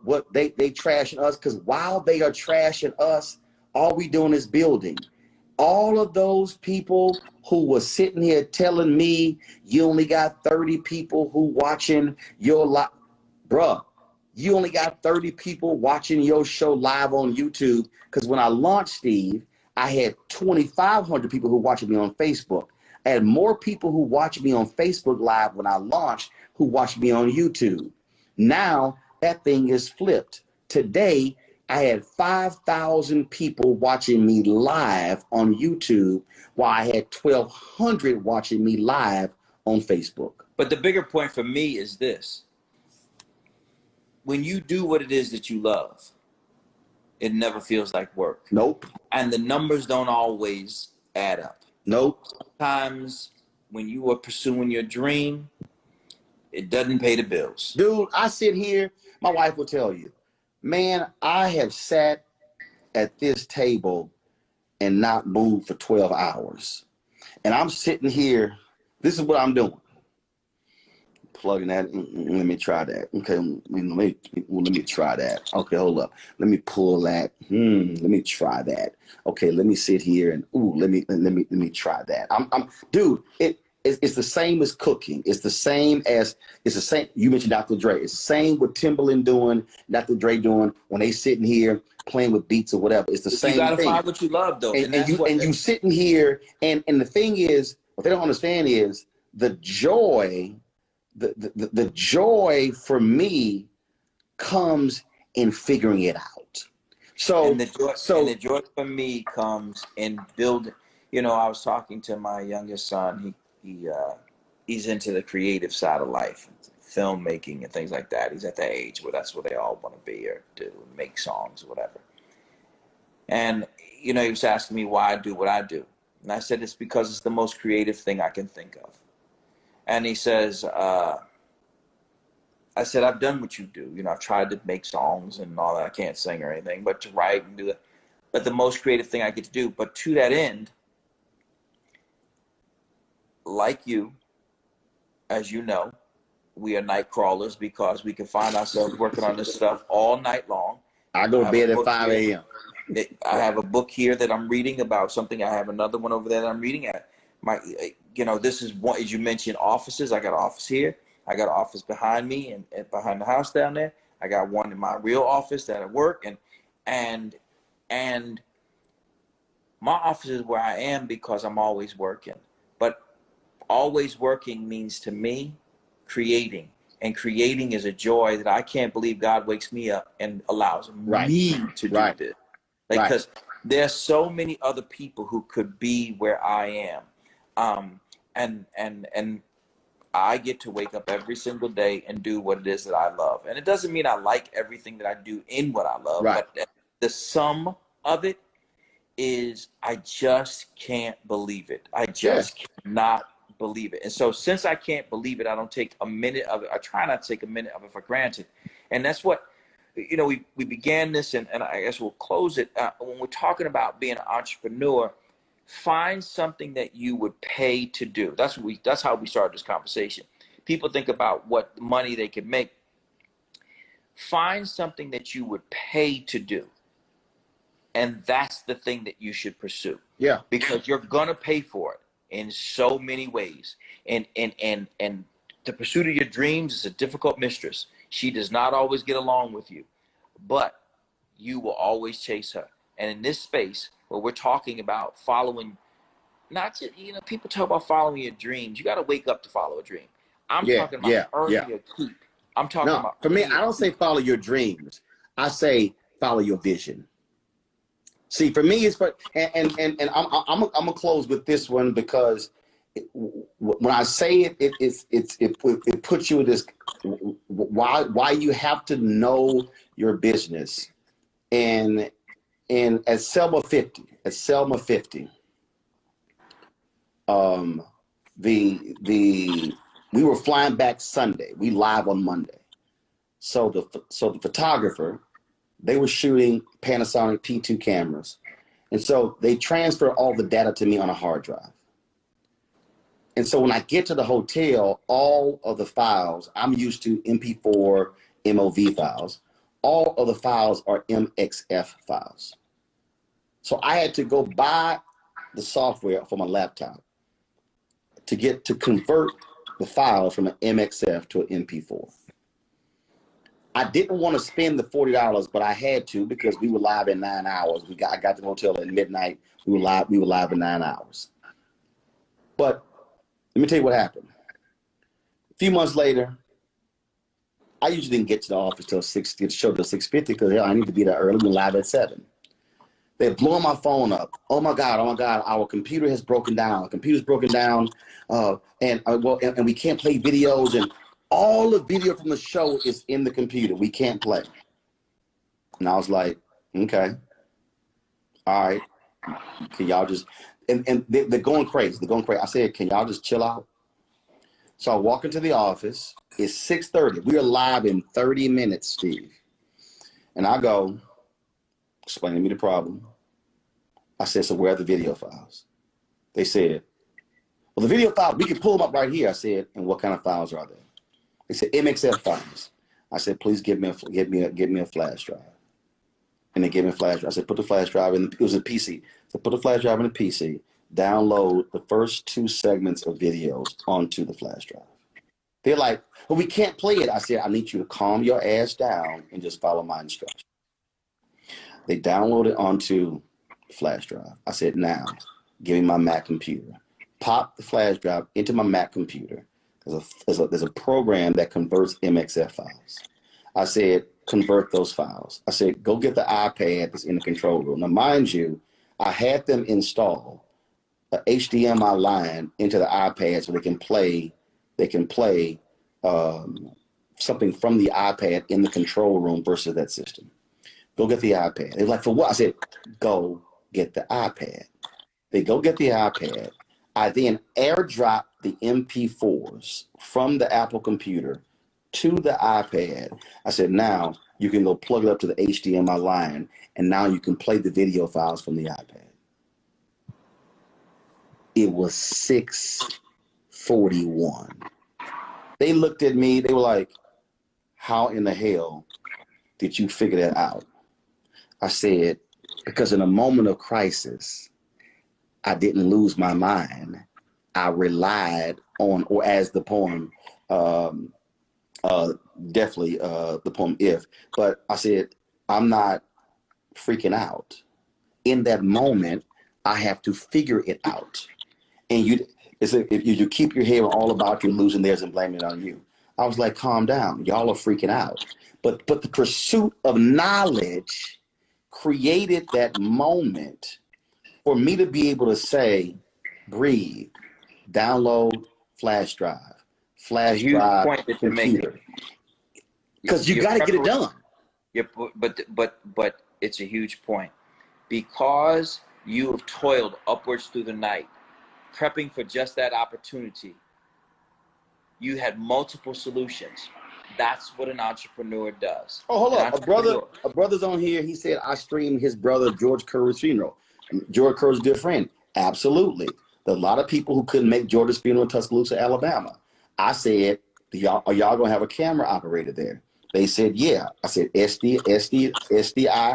what they trashing us, because while they are trashing us, all we doing is building. All of those people who were sitting here telling me you only got 30 people who watching your live, bruh, you only got 30 people watching your show live on YouTube. Because when I launched Steve, I had 2,500 people who watched me on Facebook. I had more people who watched me on Facebook Live when I launched who watched me on YouTube. Now that thing is flipped. Today, I had 5,000 people watching me live on YouTube, while I had 1,200 watching me live on Facebook. But the bigger point for me is this. When you do what it is that you love, it never feels like work. Nope. And the numbers don't always add up. Nope. Sometimes when you are pursuing your dream, it doesn't pay the bills. Dude, I sit here, my wife will tell you, man, I have sat at this table and not moved for 12 hours. And I'm sitting here, this is what I'm doing. Plugging that, let me try that. Okay, let me try that. Okay, hold up. Let me pull that. Let me try that. Okay, let me sit here and let me try that. Dude, it's the same as cooking. It's the same. You mentioned Dr. Dre. It's the same with Timbaland doing, Dr. Dre doing when they sitting here playing with beats or whatever. It's the same thing. You gotta find what you love though. And you sitting here, and the thing is, what they don't understand is the joy. The joy for me comes in figuring it out. So the joy for me comes in building. You know, I was talking to my youngest son. He's into the creative side of life, filmmaking and things like that. He's at that age where that's what they all want to be or do, make songs or whatever. And you know, he was asking me why I do what I do, and I said it's because it's the most creative thing I can think of. And he says, I said, I've done what you do. You know, I've tried to make songs and all that. I can't sing or anything, but to write and do that. But the most creative thing I get to do. But to that end, like you, as you know, we are night crawlers because we can find ourselves working on this stuff all night long. I go to bed at 5 a.m. I have a book here that I'm reading about something. I have another one over there that I'm reading at. This is one, as you mentioned, offices. I got an office here. I got an office behind me and behind the house down there. I got one in my real office that I work and my office is where I am because I'm always working. But always working means to me creating. And creating is a joy that I can't believe God wakes me up and allows me to do this. Like, because there's so many other people who could be where I am. And I get to wake up every single day and do what it is that I love. And it doesn't mean I like everything that I do in what I love, but the sum of it is I just can't believe it. I just cannot believe it. And so since I can't believe it, I don't take a minute of it. I try not to take a minute of it for granted. And that's what, you know, we began this, and I guess we'll close it. When we're talking about being an entrepreneur, find something that you would pay to do. That's how we started this conversation. People think about what money they could make. Find something that you would pay to do. And that's the thing that you should pursue. Yeah. Because you're gonna pay for it in so many ways. And the pursuit of your dreams is a difficult mistress. She does not always get along with you, but you will always chase her. And in this space where we're talking about following, not just, you know, people talk about following your dreams. You got to wake up to follow a dream. I'm talking about earning your keep. I'm talking about. For me, I don't say follow your dreams. I say follow your vision. See, for me, it's for, and I'm gonna close with this one, because when I say it, it puts you in this, why you have to know your business. And at Selma 50, we were flying back Sunday. We live on Monday. So the photographer, they were shooting Panasonic P2 cameras. And so they transfer all the data to me on a hard drive. And so when I get to the hotel, all of the files, I'm used to MP4, MOV files. All of the files are MXF files. So I had to go buy the software for my laptop to convert the file from an MXF to an MP4. I didn't want to spend the $40, but I had to, because we were live in 9 hours. I got to the hotel at midnight. We were live in 9 hours. But let me tell you what happened. A few months later, I usually didn't get to the office till 6, get the show till 6:50, because I need to be there early. We're live at 7. They're blowing my phone up. Oh my God, our computer has broken down. The computer's broken down, and we can't play videos, and all the video from the show is in the computer. We can't play. And I was like, okay, all right. Can y'all just, and they're going crazy. I said, can y'all just chill out? So I walk into the office. It's 6:30. We are live in 30 minutes, Steve. And I go, explain to me the problem. I said, so where are the video files? They said, well, the video files, we can pull them up right here. I said, and what kind of files are they? They said MXF files. I said, please give me a flash drive. And they gave me a flash drive. I said, put the flash drive in. It was a PC. So put the flash drive in the PC. Download the first 2 segments of videos onto the flash drive. They're like, well, we can't play it. I said, I need you to calm your ass down and just follow my instructions. They downloaded onto the flash drive. I said, now, give me my Mac computer. Pop the flash drive into my Mac computer. There's a program that converts MXF files. I said, convert those files. I said, go get the iPad that's in the control room. Now, mind you, I had them install a HDMI line into the iPad so they can play something from the iPad in the control room versus that system. Go get the iPad. They're like, for what? I said, go get the iPad. They go get the iPad. I then airdrop the MP4s from the Apple computer to the iPad. I said, now you can go plug it up to the HDMI line, and now you can play the video files from the iPad. It was 6:41. They looked at me, they were like, how in the hell did you figure that out? I said, because in a moment of crisis, I didn't lose my mind. I relied on, or as the poem, definitely the poem If, but I said, I'm not freaking out. In that moment, I have to figure it out. And if you keep your head all about you losing theirs and blaming it on you. I was like, calm down. Y'all are freaking out. But the pursuit of knowledge created that moment for me to be able to say, breathe, download It's a flash huge drive, point that you're making. computer. Because you Your got to get it preparation, done. but it's a huge point. Because you have toiled upwards through the night, prepping for just that opportunity, you had multiple solutions. That's what an entrepreneur does. Oh, hold An up. entrepreneur. A brother's on here. He said, I streamed his brother George Curry's funeral. George Curry's a good friend. Absolutely. There's a lot of people who couldn't make George's funeral in Tuscaloosa, Alabama. I said, are y'all going to have a camera operator there? They said, yeah. I said, SDI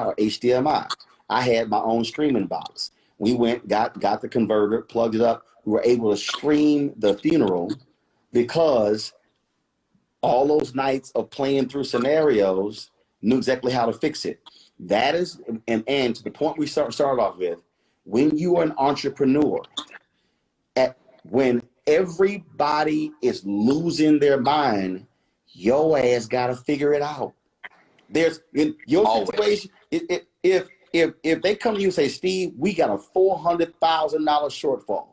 or HDMI. I had my own streaming box. We went, got the converter, plugged it up. We were able to stream the funeral because all those nights of playing through scenarios, knew exactly how to fix it. That is, and to the point we started off with, when you are an entrepreneur, when everybody is losing their mind, your ass got to figure it out. There's in your Always. situation, if they come to you and say, Steve, we got a $400,000 shortfall,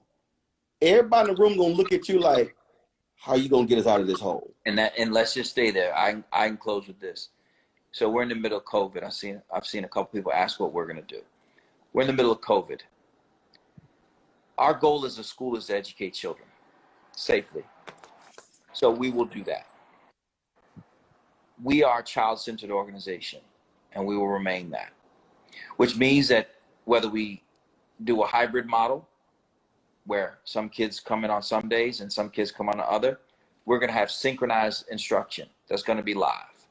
everybody in the room gonna look at you like, how are you gonna get us out of this hole? And let's just stay there. I can close with this. So we're in the middle of COVID. I've seen a couple people ask what we're gonna do. We're in the middle of COVID. Our goal as a school is to educate children safely. So we will do that. We are a child-centered organization, and we will remain that. Which means that whether we do a hybrid model, where some kids come in on some days and some kids come on the other, we're going to have synchronized instruction that's going to be live.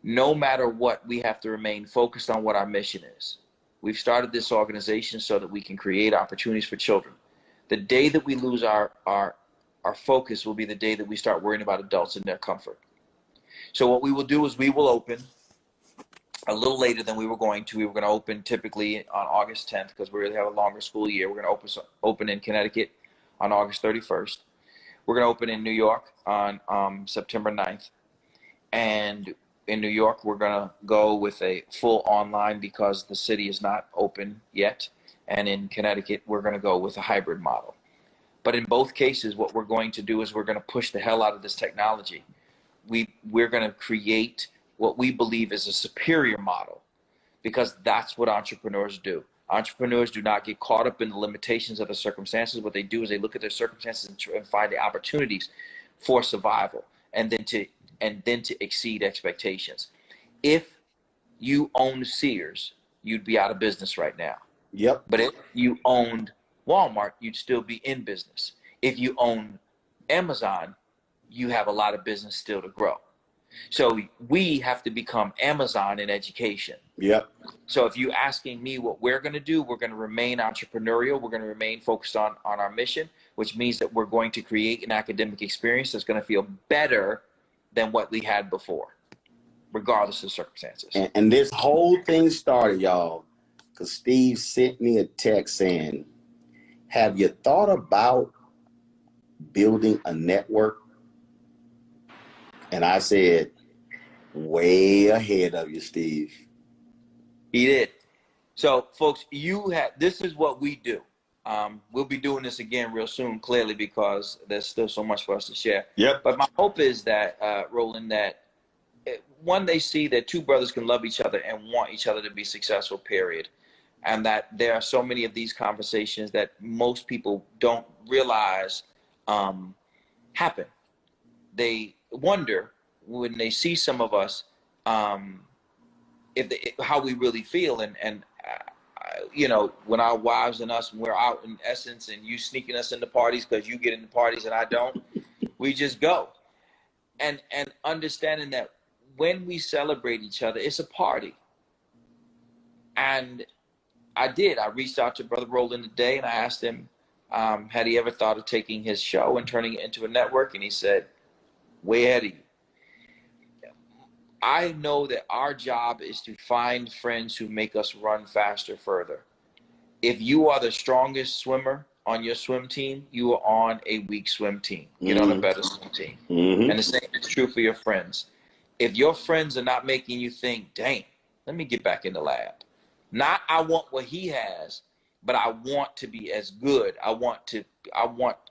No matter what, we have to remain focused on what our mission is. We've started this organization so that we can create opportunities for children. The day that we lose our focus will be the day that we start worrying about adults and their comfort. So what we will do is we will open a little later than we were going to. We were going to open typically on August 10th because we really have a longer school year. We're going to open in Connecticut on August 31st. We're going to open in New York on September 9th. And in New York, we're going to go with a full online because the city is not open yet. And in Connecticut, we're going to go with a hybrid model. But in both cases, what we're going to do is we're going to push the hell out of this technology. We're going to create what we believe is a superior model, because that's what entrepreneurs do. Entrepreneurs do not get caught up in the limitations of the circumstances. What they do is they look at their circumstances and find the opportunities for survival, and then to exceed expectations. If you owned Sears, you'd be out of business right now. Yep. But if you owned Walmart, you'd still be in business. If you own Amazon, you have a lot of business still to grow. So we have to become Amazon in education. Yep. So if you're asking me what we're going to do, we're going to remain entrepreneurial. We're going to remain focused on our mission, which means that we're going to create an academic experience that's going to feel better than what we had before, regardless of circumstances. And this whole thing started, y'all, because Steve sent me a text saying, have you thought about building a network? And I said, way ahead of you, Steve. He did. So, folks, this is what we do. We'll be doing this again real soon, clearly, because there's still so much for us to share. Yep. But my hope is that, Roland, that one, they see that two brothers can love each other and want each other to be successful, period. And that there are so many of these conversations that most people don't realize happen. They wonder when they see some of us how we really feel, and you know, when our wives and us, when we're out in essence, and you sneaking us into parties because you get into parties and I don't, we just go, and understanding that when we celebrate each other, it's a party. And I reached out to Brother Roland today and I asked him, had he ever thought of taking his show and turning it into a network? And he said, way ahead of you. I know that our job is to find friends who make us run faster, further. If you are the strongest swimmer on your swim team, you are on a weak swim team. Get on a better swim team. And the same is true for your friends. If your friends are not making you think, dang, let me get back in the lab. Not I want what he has, but I want to be as good. I want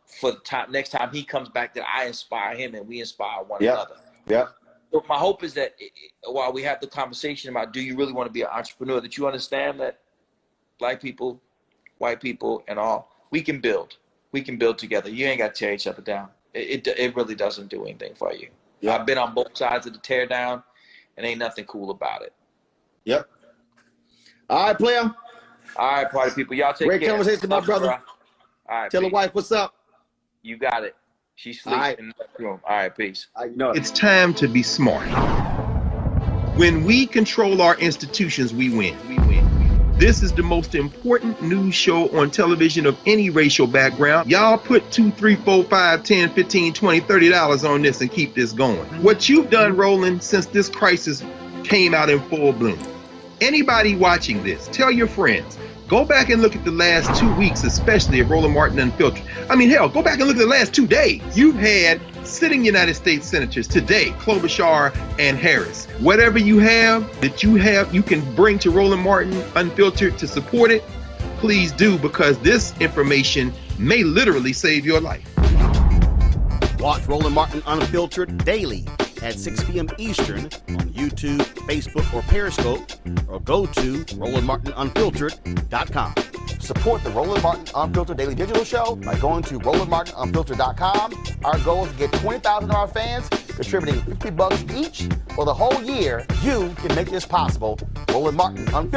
for the time next time he comes back that I inspire him and we inspire one another. Yeah. So my hope is that while we have the conversation about do you really want to be an entrepreneur, that you understand that Black people, white people, and all, we can build. We can build together. You ain't got to tear each other down. It really doesn't do anything for you. Yeah. I've been on both sides of the tear down, and ain't nothing cool about it. Yep. All right, player. All right, party people. Y'all take care. Great conversation, my brother. All right. Tell the wife what's up. You got it. She's sleeping in the next room. All right, peace. It's time to be smart. When we control our institutions, we win. This is the most important news show on television of any racial background. Y'all put $2, $3, $4, $5, $10, $15, $20, $30 on this and keep this going. What you've done, Roland, since this crisis came out in full bloom. Anybody watching this, tell your friends. Go back and look at the last 2 weeks, especially of Roland Martin Unfiltered. I mean, hell, go back and look at the last 2 days. You've had sitting United States senators today, Klobuchar and Harris. Whatever you have that you can bring to Roland Martin Unfiltered to support it, please do, because this information may literally save your life. Watch Roland Martin Unfiltered daily at 6 p.m. Eastern on YouTube, Facebook, or Periscope, or go to RolandMartinUnfiltered.com. Support the Roland Martin Unfiltered Daily Digital Show by going to RolandMartinUnfiltered.com. Our goal is to get 20,000 of our fans contributing $50 each for the whole year. You can make this possible. Roland Martin Unfiltered.